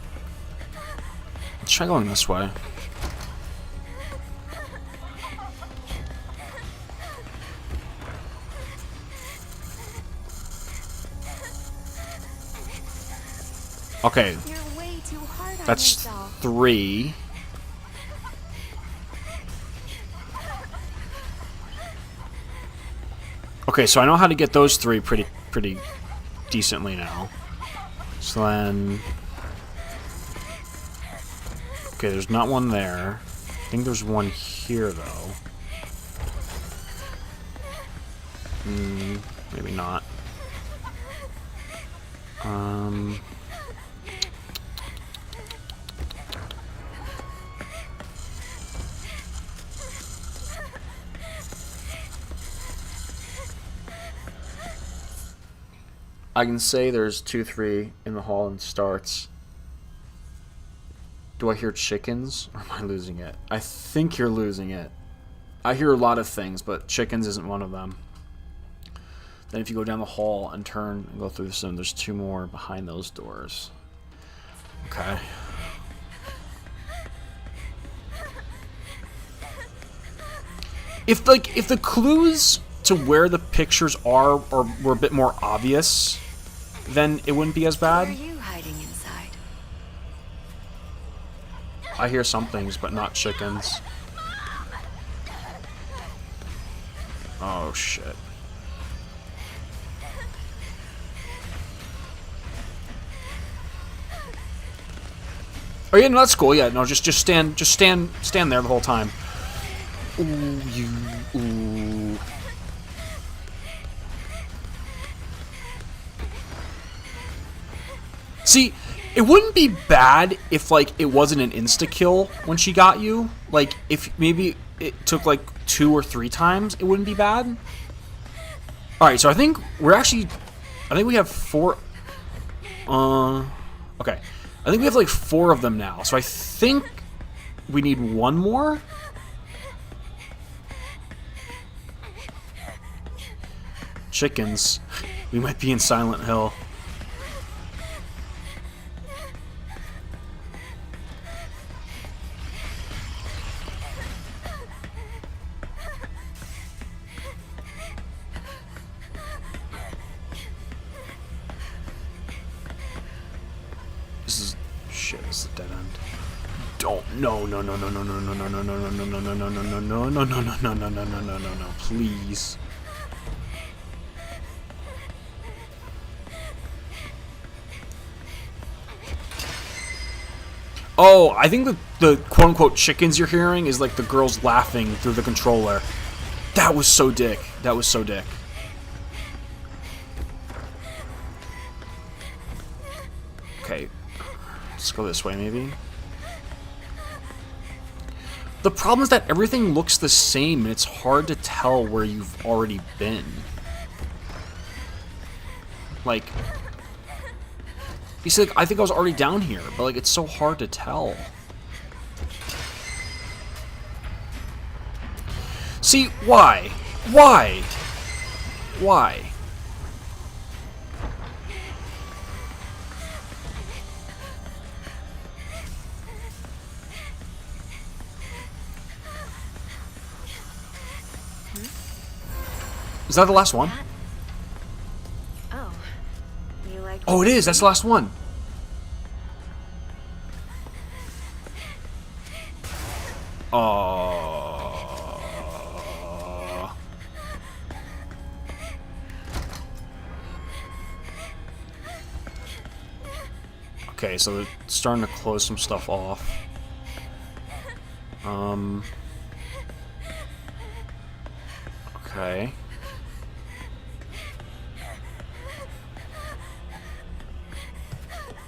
Let's try going this way. Okay,
You're way too hard on
that's
yourself.
3. Okay, so I know how to get those 3 pretty decently now. So then... Okay, there's not one there. I think there's one here, though. Maybe not. I can say there's 2, 3 in the hall and starts. Do I hear chickens? Or am I losing it? I think you're losing it. I hear a lot of things, but chickens isn't one of them. Then if you go down the hall and turn and go through this, and there's 2 more behind those doors. Okay. If the clues to where the pictures are or were a bit more obvious, then it wouldn't be as
What are
bad.
you hiding inside?
I hear some things, but not chickens. Oh shit. Oh yeah, no, that's cool. Yeah, no, just stand there the whole time. Ooh, you, ooh. See, it wouldn't be bad if, like, it wasn't an insta-kill when she got you. Like, if maybe it took, like, 2 or 3 times, it wouldn't be bad. Alright, so I think we have 4... Okay. I think we have, like, 4 of them now. So I think we need 1 more. Chickens. We might be in Silent Hill. This is shit. This is a dead end. Don't. No. Please. Oh, I think the quote-unquote chickens you're hearing is like the girls laughing through the controller. That was so dick. That was so dick. Okay. Let's go this way, maybe. The problem is that everything looks the same, and it's hard to tell where you've already been. Like... You see, like, I think I was already down here, but, like, it's so hard to tell. See, why? Why? Why? Is that the last one?
Oh. You like
Oh, it is. That's the last one. Okay, so they're starting to close some stuff off. Okay.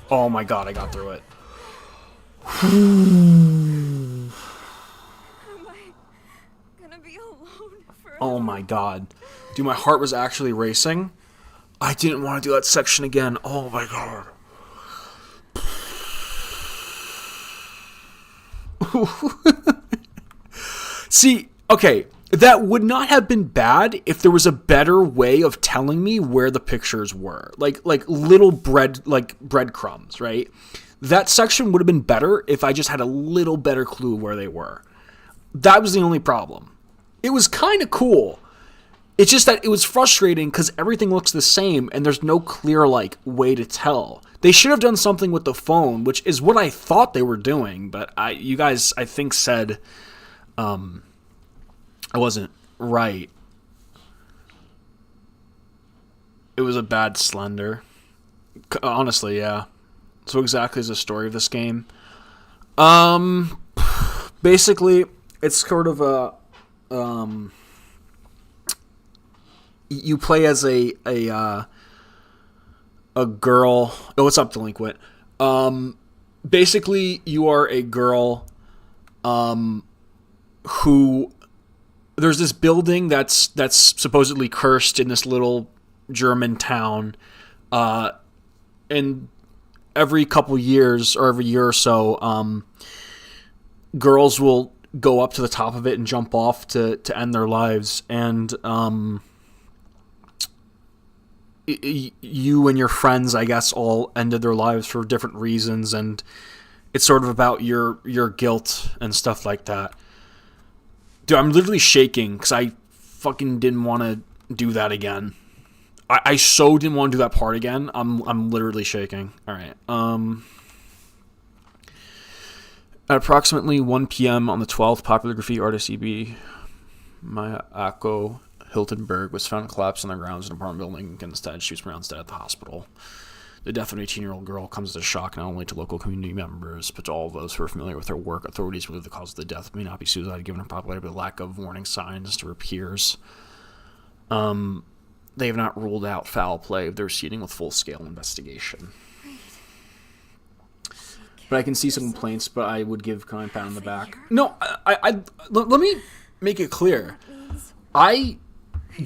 Oh my god, I got through it.
Am I gonna be alone forever?
Oh my god. Dude, my heart was actually racing. I didn't want to do that section again. Oh my god. See, okay, that would not have been bad if there was a better way of telling me where the pictures were. Like little breadcrumbs, right? That section would have been better if I just had a little better clue where they were. That was the only problem. It was kind of cool. It's just that it was frustrating because everything looks the same and there's no clear, like, way to tell. They should have done something with the phone, which is what I thought they were doing, but you guys, I think, said I wasn't right. It was a bad Slender. Honestly, yeah. So exactly is the story of this game. Basically, it's sort of a you play as a girl. Oh, what's up, delinquent? Basically, you are a girl who there's this building that's supposedly cursed in this little German town, and every couple years or every year or so, girls will go up to the top of it and jump off to end their lives, and you and your friends, I guess, all ended their lives for different reasons, and it's sort of about your guilt and stuff like that. Dude, I'm literally shaking because I fucking didn't want to do that again. I so didn't want to do that part again. I'm literally shaking. All right. At approximately 1 p.m. on the 12th, popular graffiti artist E.B. Mayako Hiltonberg was found collapsed on the grounds in an apartment building. Instead, she was pronounced dead at the hospital. The death of an 18-year-old girl comes as a shock not only to local community members, but to all of those who are familiar with her work. Authorities believe the cause of the death may not be suicide, given her popularity, but lack of warning signs to her peers. They have not ruled out foul play. They're proceeding with full-scale investigation. But I can see some complaints, but I would give Konami a pat on the back. No, let me make it clear. I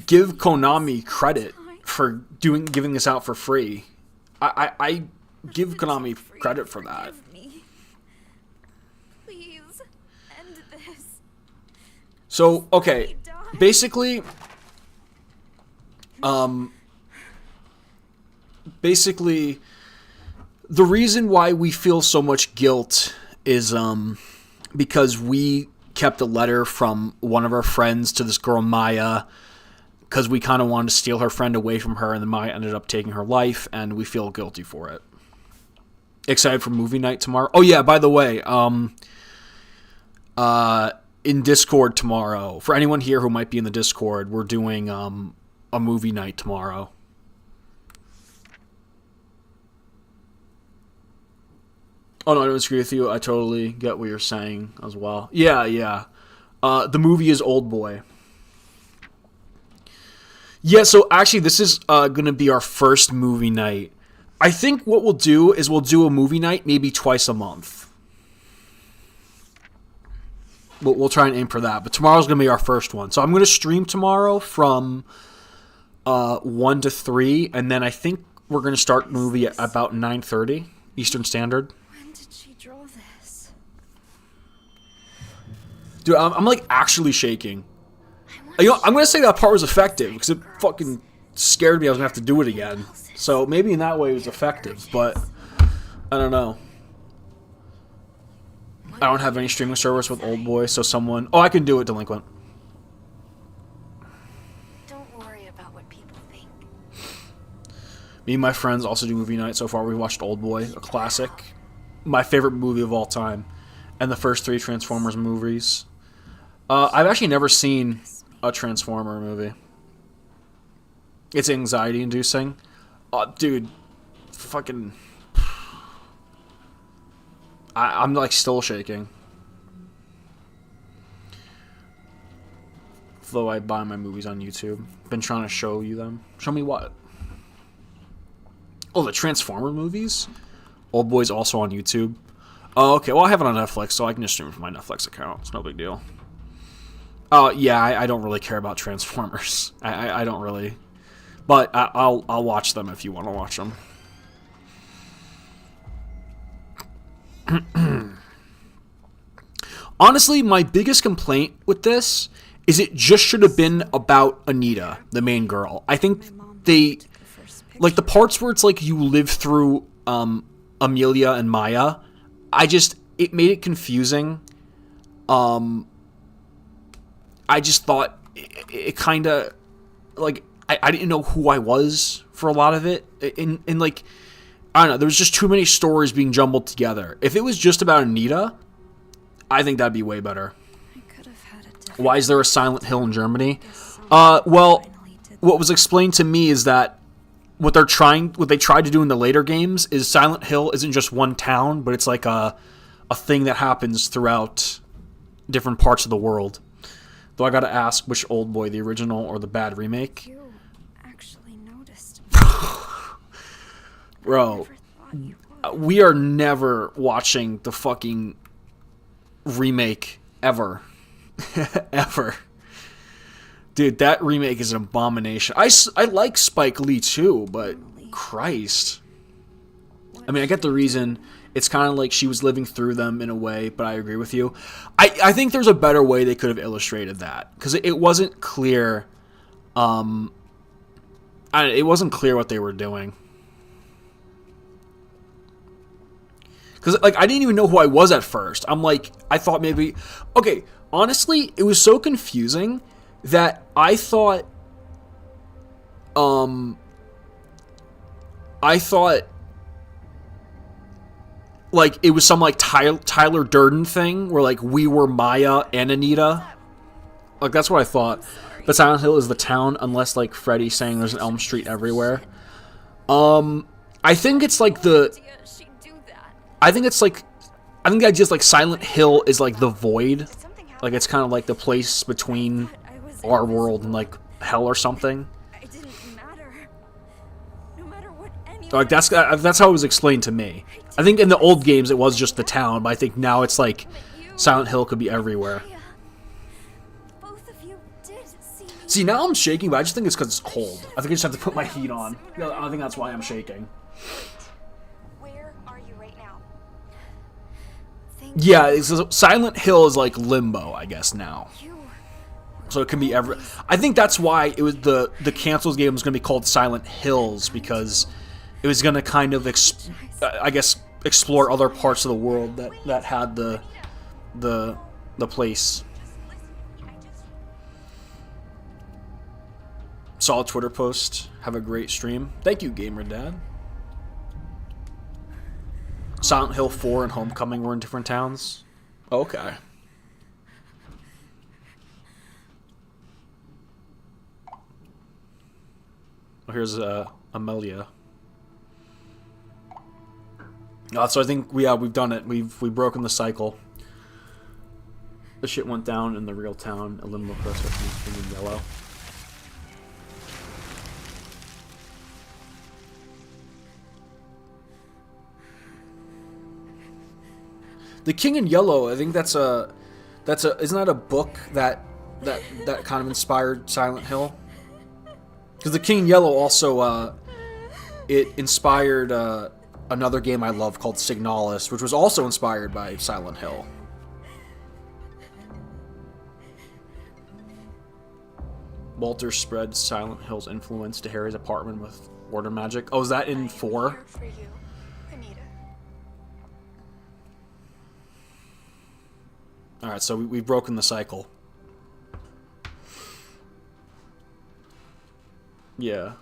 give Konami credit for giving this out for free. I give Konami credit for that.
Please, end this.
So, okay, basically, the reason why we feel so much guilt is because we kept a letter from one of our friends to this girl Maya, because we kind of wanted to steal her friend away from her, and then Maya ended up taking her life, and we feel guilty for it. Excited for movie night tomorrow? Oh yeah, by the way, in Discord tomorrow, for anyone here who might be in the Discord, we're doing a movie night tomorrow. Oh no, I don't disagree with you. I totally get what you're saying as well. Yeah. The movie is Old Boy. Yeah, so actually this is going to be our first movie night. I think what we'll do is we'll do a movie night maybe twice a month. We'll try and aim for that. But tomorrow's going to be our first one. So I'm going to stream tomorrow from 1 to 3. And then I think we're going to start the movie at about 9:30 Eastern Standard.
When did she draw this?
Dude, I'm like actually shaking. You know, I'm going to say that part was effective because it fucking scared me I was going to have to do it again. So maybe in that way it was effective, but I don't know. I don't have any streaming service with Old Boy, so someone... Oh, I can do it, Delinquent.
Don't worry about what people think.
Me and my friends also do movie night. So far we watched Old Boy, a classic. My favorite movie of all time. And the first 3 Transformers movies. I've actually never seen a Transformer movie. It's anxiety-inducing. Dude, fucking... I'm like still shaking. Though I buy my movies on YouTube. Been trying to show you them. Show me what? Oh, the Transformer movies? Old Boy's also on YouTube. Oh, okay. Well, I have it on Netflix, so I can just stream it from my Netflix account. It's no big deal. Yeah, I don't really care about Transformers. I don't really. But I'll watch them if you want to watch them. Honestly, my biggest complaint with this is it just should have been about Anita, the main girl. I think they... Like, the parts where it's like you live through Amelia and Maya, it made it confusing. I just thought it kind of... Like, I didn't know who I was for a lot of it. And like... I don't know, there was just too many stories being jumbled together. If it was just about Anita, I think that'd be way better. Why is there a Silent Hill in Germany? Well, what was explained to me is that what they tried to do in the later games is Silent Hill isn't just one town, but it's like a thing that happens throughout different parts of the world. Though I gotta ask, which Old Boy, the original or the bad remake?
You actually noticed.
Bro, we are never watching the fucking remake ever. Ever. Dude, that remake is an abomination. I like Spike Lee too, but Christ. I mean, I get the reason. It's kind of like she was living through them in a way, but I agree with you. I think there's a better way they could have illustrated that. Because it wasn't clear. It wasn't clear what they were doing. Because, like, I didn't even know who I was at first. I'm like, I thought maybe... Okay, honestly, it was so confusing that I thought I thought like it was some like Tyler Durden thing where like we were Maya and Anita. Like that's what I thought. But Silent Hill is the town, unless like Freddy saying there's an Elm Street everywhere. I think it's like the. I think the idea is like Silent Hill is like the void. Like it's kind of like the place between our world and like hell or something.
I didn't matter. No matter what anyone
Like that's how it was explained to me. I think in the old games it was just the town, but I think now it's like Silent Hill could be everywhere.
both of you did see me.
See, now I'm shaking, but I just think it's because it's cold. I think I just have to put my heat on. I think that's why I'm shaking.
Where are you right now?
Yeah, Silent Hill is like limbo, I guess, now.
You
So it can be ever. I think that's why it was the canceled game was going to be called Silent Hills, because it was going to kind of I guess explore other parts of the world that had the place. Saw a Twitter post. Have a great stream. Thank you, Gamer Dad. Silent Hill 4 and Homecoming were in different towns. Okay. Well, here's Amelia. So I think we've done it. We've broken the cycle. The shit went down in the real town. A limbo press in yellow. The King in Yellow. I think that's a isn't that a book that kind of inspired Silent Hill? Because the King in Yellow also it inspired another game I love called Signalis, which was also inspired by Silent Hill. Walter spread Silent Hill's influence to Harry's apartment with order magic. Oh, is that in 4?
For you, Anita.
Alright, so we've broken the cycle. Yeah.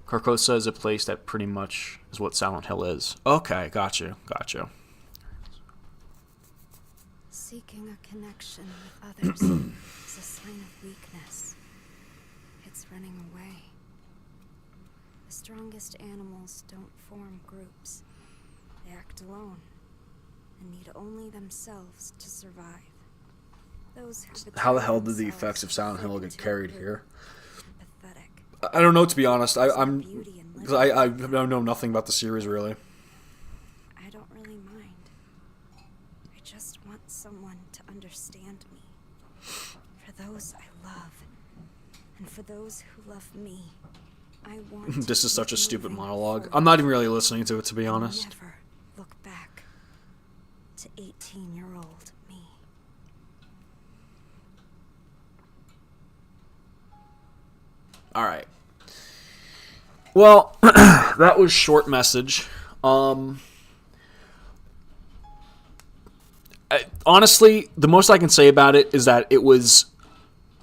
Carcosa is a place that pretty much is what Silent Hill is. Okay, got you.
Seeking a connection with others is a sign of weakness. It's running away. The strongest animals don't form groups. They act alone and need only themselves to survive. Those who
How the hell did the effects of Silent Hill get carried here? I don't know, to be honest. I'm because I know nothing about the series really.
I don't really mind. I just want someone to understand me. For those I love, and for those who love me, I want.
This is such a stupid monologue. I'm not even really listening to it, to be honest.
Never look back to 18-year-old me.
All right. Well, that was short message. Honestly, the most I can say about it is that it was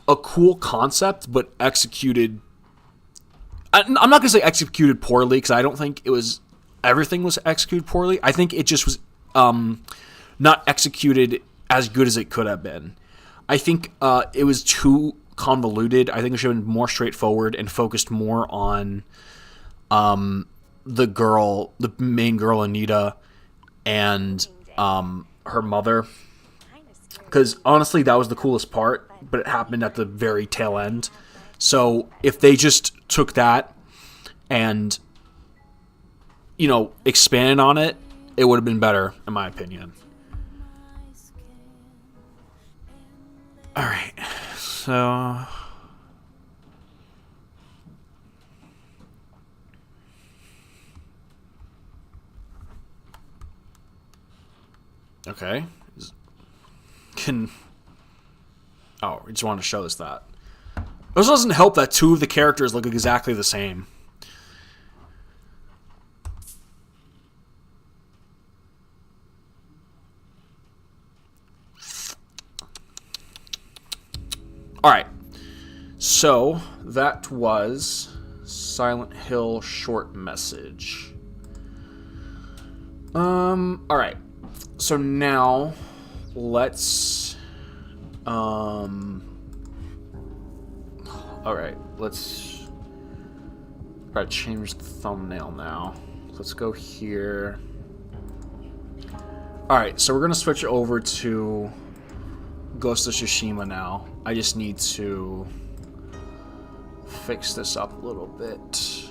a cool concept, but executed. I'm not gonna say executed poorly, because I don't think it was. Everything was executed poorly. I think it just was not executed as good as it could have been. I think it was too convoluted. I think it should have been more straightforward and focused more on the main girl Anita, and her mother. Because honestly, that was the coolest part, but it happened at the very tail end. So if they just took that and, expanded on it, it would have been better, in my opinion. Alright, so... Okay. Oh, we just wanted to show us that. It also doesn't help that two of the characters look exactly the same. Alright. So, that was Silent Hill short message. Alright. So now, let's... Alright, let's... try to change the thumbnail now. Let's go here. Alright, so we're going to switch over to Ghost of Tsushima now. I just need to fix this up a little bit.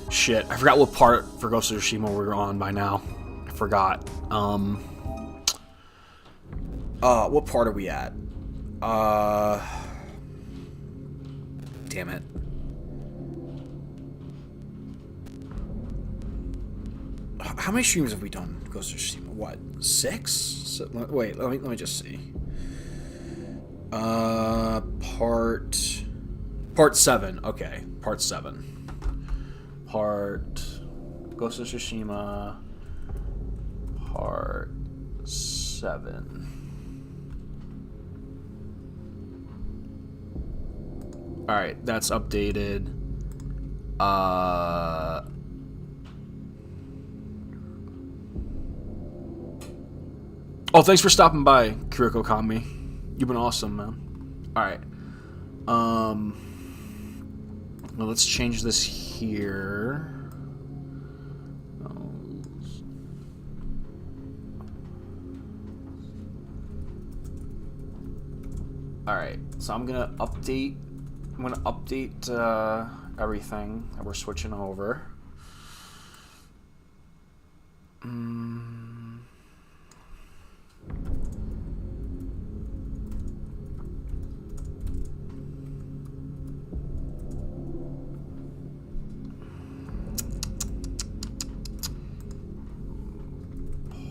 Shit, I forgot what part for Ghost of Tsushima we were on by now. I forgot. What part are we at? Damn it. How many streams have we done Ghost of Tsushima? What? 6? So, wait, let me just see. Part 7. Okay, part 7. Ghost of Tsushima, part 7. Alright, that's updated. Oh, thanks for stopping by, Kiriko Kami. You've been awesome, man. Alright. Well, let's change this here. Alright, so I'm gonna update everything that we're switching over.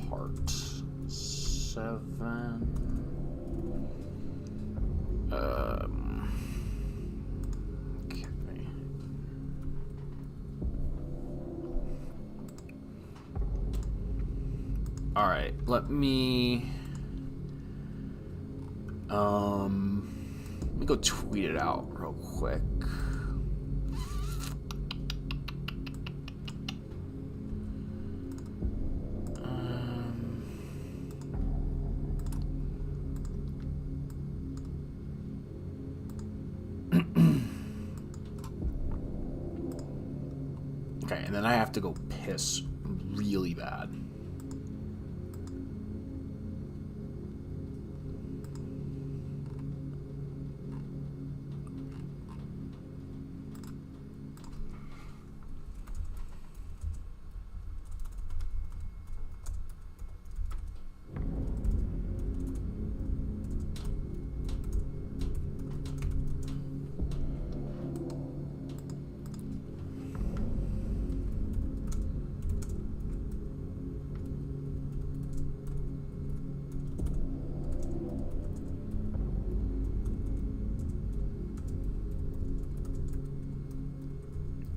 Part 7. Okay. All right, let me go tweet it out real quick. Okay, and then I have to go piss really bad.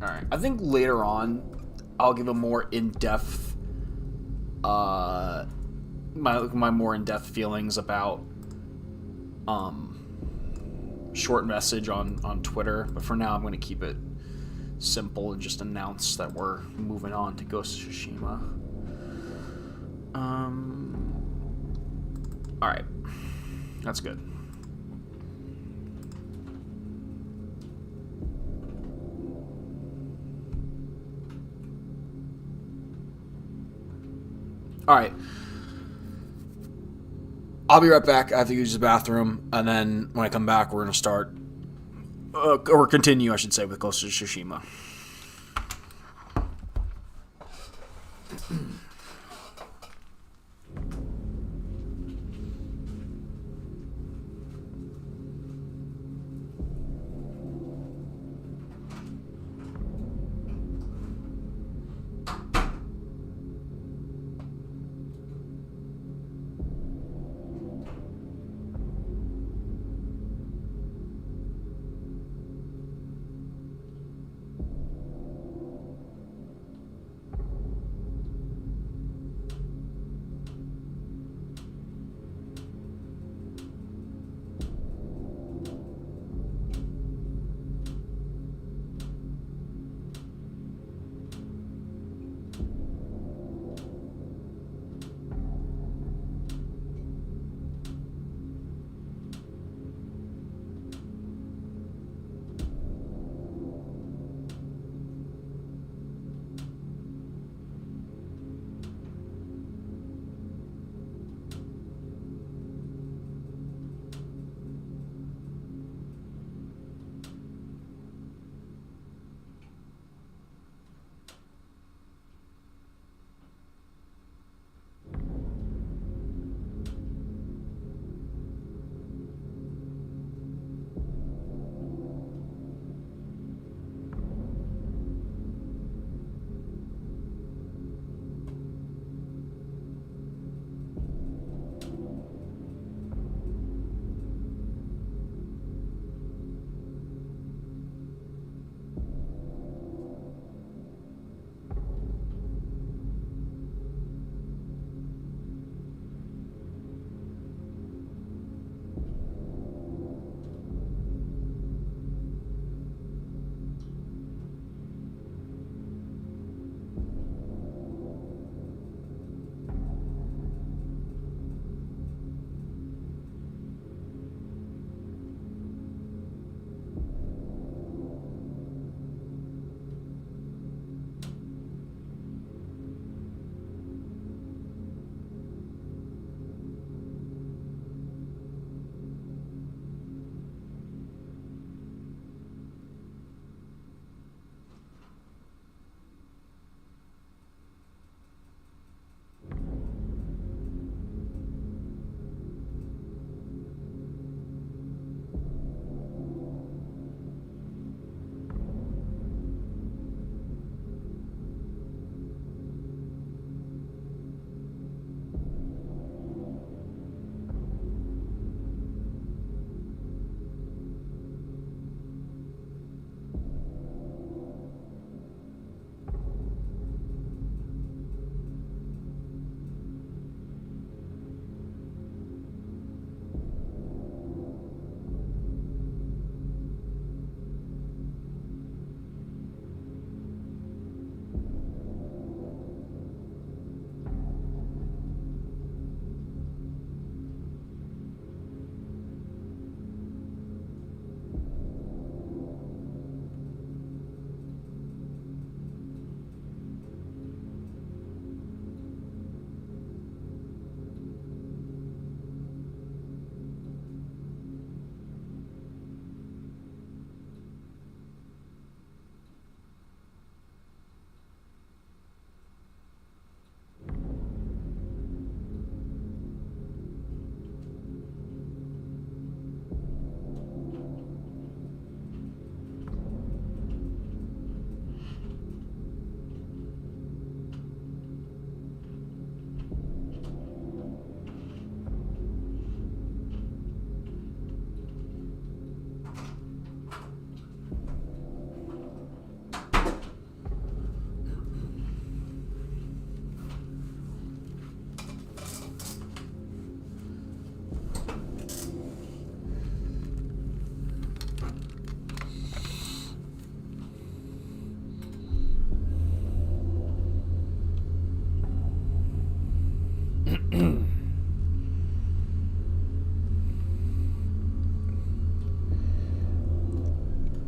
Alright, I think later on I'll give a more in-depth my more in-depth feelings about short message on Twitter, but for now I'm going to keep it simple and just announce that we're moving on to Ghost of Tsushima. Alright, that's good. Alright. I'll be right back. I have to use the bathroom, and then when I come back, we're going to start, or continue, I should say, with Ghost of Tsushima.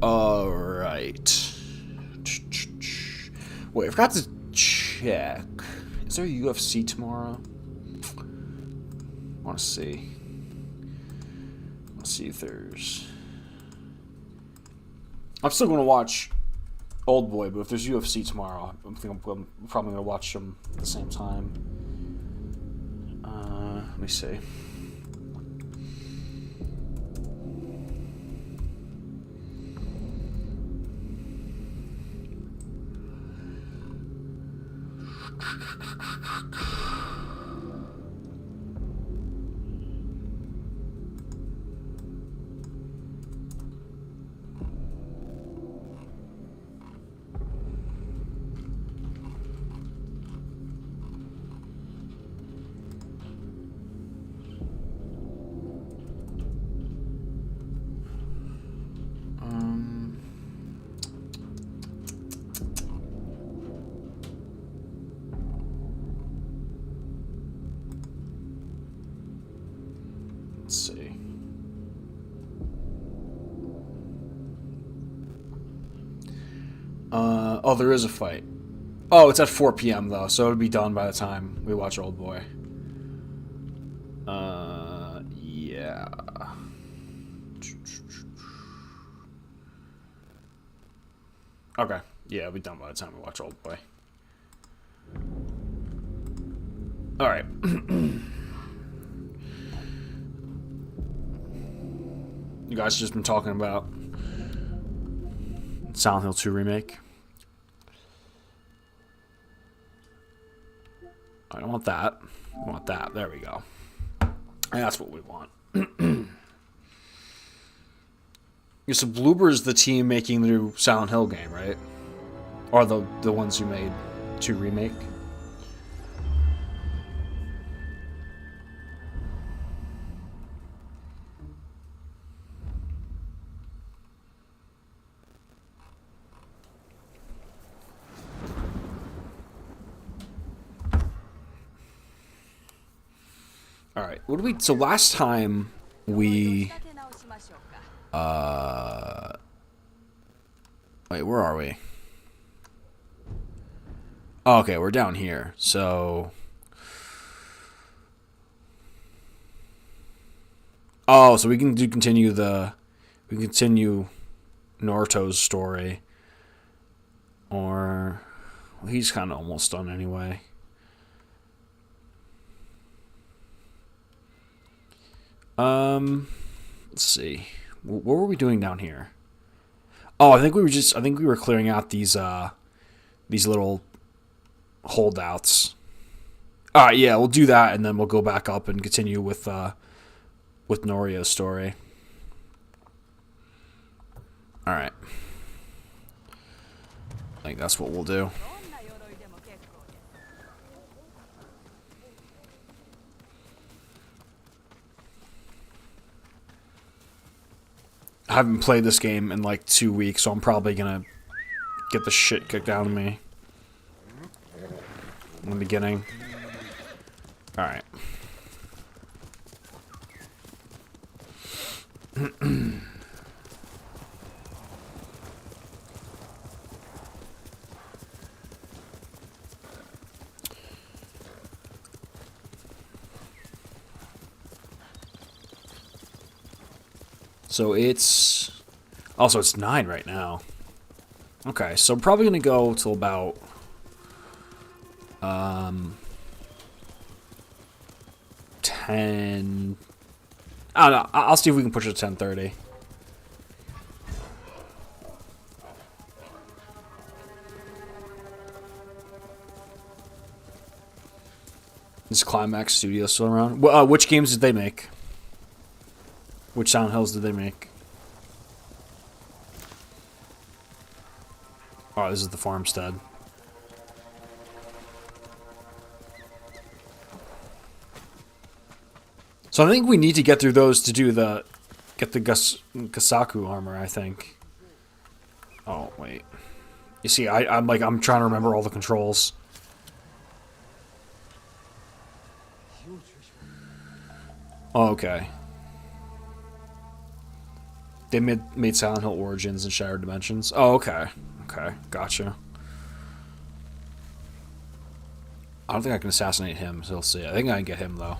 Alright. Wait, I forgot to check. Is there a UFC tomorrow? I want to see. Let's see if there's... I'm still going to watch Old Boy, but if there's UFC tomorrow, I'm probably going to watch them at the same time. Let me see. Let's see. Oh, there is a fight. Oh, it's at 4 p.m. though, so it'll be done by the time we watch Old Boy. Yeah. Okay. Yeah, it'll be done by the time we watch Old Boy. Alright. You guys just been talking about Silent Hill 2 remake. I don't want that. I want that. There we go. And that's what we want. Yeah, so Bloober's the team making the new Silent Hill game, right? Or the ones who made 2 remake. Alright, what do we... So last time we... Wait, where are we? Oh, okay, we're down here, so... Oh, so we can continue Naruto's story. Or... Well, he's kind of almost done anyway. Let's see. What were we doing down here? Oh, I think we were clearing out these little holdouts. Alright, yeah, we'll do that and then we'll go back up and continue with Norio's story. Alright. I think that's what we'll do. I haven't played this game in like 2 weeks, so I'm probably gonna get the shit kicked out of me in the beginning. Alright. So it's... Also, it's 9 right now. Okay, so I'm probably going to go till about... 10... I don't know. I'll see if we can push it to 10:30. Is Climax Studio still around? Which games did they make? Which Silent Hills did they make? Oh, this is the farmstead. So I think we need to get through those to do get the Gasaku armor, I think. Oh, wait. You see, I'm trying to remember all the controls. Oh, okay. They made Silent Hill Origins and Shattered Dimensions. Oh, okay. Okay, gotcha. I don't think I can assassinate him, so we'll see. I think I can get him, though.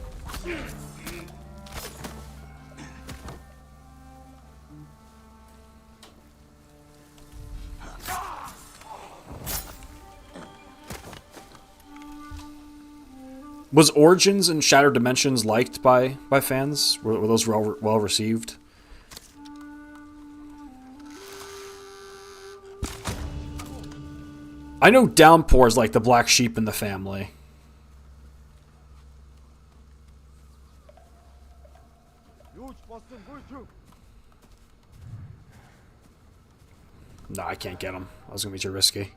Was Origins and Shattered Dimensions liked by fans? Were those well received? I know Downpour is like the black sheep in the family. No, I can't get him. That was gonna be too risky.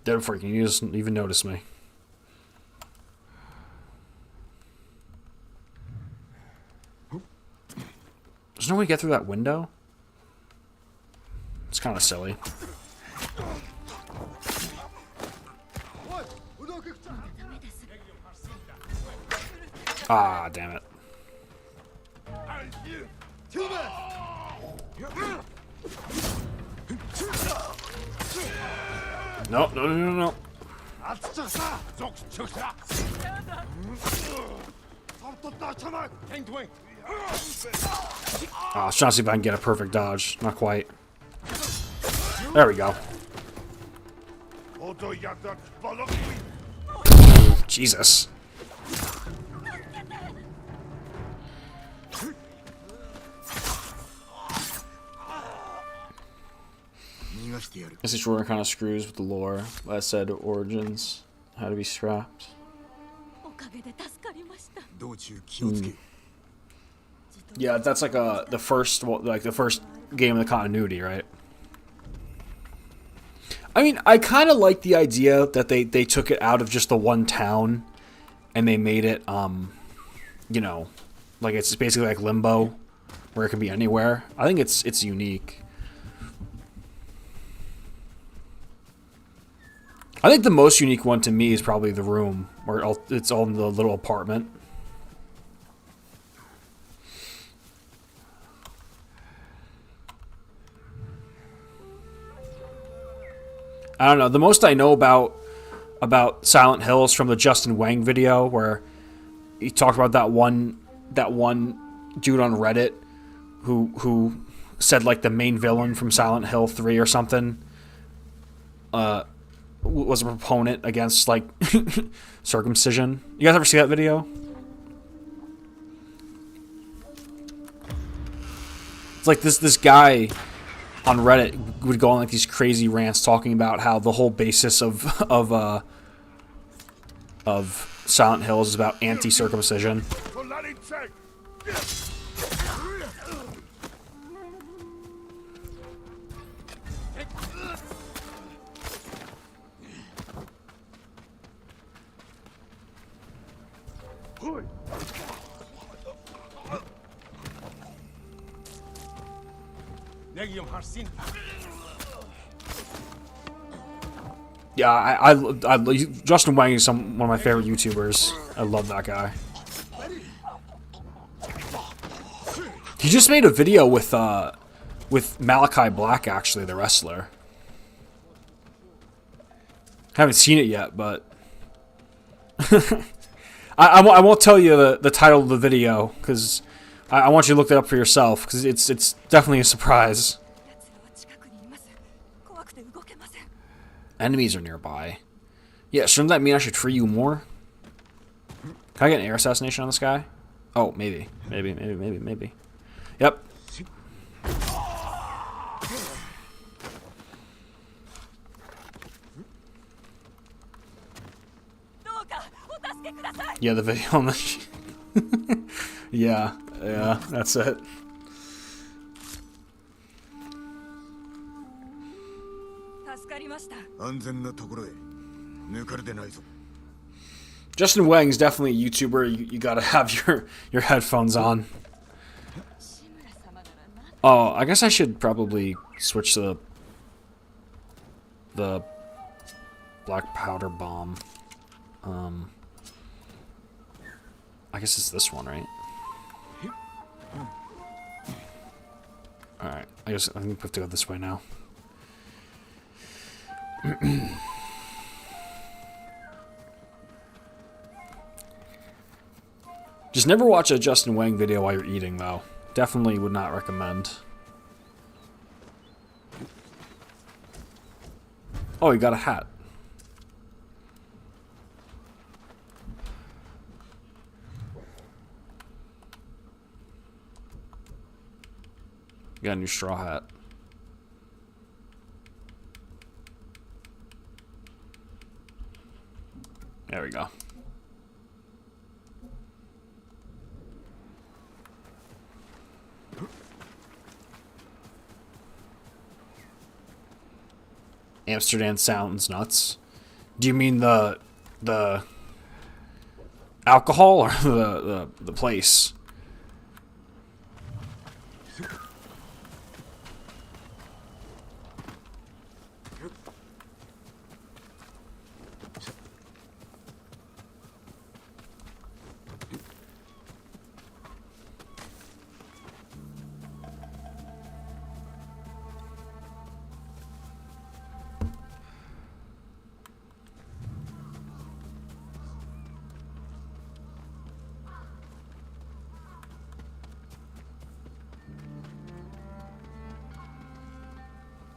Dead freaking, you doesn't even notice me. There's no way to get through that window? It's kind of silly. Ah, damn it. No, no, no, no, no. I was trying to see if I can get a perfect dodge. Not quite. There we go. Jesus. This is kind of screws with the lore. I said Origins had to be scrapped. Yeah, that's like the first game of the continuity, right? I mean, I kind of like the idea that they took it out of just the one town and they made it, you know, like it's basically like Limbo, where it can be anywhere. I think it's unique. I think the most unique one to me is probably the room, where it's all in the little apartment. I don't know. The most I know about Silent Hill is from the Justin Wang video, where he talked about that one dude on Reddit who said like the main villain from Silent Hill 3 or something was a proponent against like circumcision. You guys ever see that video? It's like this guy on Reddit would go on like these crazy rants talking about how the whole basis of Silent Hill is about anti-circumcision. Yeah, I Justin Wang is one of my favorite YouTubers. I love that guy. He just made a video with Malachi Black, actually, the wrestler. Haven't seen it yet, but I won't tell you the title of the video because I want you to look that up for yourself because it's definitely a surprise. Enemies are nearby. Yeah, shouldn't that mean I should free you more? Can I get an air assassination on this guy? Oh, maybe. Yep. Yeah, the video on the... yeah, that's it. Justin Wang's definitely a YouTuber. You gotta have your headphones on. Oh, I guess I should probably switch to the black powder bomb. I guess it's this one, right? Alright, I think we have to go this way now. Just never watch a Justin Wang video while you're eating, though. Definitely would not recommend. Oh, you got a hat. You got a new straw hat. There we go. Amsterdam sounds nuts. Do you mean the alcohol or the place?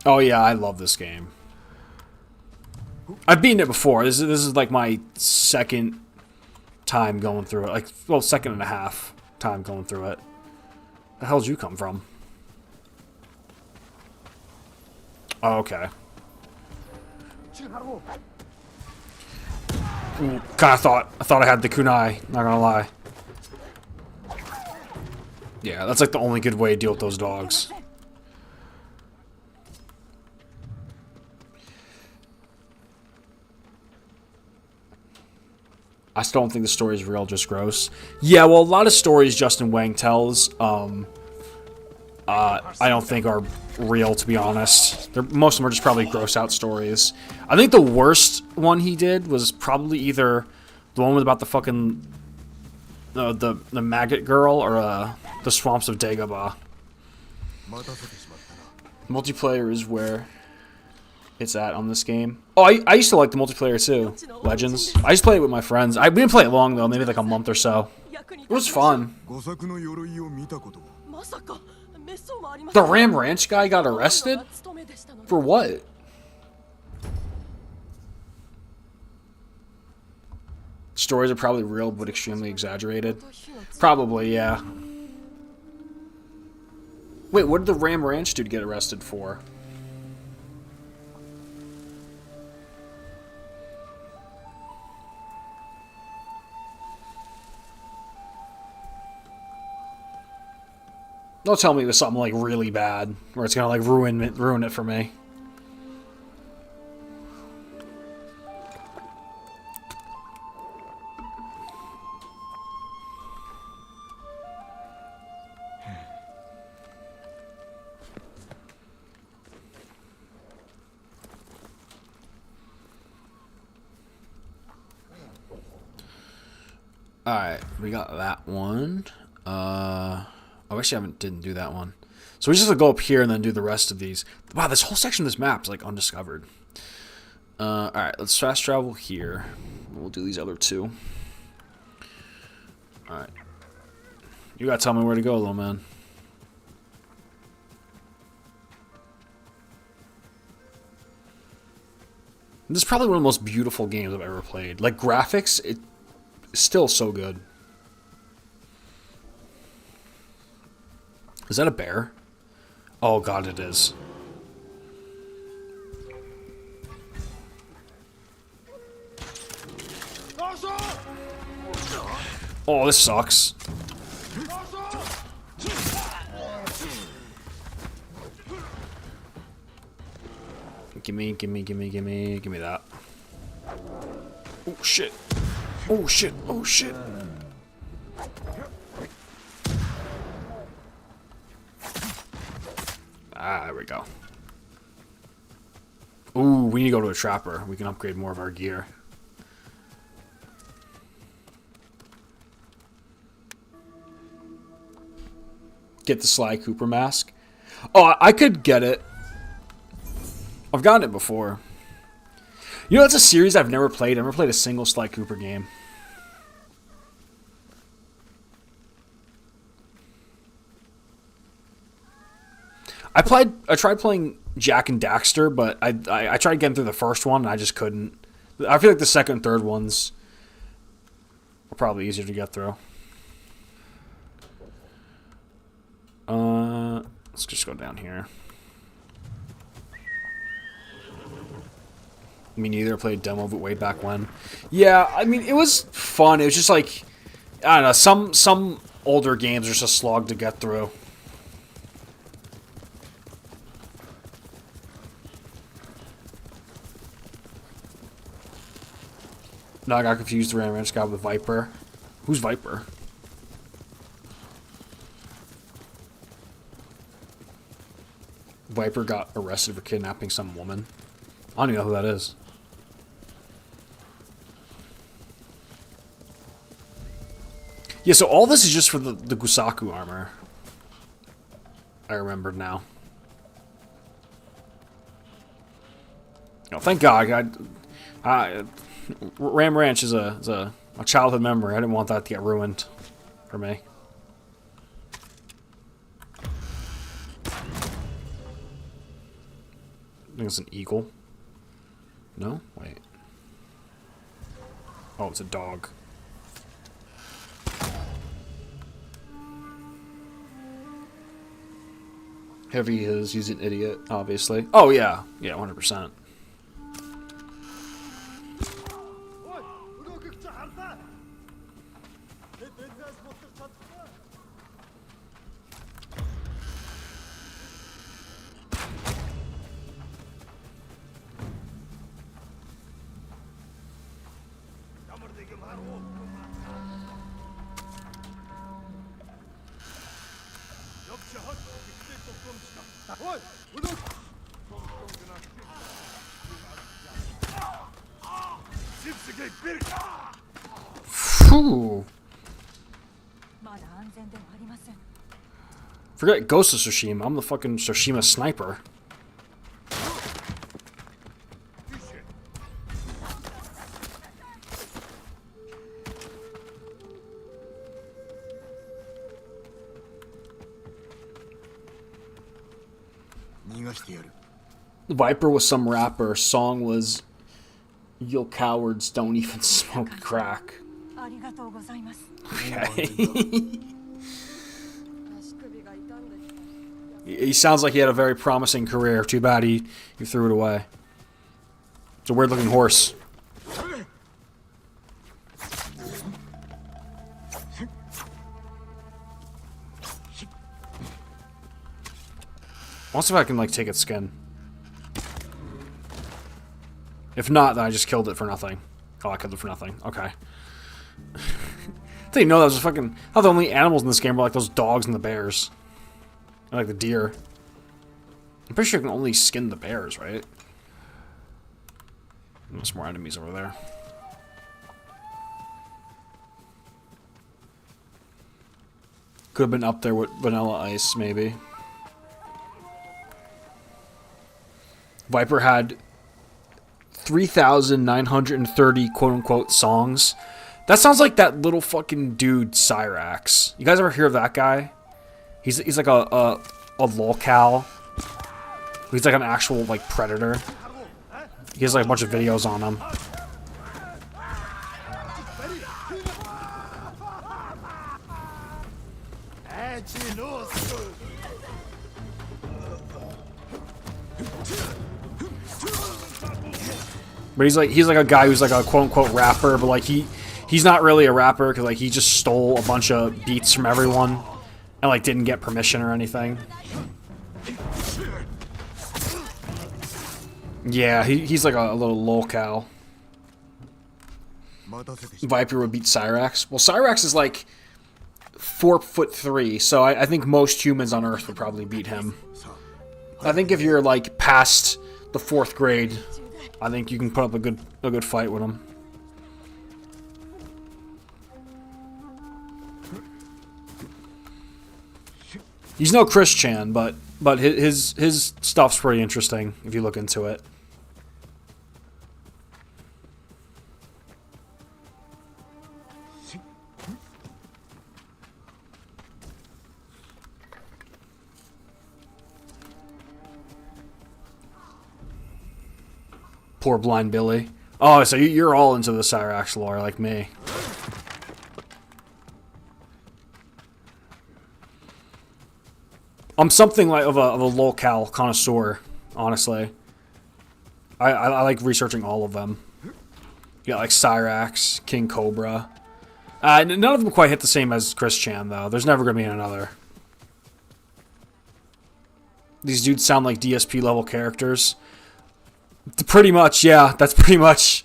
Oh yeah, I love this game. I've beaten it before. This is like my second time going through it. Like, well, second and a half time going through it. The hell did you come from? Oh, okay. I thought I had the kunai, not gonna lie. Yeah, that's like the only good way to deal with those dogs. I still don't think the story is real, just gross. Yeah, well, a lot of stories Justin Wang tells, I don't think are real, to be honest. Most of them are just probably gross out stories. I think the worst one he did was probably either the one about the fucking the maggot girl or the swamps of Dagobah. Multiplayer is where it's at on this game. Oh, I used to like the multiplayer too. Legends. I used to play it with my friends. We didn't play it long though, maybe like a month or so. It was fun. The Ram Ranch guy got arrested? For what? Stories are probably real but extremely exaggerated. Probably, yeah. Wait, what did the Ram Ranch dude get arrested for? Don't tell me it was something like really bad, where it's gonna like ruin it for me. Alright, we got that one. Oh, actually, didn't do that one. So we just have to go up here and then do the rest of these. Wow, this whole section of this map is like undiscovered. Alright, let's fast travel here. We'll do these other two. Alright. You gotta tell me where to go, little man. This is probably one of the most beautiful games I've ever played. Like, graphics, it's still so good. Is that a bear? Oh god, it is. Oh, this sucks. gimme that. Oh shit. Oh shit. Oh shit. Ah, there we go. Ooh, we need to go to a trapper. We can upgrade more of our gear. Get the Sly Cooper mask. Oh, I could get it. I've gotten it before. You know, that's a series I've never played. I've never played a single Sly Cooper game. I tried playing Jak and Daxter, but I tried getting through the first one and I just couldn't. I feel like the second and third ones are probably easier to get through. Let's just go down here. I mean, you either played a demo of it way back when. Yeah, I mean, it was fun. It was just like, I don't know, some older games are just a slog to get through. No, I got confused. The Ram Ranch guy with Viper. Who's Viper? Viper got arrested for kidnapping some woman. I don't even know who that is. Yeah, so all this is just for the Gusaku armor. I remembered now. Oh, thank God. Ram Ranch is a childhood memory. I didn't want that to get ruined for me. I think it's an eagle. No? Wait. Oh, it's a dog. Heavy is, he's an idiot, obviously. Oh, yeah. Yeah, 100%. Phew. Forget Ghost of Tsushima. I'm the fucking Tsushima sniper. Viper was some rapper. Song was "You cowards don't even smoke crack." Okay. He sounds like he had a very promising career. Too bad he threw it away. It's a weird looking horse. I wonder if I can like take its skin. If not, then I just killed it for nothing. Oh, I killed it for nothing. Okay. I didn't know that was fucking. How the only animals in this game were like those dogs and the bears, and like the deer. I'm pretty sure you can only skin the bears, right? There's more enemies over there. Could have been up there with Vanilla Ice, maybe. Viper had 3,930 quote-unquote songs. That sounds like that little fucking dude, Cyrax. You guys ever hear of that guy? He's like a lolcow. He's like an actual like predator. He has like a bunch of videos on him. But he's like a guy who's like a quote-unquote rapper, but like he's not really a rapper because like he just stole a bunch of beats from everyone and like didn't get permission or anything. Yeah, he's like a little lolcow. Viper would beat Cyrax. Well, Cyrax is like 4'3", so I think most humans on Earth would probably beat him. I think if you're like past the 4th grade, I think you can put up a good fight with him. He's no Chris Chan, but his stuff's pretty interesting if you look into it. Poor blind Billy. Oh, so you're all into the Cyrax lore like me. I'm something like of a lolcow connoisseur, honestly. I like researching all of them. You got like Cyrax, King Cobra. None of them quite hit the same as Chris Chan though. There's never gonna be another. These dudes sound like DSP level characters. Pretty much, yeah. That's pretty much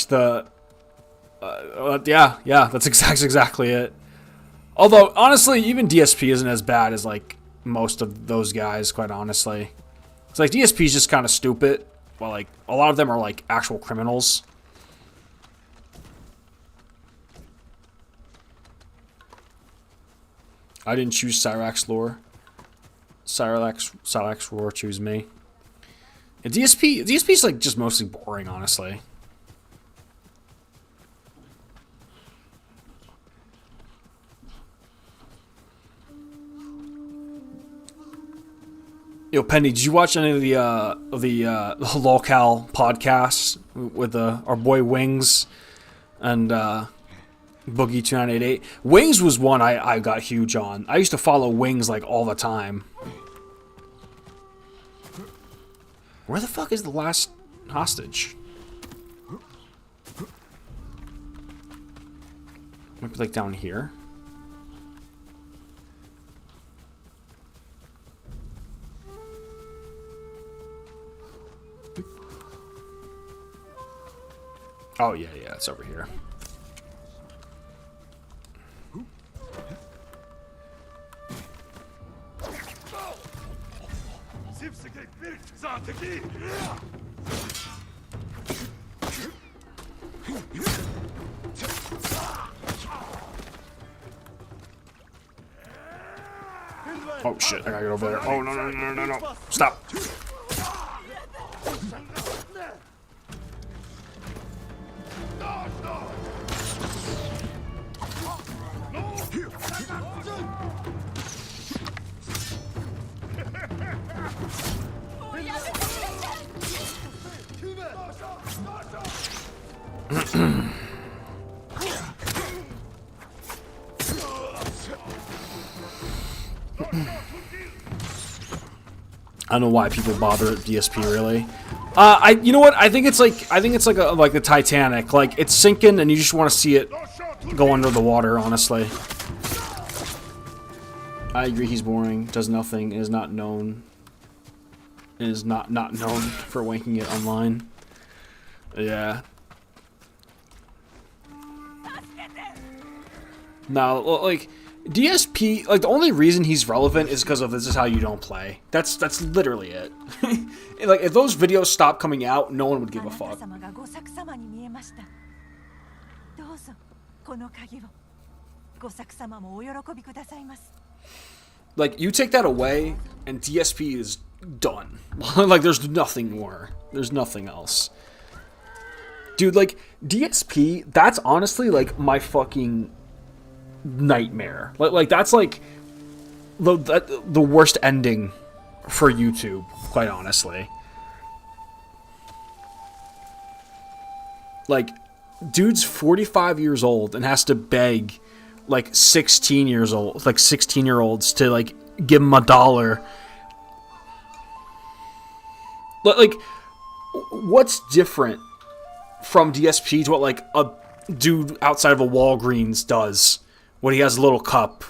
the. Yeah. That's exactly it. Although honestly, even DSP isn't as bad as like most of those guys. Quite honestly, it's like DSP is just kind of stupid. Well, like a lot of them are like actual criminals. I didn't choose Cyrax lore. Cyrax lore choose me. Yeah, DSP is like just mostly boring, honestly. Yo, Penny, did you watch any of the lolcow podcasts with our boy Wings and Boogie 2988? Wings was one I got huge on. I used to follow Wings like all the time. Where the fuck is the last hostage? Might be like down here. Oh yeah, it's over here. Oh shit, I gotta get over there. Oh no. Stop. I don't know why people bother at DSP really. You know what? I think it's like the Titanic. Like it's sinking, and you just want to see it go under the water. Honestly, I agree. He's boring. Does nothing. Is not known. Is not known for wanking it online. Yeah. No, like DSP, like the only reason he's relevant is because of this is how you don't play. That's literally it. Like if those videos stopped coming out, no one would give a fuck. Like you take that away, and DSP is done. Like there's nothing more. There's nothing else. Dude, like DSP, that's honestly like my fucking nightmare. Like that's like the worst ending for YouTube, quite honestly. Like dude's 45 years old and has to beg like 16-year-olds to like give him $1. Like what's different from DSP to what like a dude outside of a Walgreens does when he has a little cup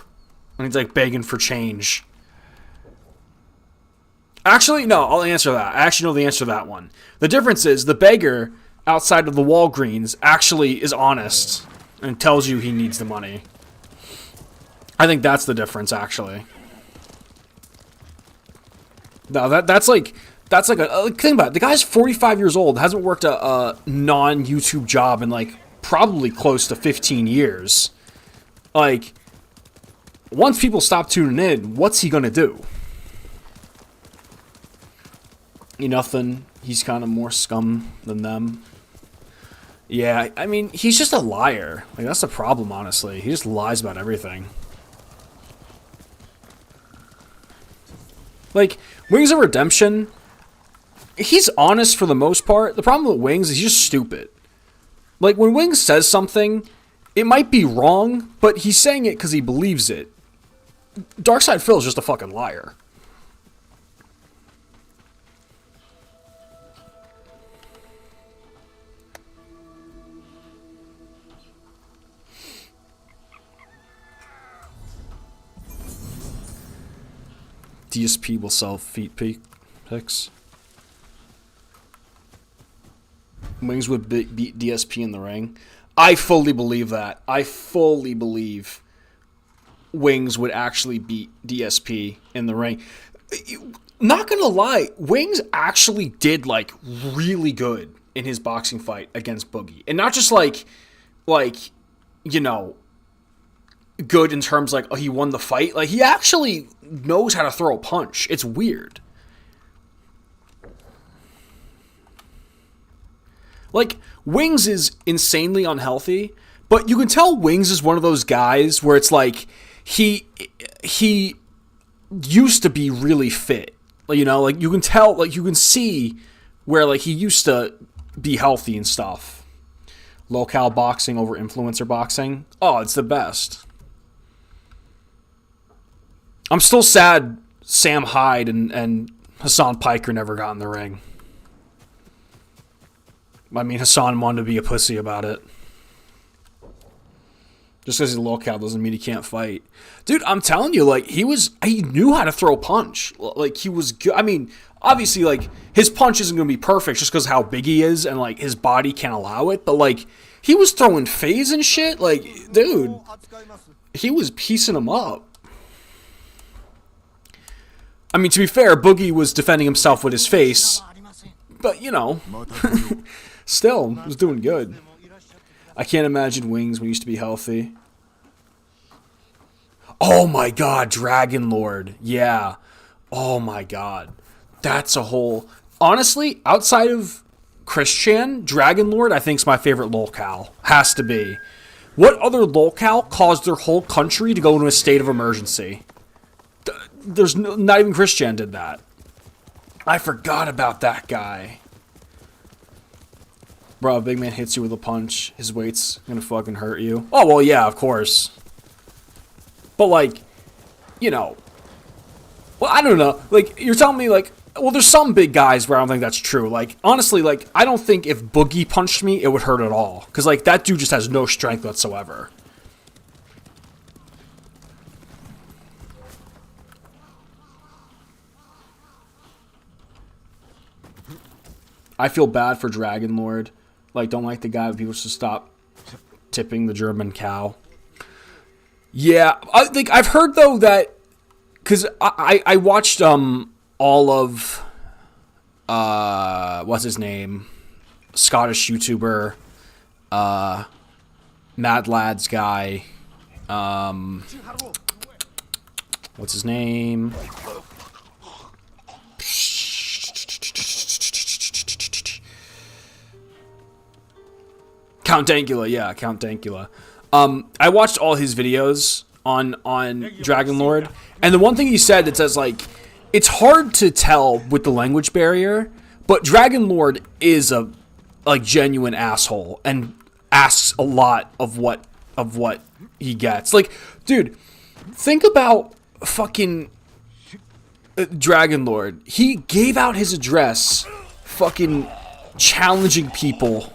and he's like begging for change? Actually, no, I'll answer that. I actually know the answer to that one. The difference is the beggar outside of the Walgreens actually is honest and tells you he needs the money. I think that's the difference, actually. No, that's like a think about it. The guy's 45 years old, hasn't worked a non-YouTube job in like probably close to 15 years. Like, once people stop tuning in, what's he gonna do? Nothing. He's kind of more scum than them. Yeah, I mean, he's just a liar. Like, that's the problem, honestly. He just lies about everything. Like, Wings of Redemption, he's honest for the most part. The problem with Wings is he's just stupid. Like, when Wings says something, it might be wrong, but he's saying it because he believes it. Darkside Phil is just a fucking liar. DSP will sell feet pics. Wings would beat DSP in the ring. I fully believe that. I fully believe Wings would actually beat DSP in the ring. Not gonna lie, Wings actually did like really good in his boxing fight against Boogie, and not just like you know, good in terms like, oh, he won the fight. Like, he actually knows how to throw a punch. It's weird. Like, Wings is insanely unhealthy, but you can tell Wings is one of those guys where it's like he used to be really fit. Like, you know, like you can tell, like you can see where like he used to be healthy and stuff. Local boxing over influencer boxing. Oh, it's the best. I'm still sad Sam Hyde and Hassan Piker never got in the ring. I mean, Hassan wanted to be a pussy about it. Just because he's a local doesn't mean he can't fight. Dude, I'm telling you, like, he knew how to throw a punch. Like, he was good. I mean, obviously, like, his punch isn't going to be perfect just because how big he is and, like, his body can't allow it. But, like, he was throwing phase and shit. Like, dude, he was piecing him up. I mean, to be fair, Boogie was defending himself with his face, but, you know, still, he was doing good. I can't imagine Wings when he used to be healthy. Oh my god, Dragon Lord. Yeah. Oh my god. That's a whole... Honestly, outside of Christian, Dragon Lord, I think is my favorite lolcow. Has to be. What other lolcow caused their whole country to go into a state of emergency? There's not even Christian did that. I forgot about that guy. Bro, a big man hits you with a punch. His weight's gonna fucking hurt you. Oh, well, yeah, of course. But, like, you know. Well, I don't know. Like, you're telling me, like, well, there's some big guys where I don't think that's true. Like, honestly, like, I don't think if Boogie punched me, it would hurt at all. Because, like, that dude just has no strength whatsoever. I feel bad for Dragon Lord. Like, don't like the guy, but people should stop tipping the German cow. Yeah, I think I've heard though that because I watched all of what's his name, Scottish YouTuber, Mad Lads guy, what's his name? Count Dankula, yeah, Count Dankula. I watched all his videos on Dragon Lord, and the one thing he said that says, like, it's hard to tell with the language barrier, but Dragon Lord is a, like, genuine asshole and asks a lot of what he gets. Like, dude, think about fucking Dragon Lord. He gave out his address, fucking challenging people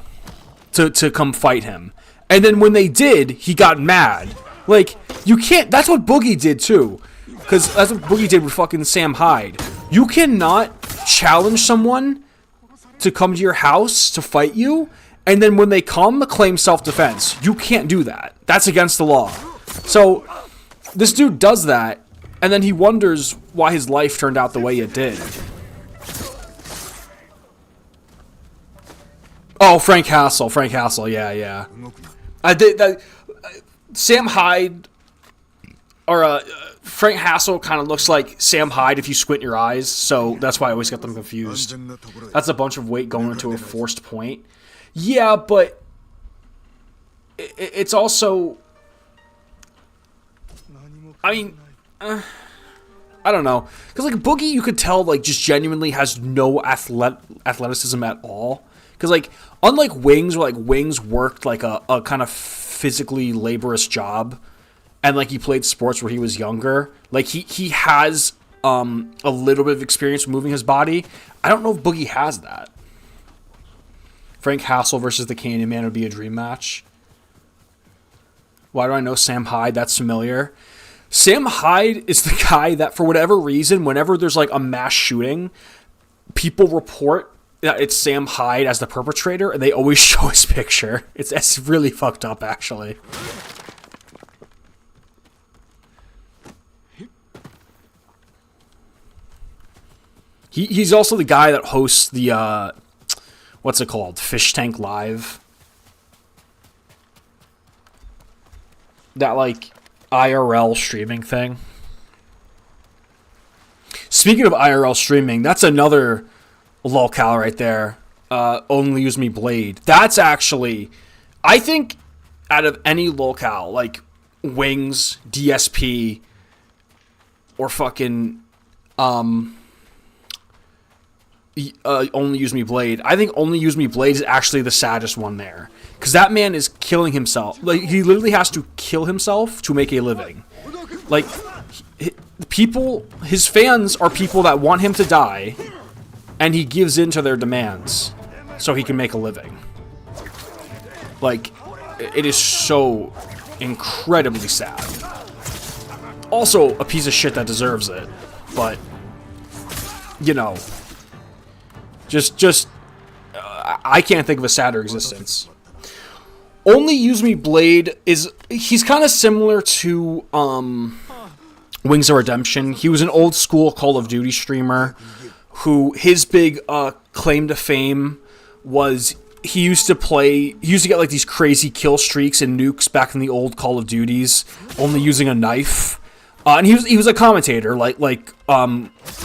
to come fight him. And then when they did, he got mad. Like, you can't... That's what Boogie did, too. Because that's what Boogie did with fucking Sam Hyde. You cannot challenge someone to come to your house to fight you, and then when they come, claim self-defense. You can't do that. That's against the law. So, this dude does that, and then he wonders why his life turned out the way it did. Oh, Frank Hassel, yeah. Sam Hyde, or Frank Hassel kind of looks like Sam Hyde if you squint your eyes, so that's why I always get them confused. That's a bunch of weight going into a forced point. Yeah, but it's also... I mean... I don't know. Because, like, Boogie, you could tell, like, just genuinely has no athleticism at all. Because, like, unlike Wings, where, like, Wings worked, like, a kind of physically laborious job, and, like, he played sports where he was younger, like, he has a little bit of experience moving his body. I don't know if Boogie has that. Frank Hassel versus the Candyman would be a dream match. Why do I know Sam Hyde? That's familiar. Sam Hyde is the guy that, for whatever reason, whenever there's, like, a mass shooting, people report that it's Sam Hyde as the perpetrator, and they always show his picture. It's really fucked up, actually. He's also the guy that hosts the, what's it called? Fish Tank Live. That, like, IRL streaming thing. Speaking of IRL streaming, that's another lolcow right there. Only Use Me Blade. That's actually, I think, out of any lolcow, like Wings, DSP, or fucking Only Use Me Blade, I think Only Use Me Blade is actually the saddest one there. Because that man is killing himself. Like, he literally has to kill himself to make a living. Like, his fans are people that want him to die, and he gives in to their demands so he can make a living. Like, it is so incredibly sad. Also, a piece of shit that deserves it. But, you know, I can't think of a sadder existence. Only Use Me Blade he's kind of similar to Wings of Redemption. He was an old school Call of Duty streamer who his big claim to fame was he used to get like these crazy kill streaks and nukes back in the old Call of Duties, only using a knife. And he was a commentator like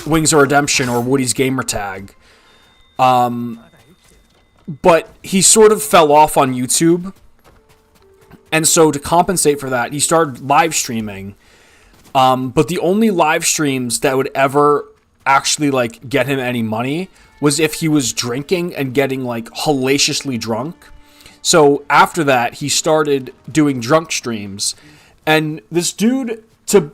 Wings of Redemption or Woody's Gamertag. But he sort of fell off on YouTube. And so to compensate for that, he started live streaming. But the only live streams that would ever actually like get him any money was if he was drinking and getting like hellaciously drunk. So after that, he started doing drunk streams. And this dude,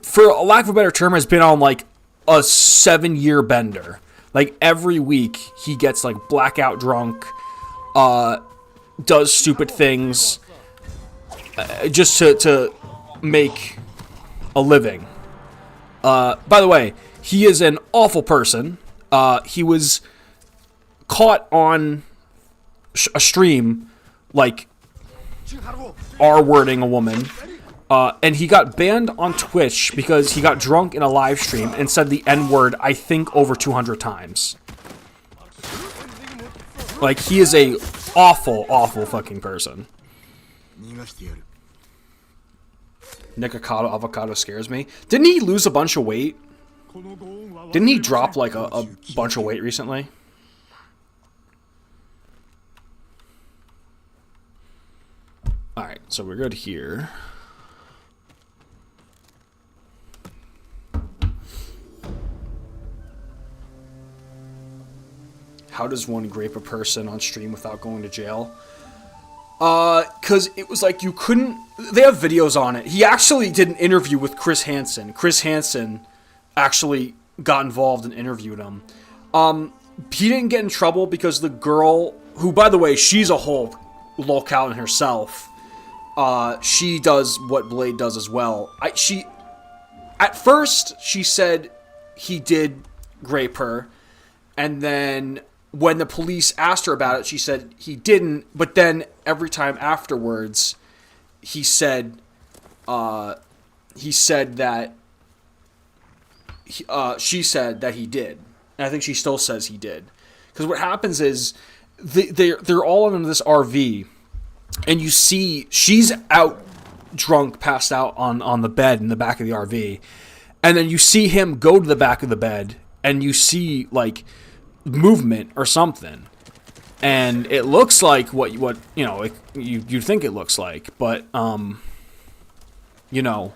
for a lack of a better term, has been on like a 7-year bender. Like every week he gets like blackout drunk, does stupid things, just to make a living. By the way, he is an awful person. He was caught on a stream, like, R-wording a woman. And he got banned on Twitch because he got drunk in a live stream and said the N-word, I think, over 200 times. Like, he is a awful, awful fucking person. Nikocado avocado scares me. Didn't he lose a bunch of weight? Didn't he drop like a bunch of weight recently? Alright, so we're good here. How does one grape a person on stream without going to jail? Because it was like you couldn't... They have videos on it. He actually did an interview with Chris Hansen. Chris Hansen actually got involved and interviewed him. He didn't get in trouble because the girl, who, by the way, she's a whole lolcow in herself. She does what Blade does as well. At first, she said he did rape her. And then when the police asked her about it, she said he didn't. But then every time afterwards, he said that she said that he did. And I think she still says he did. Because what happens is they're all in this RV, and you see she's out drunk, passed out on the bed in the back of the RV, and then you see him go to the back of the bed, and you see like movement or something, and it looks like what you know you think it looks like, but you know,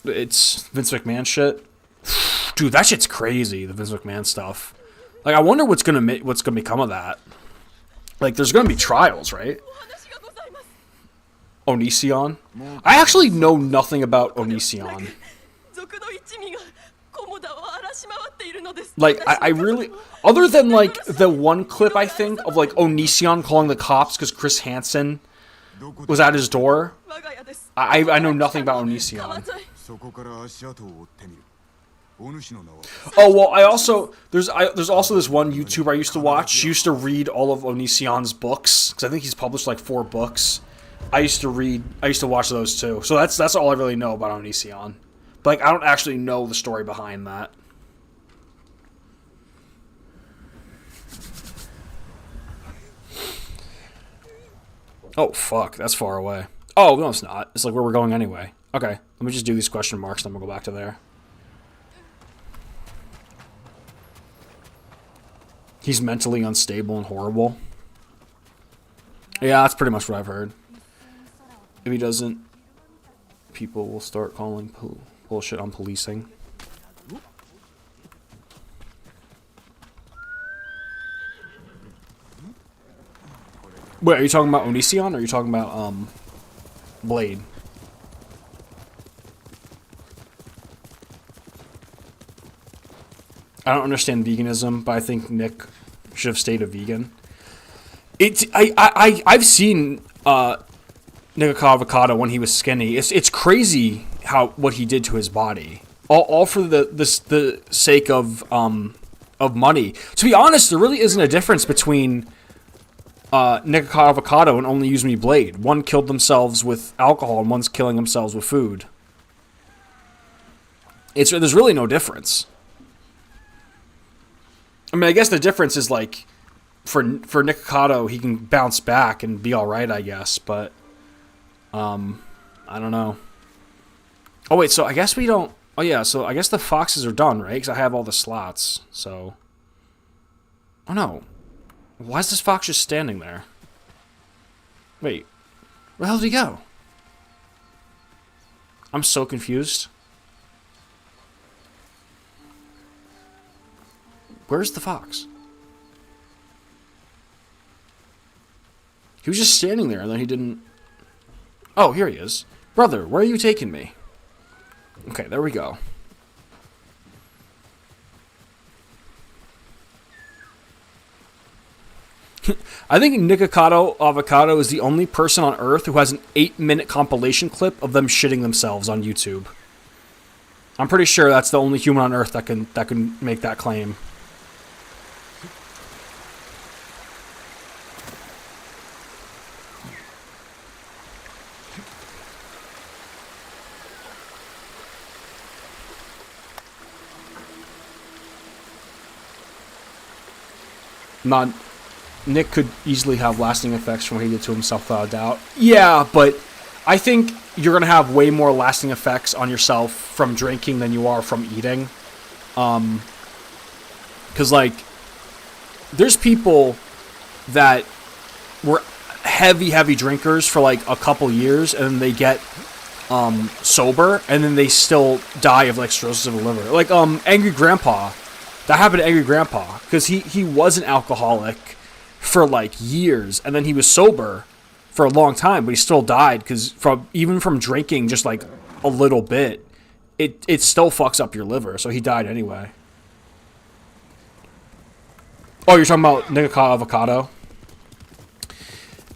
it's Vince McMahon shit. Dude, that shit's crazy, the Vince McMahon stuff. Like, I wonder what's gonna become of that. Like, there's gonna be trials, right? Onision? I actually know nothing about Onision. Like, I really... Other than, like, the one clip, I think, of, like, Onision calling the cops because Chris Hansen was at his door, I know nothing about Onision. Oh, well, there's also this one YouTuber I used to watch. She used to read all of Onision's books, because I think he's published, like, 4 books. I used to watch those, too. So that's all I really know about Onision. But, like, I don't actually know the story behind that. Oh, fuck, that's far away. Oh, no, it's not. It's like where we're going anyway. Okay, let me just do these question marks, then we'll go back to there. He's mentally unstable and horrible. Yeah, that's pretty much what I've heard. If he doesn't, people will start calling bullshit on policing. Wait, are you talking about Onision or are you talking about Blade? I don't understand veganism, but I think Nick should have stayed a vegan. I've seen Nick Avocado when he was skinny. It's crazy what he did to his body, all for the sake of money. To be honest, there really isn't a difference between Nick Avocado and Only Use Me Blade. One killed themselves with alcohol, and one's killing themselves with food. There's really no difference. I mean, I guess the difference is, like, for Nikocado, he can bounce back and be alright, I guess, but, I don't know. Oh, wait, so I guess we don't... Oh, yeah, so I guess the foxes are done, right? Because I have all the slots, so... Oh, no. Why is this fox just standing there? Wait. Where the hell did he go? I'm so confused. Where's the fox? He was just standing there, and then he didn't... Oh, here he is. Brother, where are you taking me? Okay, there we go. I think Nikocado Avocado is the only person on Earth who has an 8-minute compilation clip of them shitting themselves on YouTube. I'm pretty sure that's the only human on Earth that can make that claim. Nick could easily have lasting effects from what he did to himself without a doubt. Yeah, but I think you're going to have way more lasting effects on yourself from drinking than you are from eating. Because, like, there's people that were heavy drinkers for, like, a couple years, and then they get sober, and then they still die of, like, cirrhosis of the liver. Like, Angry Grandpa. That happened to Angry Grandpa, because he was an alcoholic for, like, years, and then he was sober for a long time, but he still died, because even from drinking just, like, a little bit, it still fucks up your liver, so he died anyway. Oh, you're talking about Nikocado Avocado?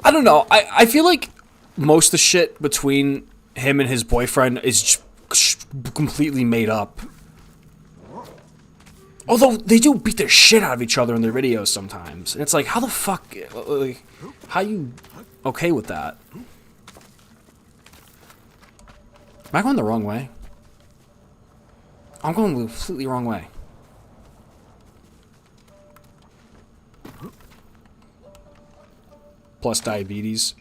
I don't know. I feel like most of the shit between him and his boyfriend is completely made up. Although they do beat the shit out of each other in their videos sometimes. And it's like, how the fuck, like, how you okay with that? Am I going the wrong way? I'm going the completely wrong way. Plus diabetes.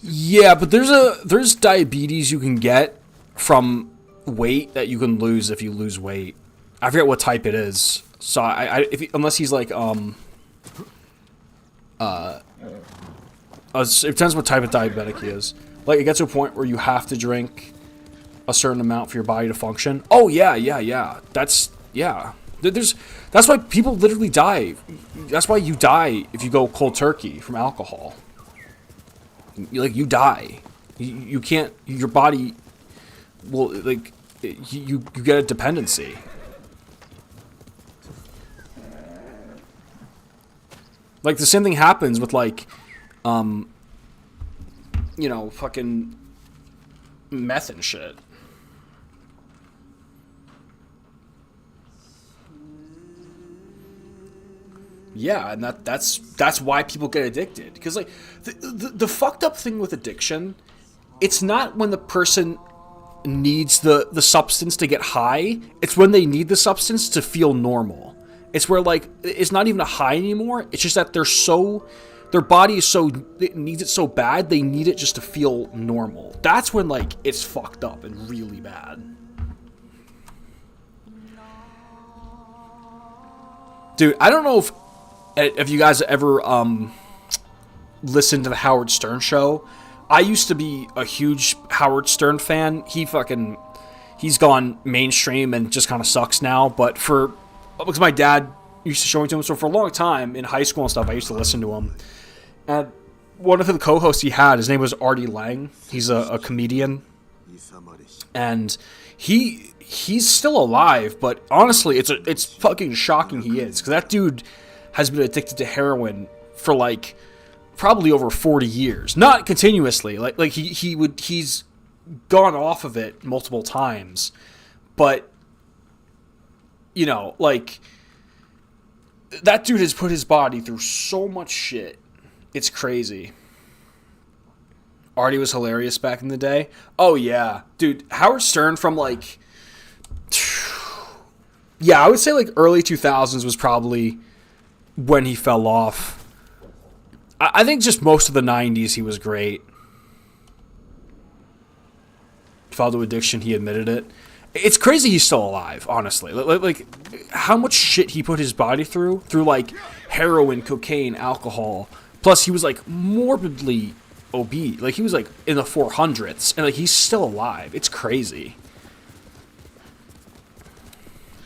Yeah, but there's diabetes you can get from weight that you can lose if you lose weight. I forget what type it is. So unless he's like it depends what type of diabetic he is. Like it gets to a point where you have to drink a certain amount for your body to function. Oh yeah. That's why people literally die. That's why you die if you go cold turkey from alcohol. You die. You can't. Your body will like you get a dependency. Like the same thing happens with like, fucking meth and shit. Yeah, and that's why people get addicted. Because like the fucked up thing with addiction, it's not when the person needs the substance to get high. It's when they need the substance to feel normal. It's where like it's not even a high anymore. It's just that their body is so, it needs it so bad, they need it just to feel normal. That's when like it's fucked up and really bad. Dude, I don't know if you guys ever listened to the Howard Stern show. I used to be a huge Howard Stern fan. He's gone mainstream and just kind of sucks now, but because my dad used to show me to him, so for a long time in high school and stuff, I used to listen to him. And one of the co-hosts he had, his name was Artie Lang. He's a comedian, and he's still alive. But honestly, it's fucking shocking he is, because that dude has been addicted to heroin for like probably over 40 years, not continuously. Like he's gone off of it multiple times, but. Like, that dude has put his body through so much shit. It's crazy. Artie was hilarious back in the day. Oh, yeah. Dude, Howard Stern from, like... Yeah, I would say, like, early 2000s was probably when he fell off. I think just most of the 90s he was great. Fell to addiction, he admitted it. It's crazy he's still alive, honestly. Like, how much shit he put his body through, like, heroin, cocaine, alcohol. Plus, he was, like, morbidly obese. Like, he was, like, in the 400s. And, like, he's still alive. It's crazy.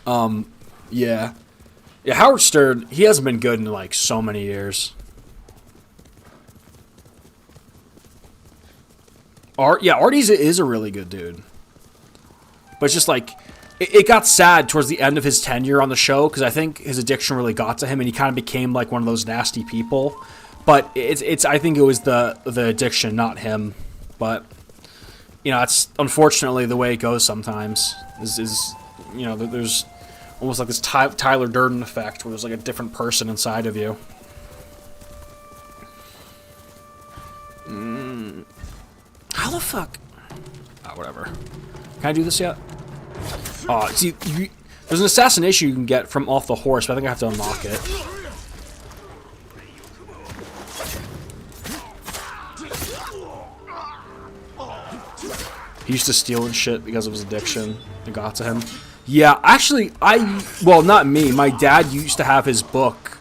Yeah. Yeah, Howard Stern, he hasn't been good in, like, so many years. Artie is a really good dude. But it's just like, it got sad towards the end of his tenure on the show, because I think his addiction really got to him, and he kind of became like one of those nasty people. But I think it was the addiction, not him. But it's unfortunately the way it goes sometimes. There's almost like this Tyler Durden effect, where there's like a different person inside of you. How the fuck? Whatever. Can I do this yet? Oh, see, there's an assassination you can get from off the horse, but I think I have to unlock it. He used to steal and shit because of his addiction. It got to him. Yeah, actually, well, not me. My dad used to have his book,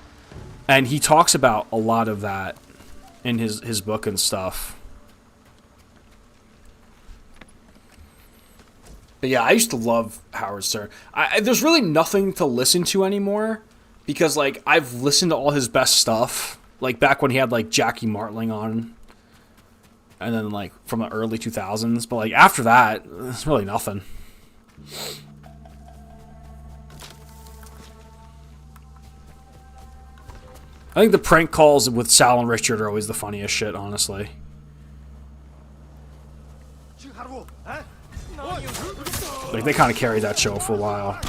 and he talks about a lot of that in his book and stuff. But yeah, I used to love Howard Stern. There's really nothing to listen to anymore, because like I've listened to all his best stuff, like back when he had like Jackie Martling on, and then like from the early 2000s. But like after that, it's really nothing. I think the prank calls with Sal and Richard are always the funniest shit, honestly. Like, they kind of carried that show for a while.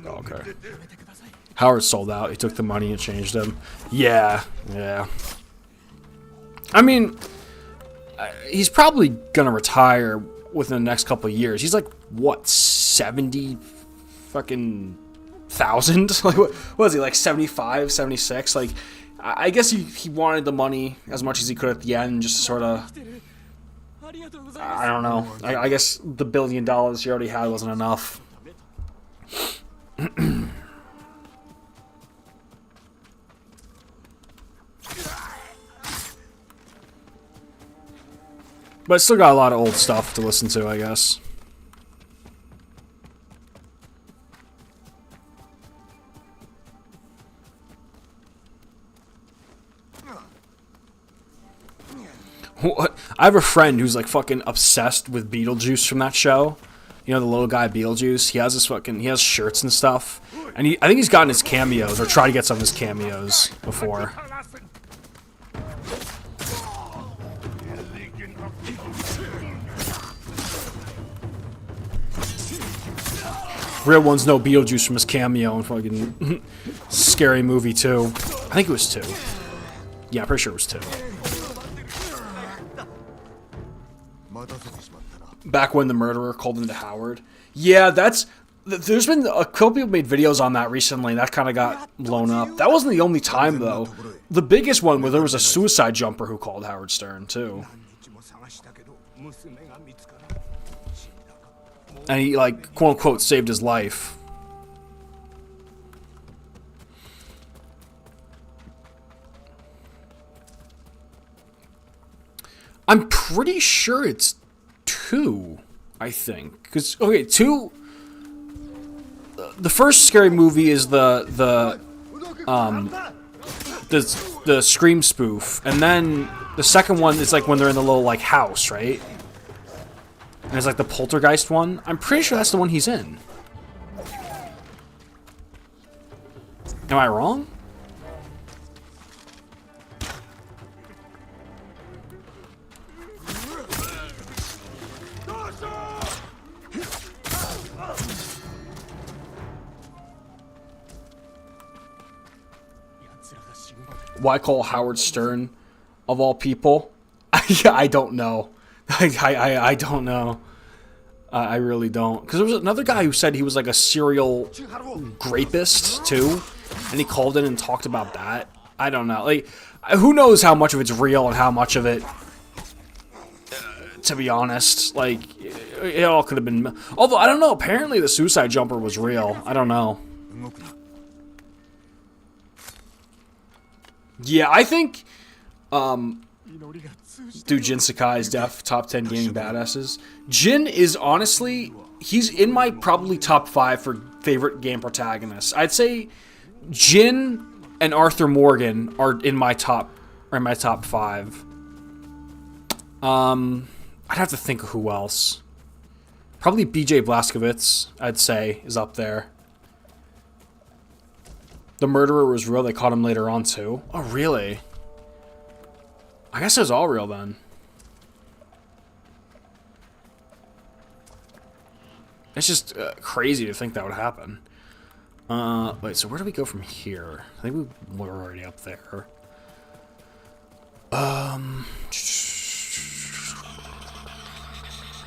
Okay. Howard sold out. He took the money and changed him. Yeah, yeah. I mean, he's probably gonna retire within the next couple of years. He's like, what, 70 fucking thousand? Like, what was he, like 75, 76? Like, I guess he wanted the money as much as he could at the end, just to sort of, I don't know. I guess the $1 billion he already had wasn't enough. But it's still got a lot of old stuff to listen to, I guess. What? I have a friend who's like fucking obsessed with Beetlejuice from that show. You know, the little guy Beetlejuice. He has he has shirts and stuff. And I think he's gotten his cameos, or tried to get some of his cameos before. Real ones know Beetlejuice from his cameo in fucking Scary Movie 2. I think it was 2. Yeah, I'm pretty sure it was 2. Back when the murderer called into Howard. Yeah, there's been a couple people made videos on that recently, and that kind of got blown up. That wasn't the only time, though. The biggest one where there was a suicide jumper who called Howard Stern, too. And he, like, quote-unquote, saved his life. I'm pretty sure it's 2, I think. Because, okay, 2... The first Scary Movie is the Scream spoof. And then the second one is, like, when they're in the little, like, house, right? And it's like the Poltergeist one. I'm pretty sure that's the one he's in. Am I wrong? Why call Howard Stern of all people? I don't know. I don't know. I really don't. Because there was another guy who said he was like a serial rapist too, and he called in and talked about that. I don't know. Like, who knows how much of it's real and how much of it, to be honest, like, it all could have been. Although I don't know. Apparently, the suicide jumper was real. I don't know. Yeah, I think. Dude, Jin Sakai's top 10 gaming badasses. Jin is honestly, he's in my probably top 5 for favorite game protagonists. I'd say Jin and Arthur Morgan are in my top 5. I'd have to think of who else. Probably BJ Blazkowicz, I'd say, is up there. The murderer was real. They caught him later on too. Oh, really? I guess it was all real then. It's just crazy to think that would happen. Wait, so where do we go from here? I think we were already up there. And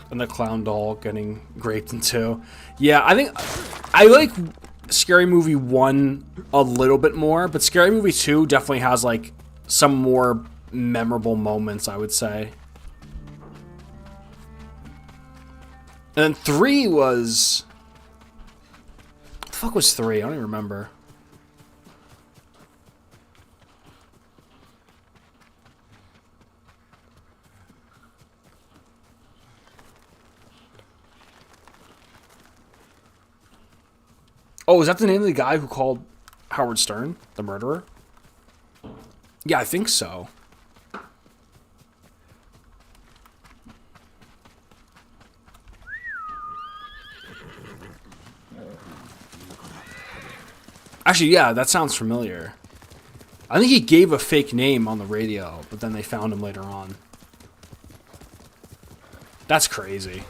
the clown doll getting raped in 2. Yeah, I think I like Scary Movie 1 a little bit more, but Scary Movie 2 definitely has like some more memorable moments, I would say. And then 3 was... What the fuck was 3? I don't even remember. Oh, is that the name of the guy who called Howard Stern the murderer? Yeah, I think so. Actually, yeah, that sounds familiar. I think he gave a fake name on the radio, but then they found him later on. That's crazy.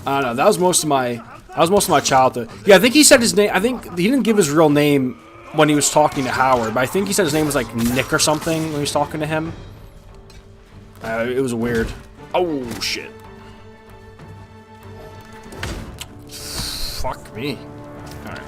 I don't know. That was most of my childhood. Yeah, I think he said his name. I think he didn't give his real name when he was talking to Howard, but I think he said his name was like Nick or something when he was talking to him. It was weird. Oh shit! Fuck me. All right.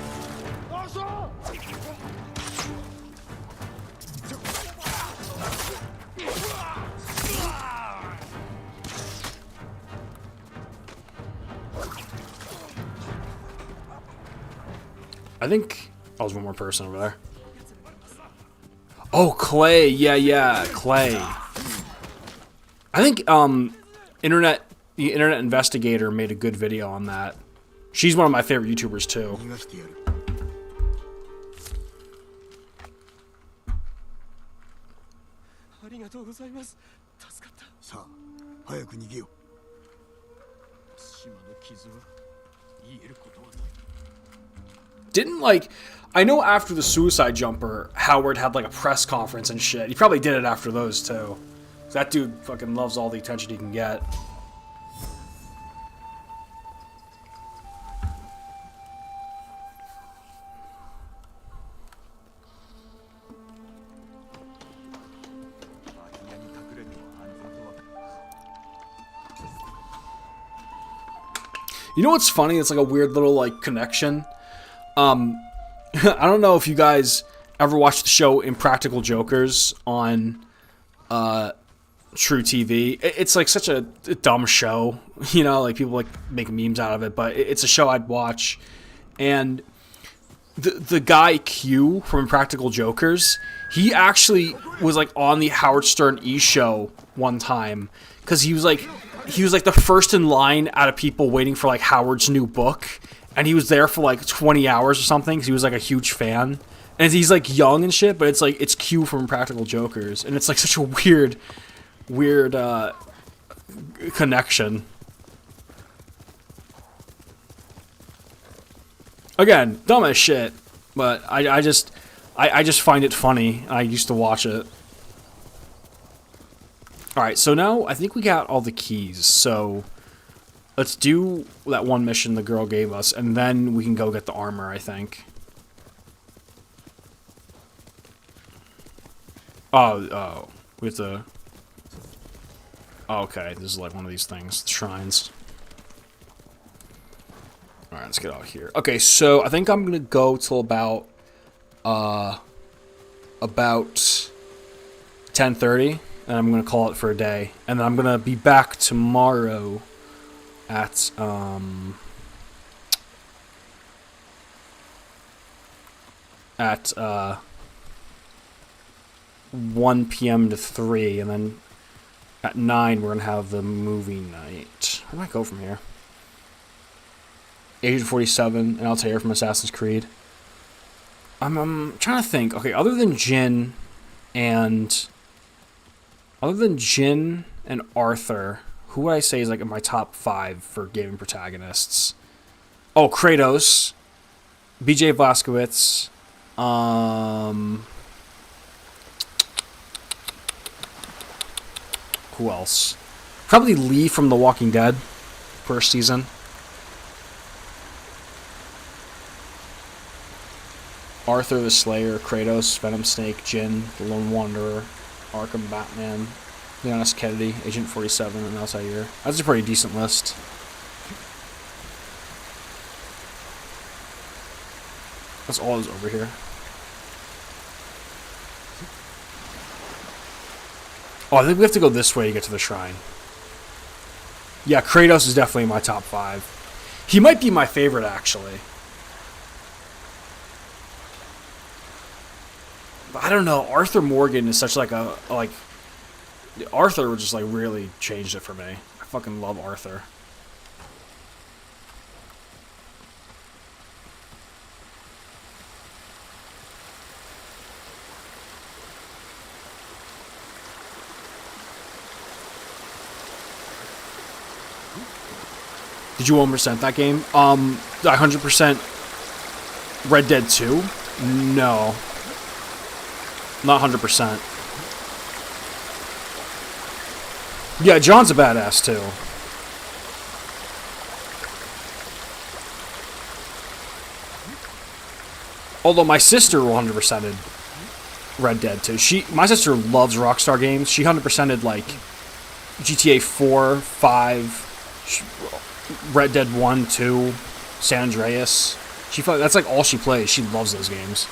I think there's one more person over there. Oh, Clay. Yeah, Clay. I think the Internet Investigator made a good video on that. She's one of my favorite YouTubers too. Didn't like, I know after the Suicide Jumper, Howard had like a press conference and shit. He probably did it after those too. That dude fucking loves all the attention he can get. You know what's funny? It's like a weird little like connection. I don't know if you guys ever watched the show Impractical Jokers on True TV. It's like such a dumb show, you know, like people like make memes out of it, but it's a show I'd watch. And the guy Q from Impractical Jokers, he actually was like on the Howard Stern E! Show one time because he was like the first in line out of people waiting for like Howard's new book, and he was there for like 20 hours or something because he was like a huge fan. And he's like young and shit, but it's like it's Q from Impractical Jokers, and it's like such a weird connection. Again, dumb as shit, but I just find it funny. I used to watch it. Alright, so now I think we got all the keys, so let's do that one mission the girl gave us, and then we can go get the armor, I think. Oh, we have to... Oh, okay, this is like one of these things, the shrines. Alright, let's get out here. Okay, so I think I'm gonna go till about 10:30, and I'm gonna call it for a day. And then I'm gonna be back tomorrow at 1 p.m. to 3, and then at 9 we're gonna have the movie night. Where do I go from here? Agent 47 and Altair from Assassin's Creed. I'm trying to think. Okay, other than Jin and Arthur, who would I say is like in my top 5 for gaming protagonists? Oh, Kratos, BJ Blazkowicz, who else? Probably Lee from The Walking Dead, first season. Arthur the Slayer, Kratos, Venom Snake, Jin, The Lone Wanderer, Arkham Batman, Leon S. Kennedy, Agent 47, and Altair. That's a pretty decent list. That's all is over here. Oh, I think we have to go this way to get to the shrine. Yeah, Kratos is definitely in my top 5. He might be my favorite, actually. But I don't know. Arthur Morgan is such like a Arthur just like really changed it for me. I fucking love Arthur. Did you 1% that game? 100% Red Dead 2? No. Not 100%. Yeah, John's a badass too. Although my sister 100%ed Red Dead 2. My sister loves Rockstar games. She 100%ed like GTA 4, 5, Red Dead 1, 2, San Andreas. That's like all she plays. She loves those games.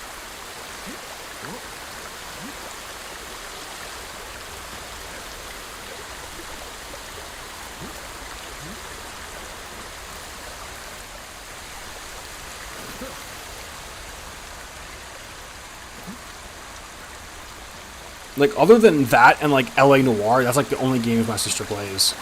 Like, other than that and, like, LA Noire, that's, like, the only games my sister plays.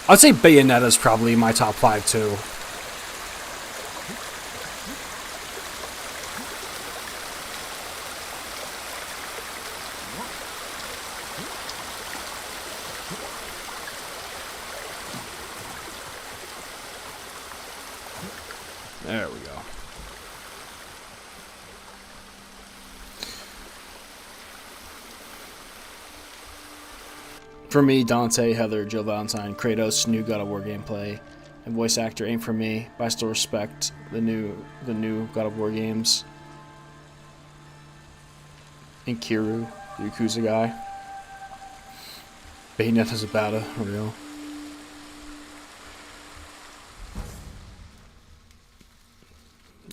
I'd say Bayonetta's probably my top 5, too. There we go. For me, Dante, Heather, Jill Valentine, Kratos, new God of War gameplay, and voice actor Aim for Me, but I still respect the new God of War games. And Kiryu, the Yakuza guy. Bayonetta's a bada, real.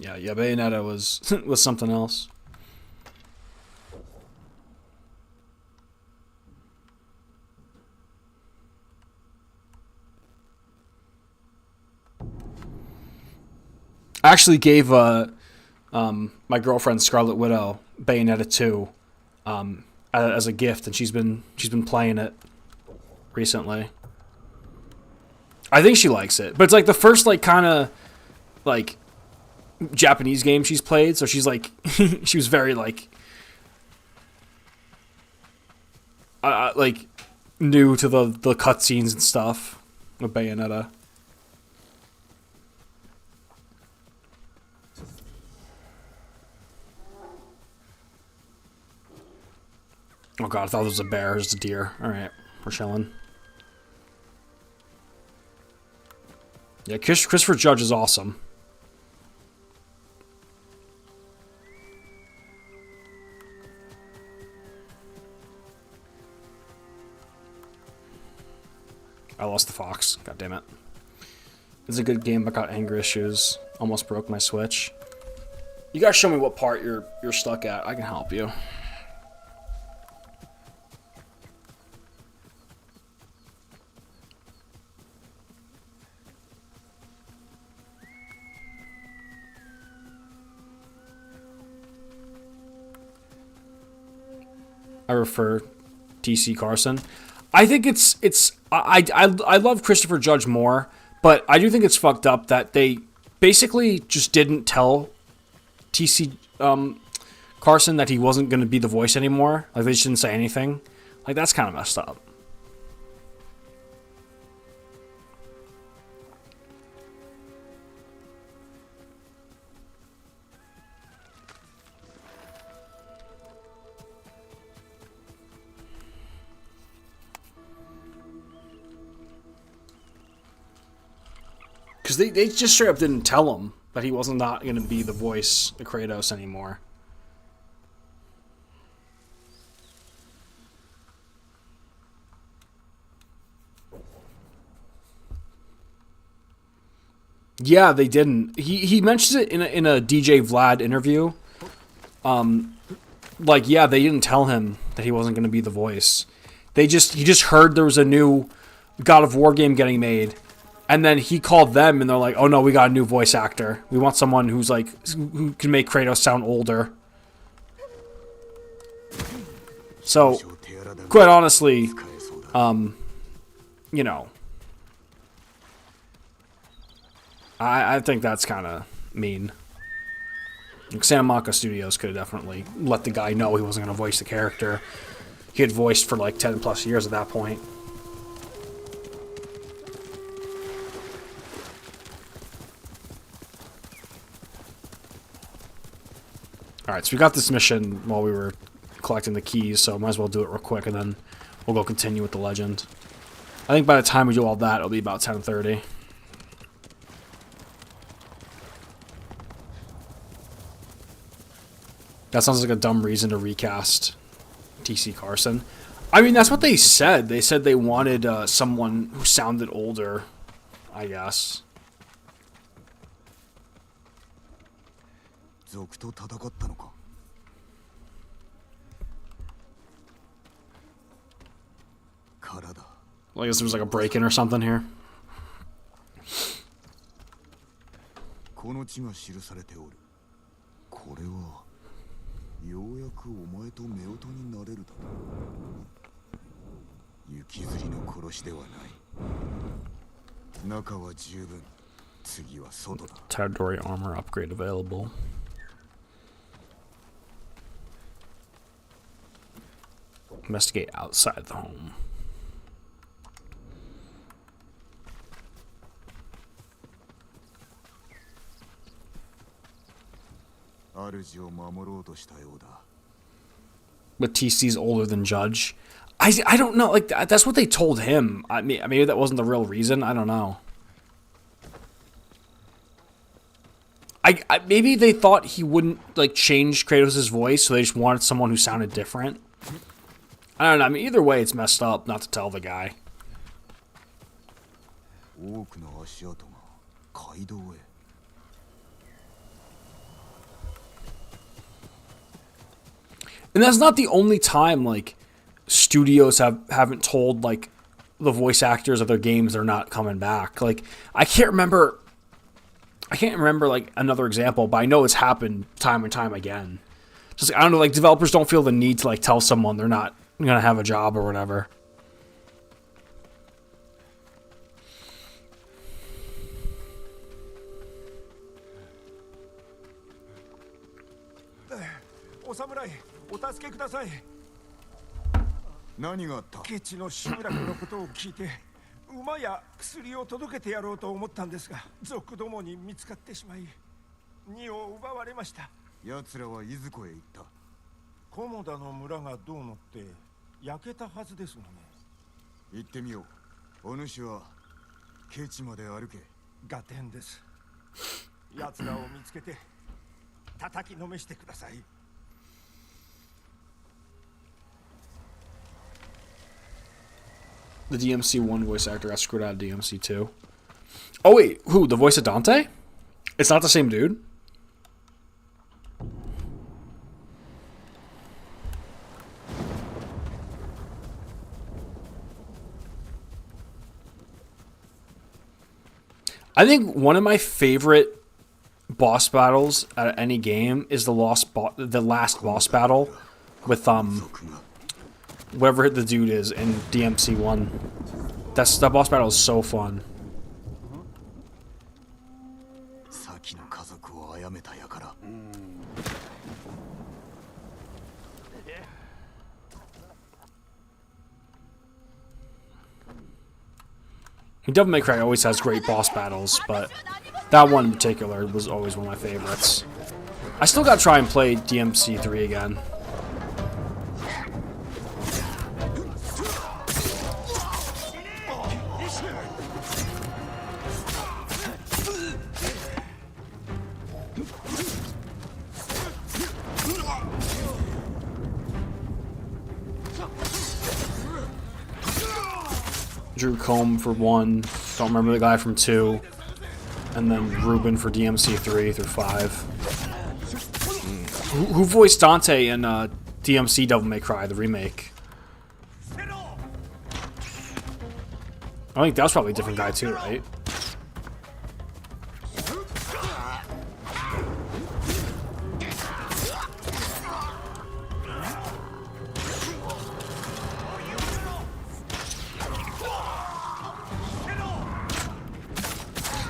Yeah, Bayonetta was was something else. I actually gave my girlfriend Scarlet Widow Bayonetta 2 as a gift, and she's been playing it recently. I think she likes it, but it's like the first like kind of like Japanese game she's played, so she's like she was very like new to the cutscenes and stuff with Bayonetta. Oh god, I thought it was a bear. It was a deer. Alright, we're chilling. Yeah, Christopher Judge is awesome. I lost the fox. God damn it. It's a good game, but got anger issues. Almost broke my Switch. You gotta show me what part you're stuck at. I can help you. I refer TC Carson. I think I love Christopher Judge more, but I do think it's fucked up that they basically just didn't tell TC Carson that he wasn't going to be the voice anymore. Like, they just didn't say anything. Like, that's kind of messed up. Because they just straight up didn't tell him that he wasn't not going to be the voice of Kratos anymore. Yeah, they didn't. He mentions it in a DJ Vlad interview. Like, yeah, they didn't tell him that he wasn't going to be the voice. He just heard there was a new God of War game getting made. And then he called them, and they're like, "Oh no, we got a new voice actor. We want someone who can make Kratos sound older." So, quite honestly, you know, I think that's kind of mean. Like, Santa Monica Studios could have definitely let the guy know he wasn't going to voice the character. He had voiced for like 10 plus years at that point. Alright, so we got this mission while we were collecting the keys, so might as well do it real quick, and then we'll go continue with the legend. I think by the time we do all that, it'll be about 10:30. That sounds like a dumb reason to recast TC Carson. I mean, that's what they said. They said they wanted someone who sounded older, I guess.
賊と戦ったのか。からだ。
I guess there was like a break-in or something here.
この地が記されておる。これはようやくお前と夫婦になれるだろう。雪吊りの殺しではない。中は十分。次は外だ。
Territory armor upgrade available. Investigate outside the home. But TC's older than Judge. I don't know. Like that's what they told him. I mean, maybe that wasn't the real reason. I don't know. Maybe they thought he wouldn't like change Kratos' voice, so they just wanted someone who sounded different. I don't know. I mean, either way, it's messed up not to tell the guy. And that's not the only time like studios haven't told like the voice actors of their games they're not coming back. Like I can't remember like another example, but I know it's happened time and time again. Just I don't know, like developers don't feel the need to like tell someone they're not gonna have a job or whatever. The DMC1 voice actor got screwed out of DMC2. Oh wait, who? The voice of Dante? It's not the same dude? I think one of my favorite boss battles at any game is the last boss battle with whoever the dude is in DMC1. That boss battle is so fun. Devil May Cry always has great boss battles, but that one in particular was always one of my favorites. I still gotta try and play DMC3 again. Drew Combe for 1, don't remember the guy from 2, and then Ruben for DMC 3 through 5. Who voiced Dante in DMC Devil May Cry, the remake? I think that was probably a different guy too, right?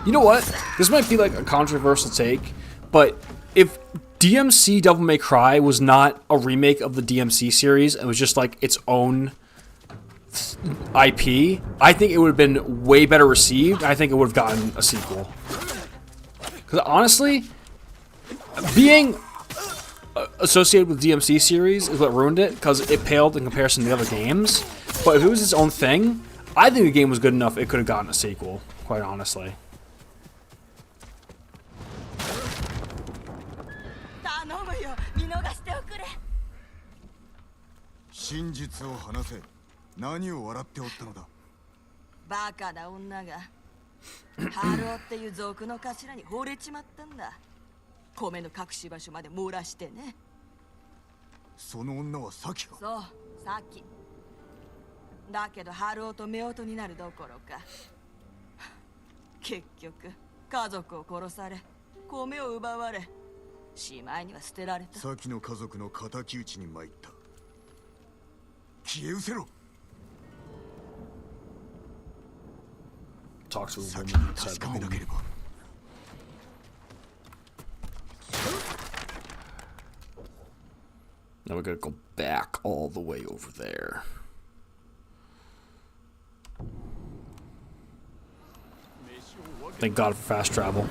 You know what? This might be like a controversial take, but if DMC Devil May Cry was not a remake of the DMC series, it was just like its own IP, I think it would have been way better received. I think it would have gotten a sequel. Because honestly, being associated with DMC series is what ruined it, because it paled in comparison to the other games. But if it was its own thing, I think the game was good enough it could have gotten a sequel, quite honestly.
頼むよ、見逃しておくれ。
真実を話せ。何を笑っておったのだ。
バカな女がハルオっていう族の頭に惚れちまったんだ。米の隠し場所まで漏らしてね。
その女はサキか。
そう、さっき。だけどハルオと夫婦になるどころか結局家族を殺され米を奪われしまいには捨てられた。
サキの家族の敵討ちに参った。消え失せろ。
Talk to a
サ
woman
キに
inside
確
the
かめな
home.
ければ。
Now we gotta go back all the way over there. Thank God for fast travel.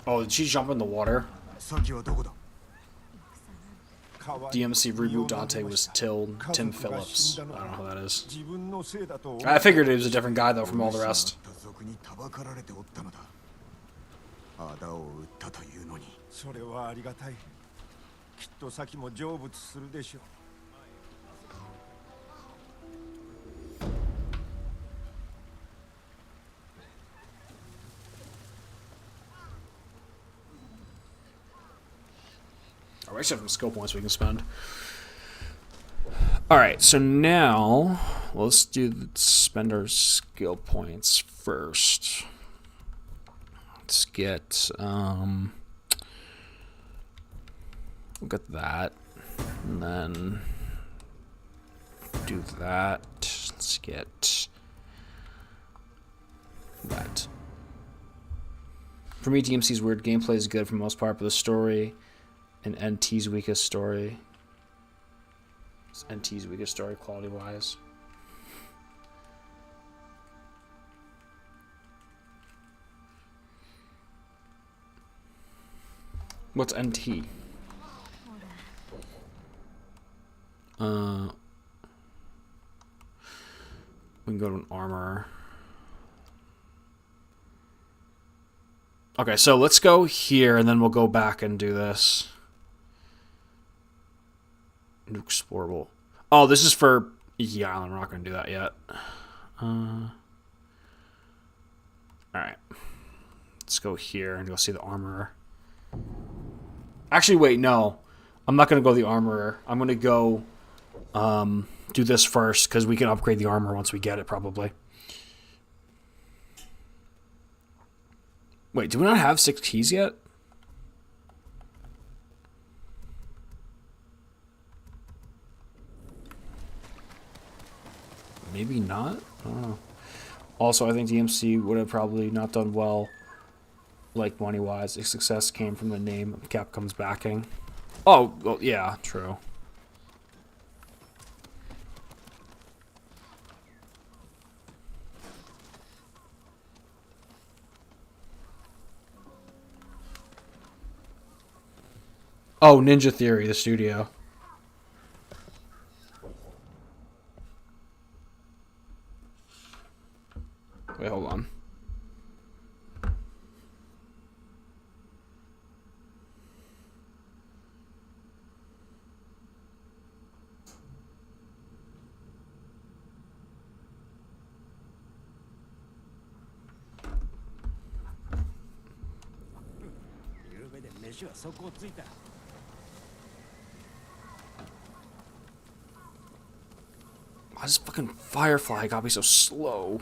Oh, did she jump in the water?
サキはどこだ。
DMC reboot Dante was Tim Phillips. I don't know who that is. I figured it was a different guy though from all the rest.
族にたばかられておったのだ。あだを打ったというのに。
それはありがたい。きっと先も成仏するでしょう。
I actually have some skill points we can spend. Alright, so now let's spend our skill points first. Let's get we'll get that. And then do that. Let's get that. For me, DMC's weird gameplay is good for the most part, but the story and NT's weakest story. It's NT's weakest story quality-wise. What's NT? We can go to an armor. Okay, so let's go here, and then we'll go back and do this. Nuke explorable. Oh, this is for yeah. I'm not going to do that yet. All right, let's go here and go see the armorer. Actually, wait, no, I'm not going to go to the armorer. I'm going to go do this first because we can upgrade the armor once we get it, probably. Wait, do we not have 6 keys yet? Maybe not? I don't know. Also, I think DMC would have probably not done well, like money-wise, if success came from the name of Capcom's backing. Oh, well, yeah, true. Oh, Ninja Theory, the studio. Wait, hold on. Why does fucking Firefly gotta be so slow?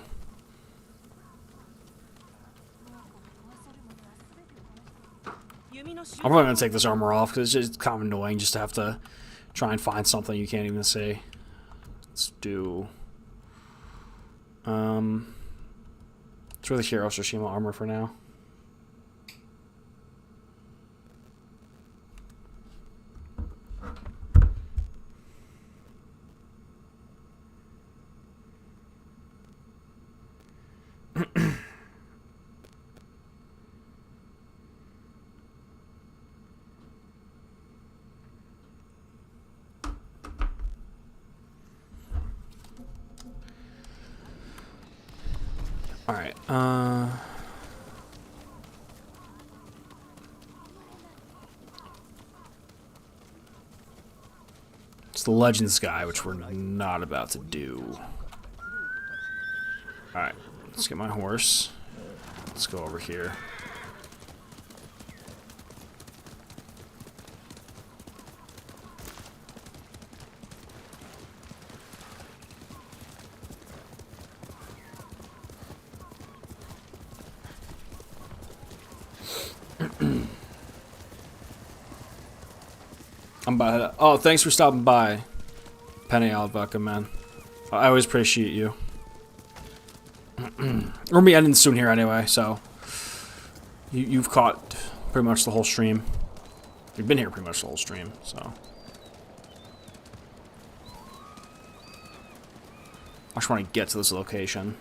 I'm probably gonna take this armor off because it's just kind of annoying just to have to try and find something you can't even see. Let's do Let's wear the Hero Tsushima armor for now. All right. It's the Legends guy, which we're not about to do. All right. Let's get my horse. Let's go over here. I'm by. Oh, thanks for stopping by, Penny Alvaca, man. I always appreciate you. We're gonna be ending soon here anyway, so you've caught pretty much the whole stream. You've been here pretty much the whole stream, so. I just want to get to this location.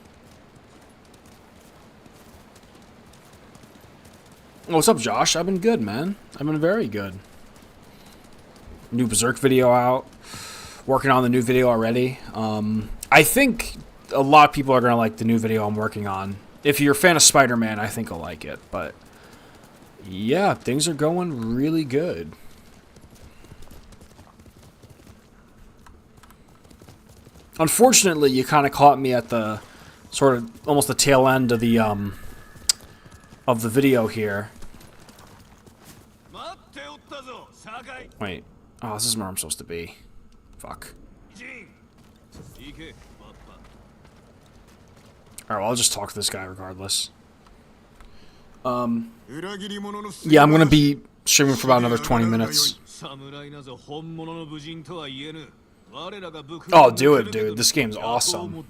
Oh, what's up, Josh? I've been good, man. I've been very good. New Berserk video out. Working on the new video already. I think a lot of people are going to like the new video I'm working on. If you're a fan of Spider-Man, I think you'll like it. But, yeah, things are going really good. Unfortunately, you kind of caught me at the sort of almost the tail end of the video here. Wait. Oh, this is where I'm supposed to be. Fuck. Alright, well, I'll just talk to this guy regardless. Yeah, I'm gonna be streaming for about another 20 minutes. Oh, do it, dude. This game's awesome.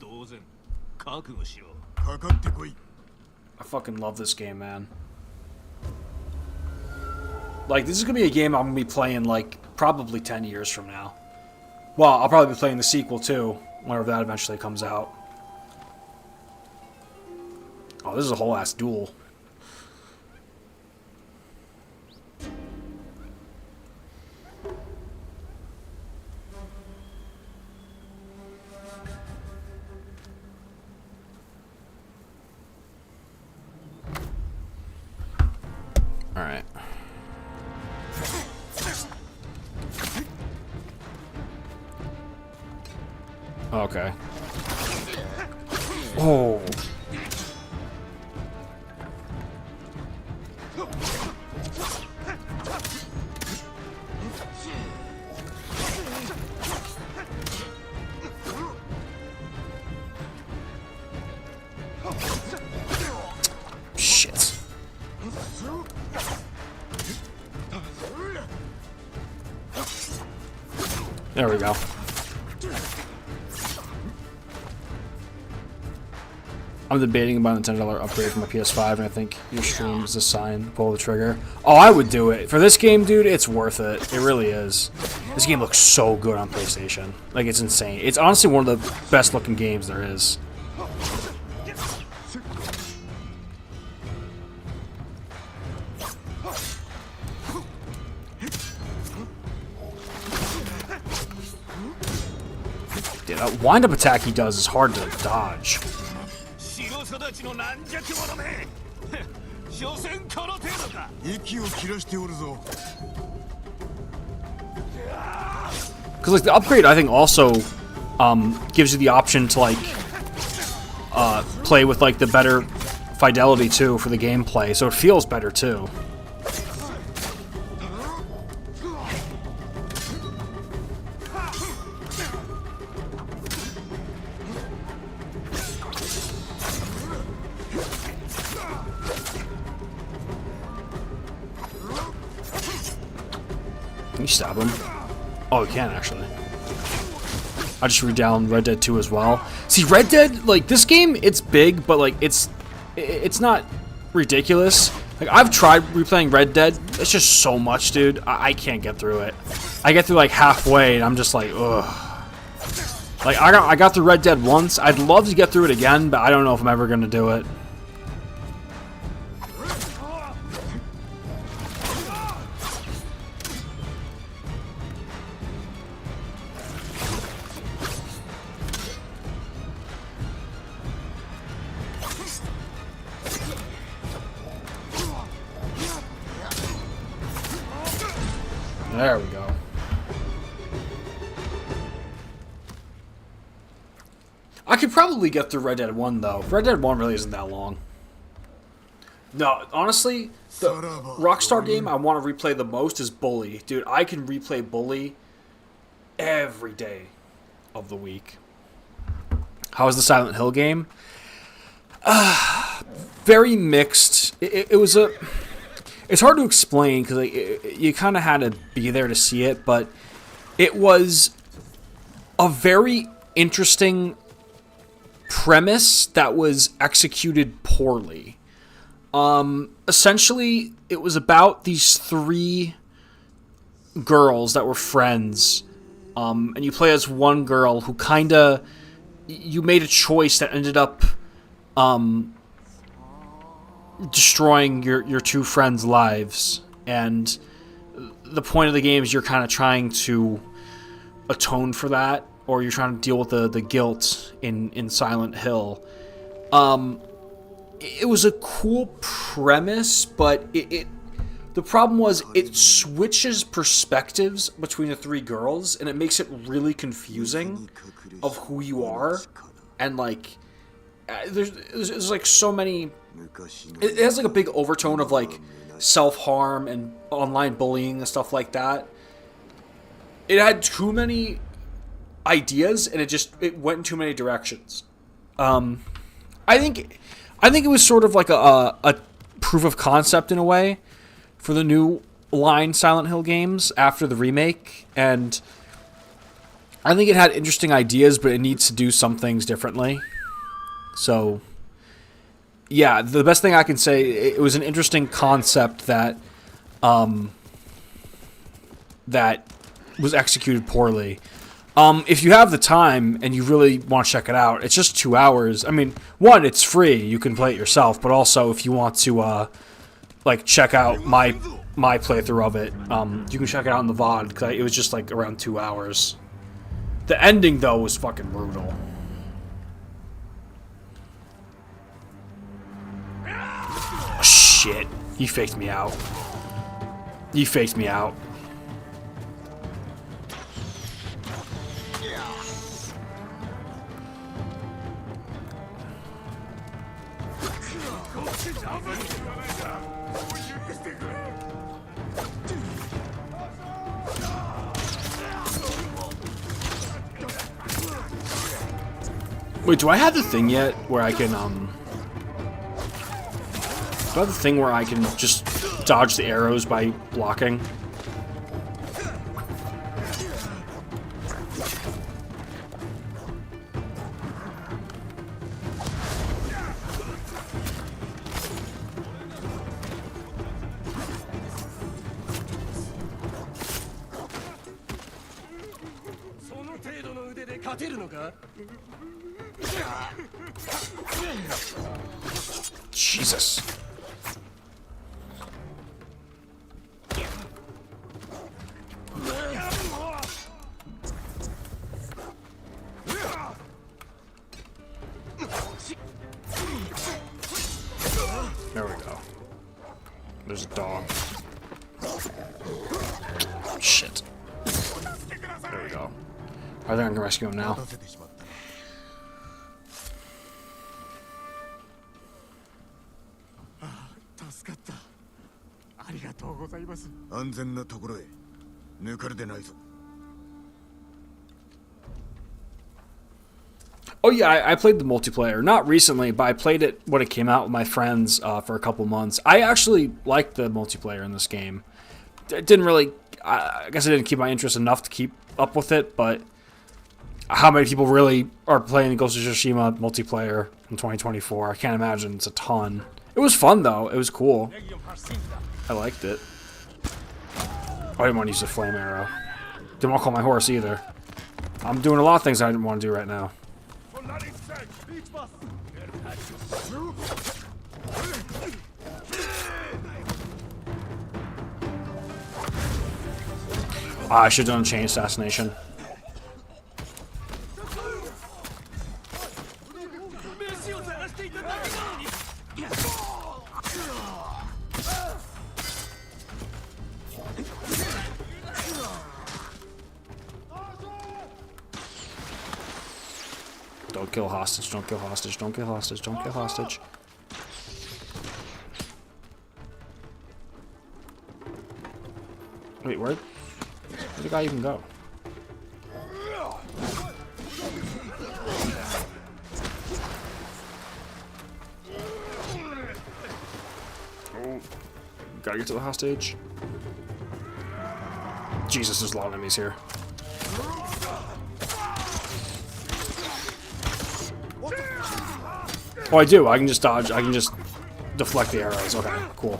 I fucking love this game, man. Like, this is gonna be a game I'm gonna be playing, like, probably 10 years from now. Well, I'll probably be playing the sequel, too, whenever that eventually comes out. Oh, this is a whole-ass duel. Alright. Okay. Oh. Shit. There we go. I'm debating about a $10 upgrade for my PS5, and I think your stream is a sign to pull the trigger. Oh, I would do it. For this game, dude, it's worth it. It really is. This game looks so good on PlayStation. Like, it's insane. It's honestly one of the best looking games there is. Yeah, that wind-up attack he does is hard to dodge. Because, like, the upgrade, I think, also gives you the option to, like, play with, like, the better fidelity, too, for the gameplay. So it feels better, too. Can you stab him? Oh, you can, actually. I just re-downed Red Dead 2 as well. See, Red Dead, like, this game, it's big, but, like, it's not ridiculous. Like, I've tried replaying Red Dead. It's just so much, dude. I can't get through it. I get through, like, halfway, and I'm just like, ugh. Like, I got through Red Dead once. I'd love to get through it again, but I don't know if I'm ever going to do it. There we go. I could probably get through Red Dead 1, though. Red Dead 1 really isn't that long. No, honestly, the Rockstar game I want to replay the most is Bully. Dude, I can replay Bully every day of the week. How was the Silent Hill game? Very mixed. It was a... It's hard to explain because you kind of had to be there to see it, but it was a very interesting premise that was executed poorly. Essentially, it was about these 3 girls that were friends, and you play as one girl who you made a choice that ended up destroying your 2 friends' lives, and the point of the game is you're kind of trying to atone for that, or you're trying to deal with the guilt in Silent Hill. It was a cool premise, but the problem was it switches perspectives between the 3 girls, and it makes it really confusing of who you are, and like there's like so many. It has like a big overtone of like self-harm and online bullying and stuff like that. It had too many ideas, and it went in too many directions. I think it was sort of like a proof of concept in a way for the new line Silent Hill games after the remake, and I think it had interesting ideas, but it needs to do some things differently. So, yeah, the best thing I can say, it was an interesting concept that that was executed poorly. If you have the time and you really want to check it out, it's just 2 hours. I mean, one, it's free, you can play it yourself, but also if you want to like check out my playthrough of it, you can check it out in the VOD, because it was just like around 2 hours. The ending, though, was fucking brutal. Shit. You faked me out. You faked me out. Wait, do I have the thing yet where I can, do I have the thing where I can just dodge the arrows by blocking? Jesus. There we go. There's a dog. Shit. There we go. I think I can rescue him now.
助かった。ありがとうございます。安全なところへ。抜かれてないぞ。
Oh yeah, I played the multiplayer. Not recently, but I played it when it came out with my friends for a couple months. I actually liked the multiplayer in this game. It didn't really... I guess I didn't keep my interest enough to keep up with it, but how many people really are playing Ghost of Tsushima multiplayer in 2024. I can't imagine it's a ton. It was fun though. It was cool. I liked it. I didn't want to use the flame arrow. Didn't want to call my horse either. I'm doing a lot of things I didn't want to do right now. I should have done chain assassination. Don't kill hostage, don't kill hostage, don't kill hostage, don't kill hostage. Wait, where'd the guy even go? Oh, gotta get to the hostage. Jesus, there's a lot of enemies here. Oh, I do. I can just dodge. I can just deflect the arrows. Okay, cool.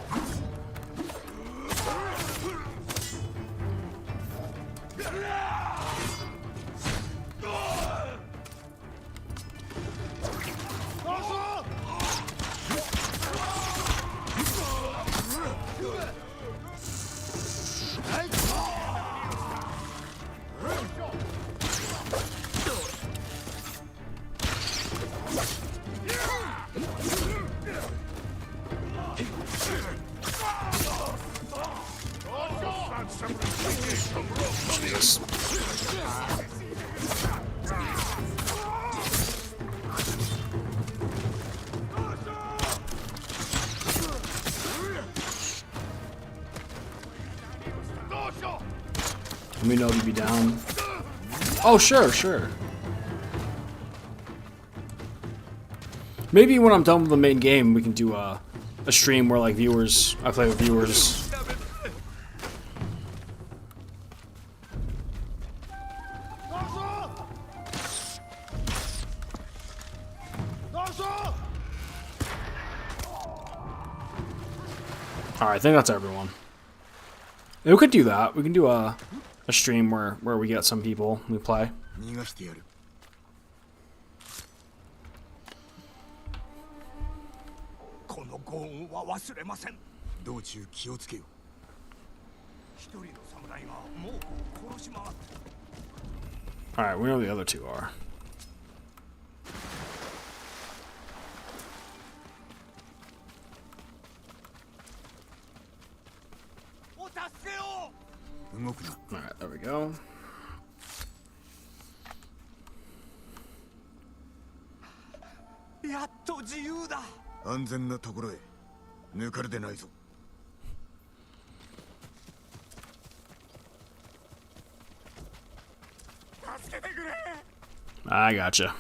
Jesus. Let me know if you be down. Oh, sure, sure. Maybe when I'm done with the main game, we can do a stream where like viewers, I play with viewers. Alright, I think that's everyone. We could do that. We can do a stream where we get some people, we play. Alright, we know the other two are. Alright, there we go. I gotcha.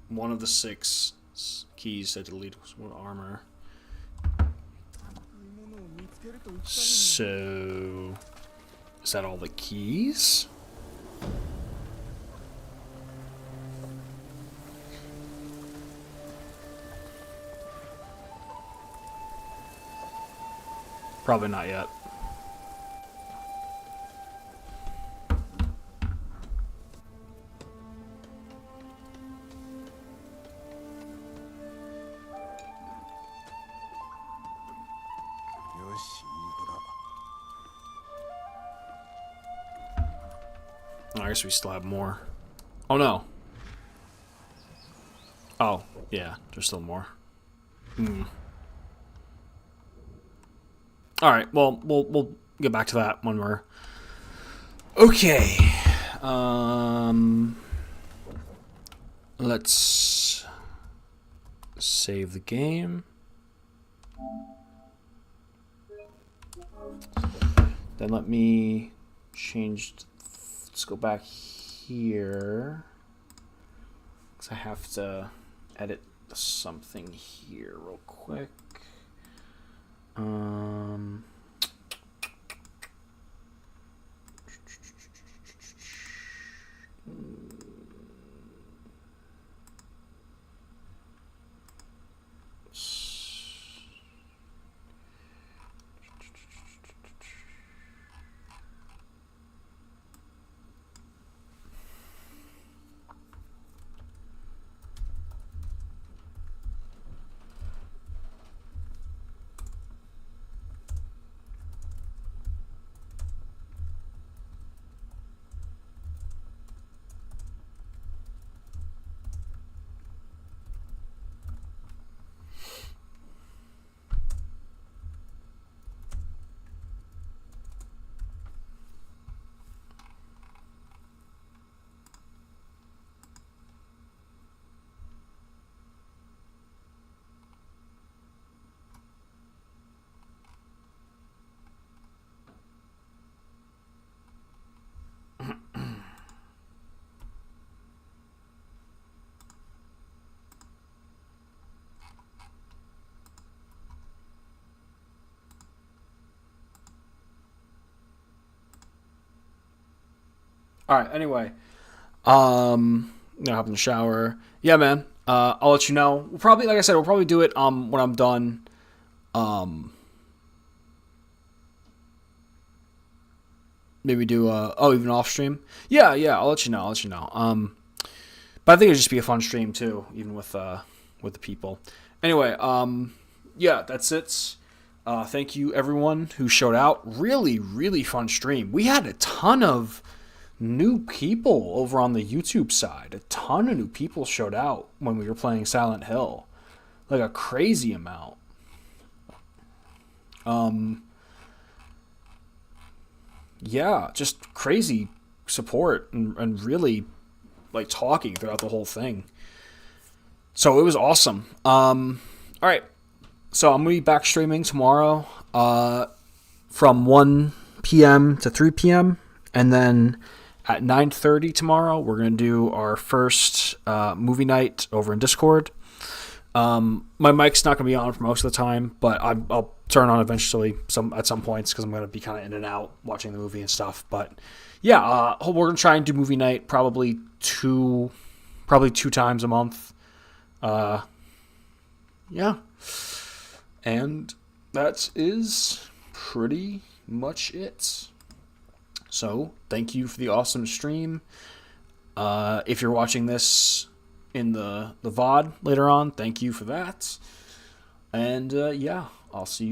One of the 6 keys said to lead with armor. So, is that all the keys? Probably not yet. I guess we still have more. Oh no. Oh, yeah, there's still more. Alright, well, we'll get back to that when we're... Okay. Let's save the game. Then let me change let's go back here. Because I have to edit something here real quick. All right. Anyway, gonna hop in the shower. Yeah, man. I'll let you know. We'll probably, like I said, we'll probably do it when I'm done. Maybe do even off stream. Yeah. I'll let you know. But I think it'd just be a fun stream too, even with the people. Anyway, yeah, that's it. Thank you everyone who showed out. Really, really fun stream. We had a ton of new people over on the YouTube side. A ton of new people showed out when we were playing Silent Hill. Like a crazy amount. Yeah, just crazy support and really like talking throughout the whole thing. So it was awesome. All right. So I'm going to be back streaming tomorrow from 1 p.m. to 3 p.m. And then at 9:30 tomorrow, we're going to do our first movie night over in Discord. My mic's not going to be on for most of the time, but I'll turn on eventually at some points because I'm going to be kind of in and out watching the movie and stuff. But yeah, we're going to try and do movie night probably two times a month. Yeah. And that is pretty much it. So, thank you for the awesome stream. If you're watching this in the VOD later on, thank you for that. And yeah, I'll see you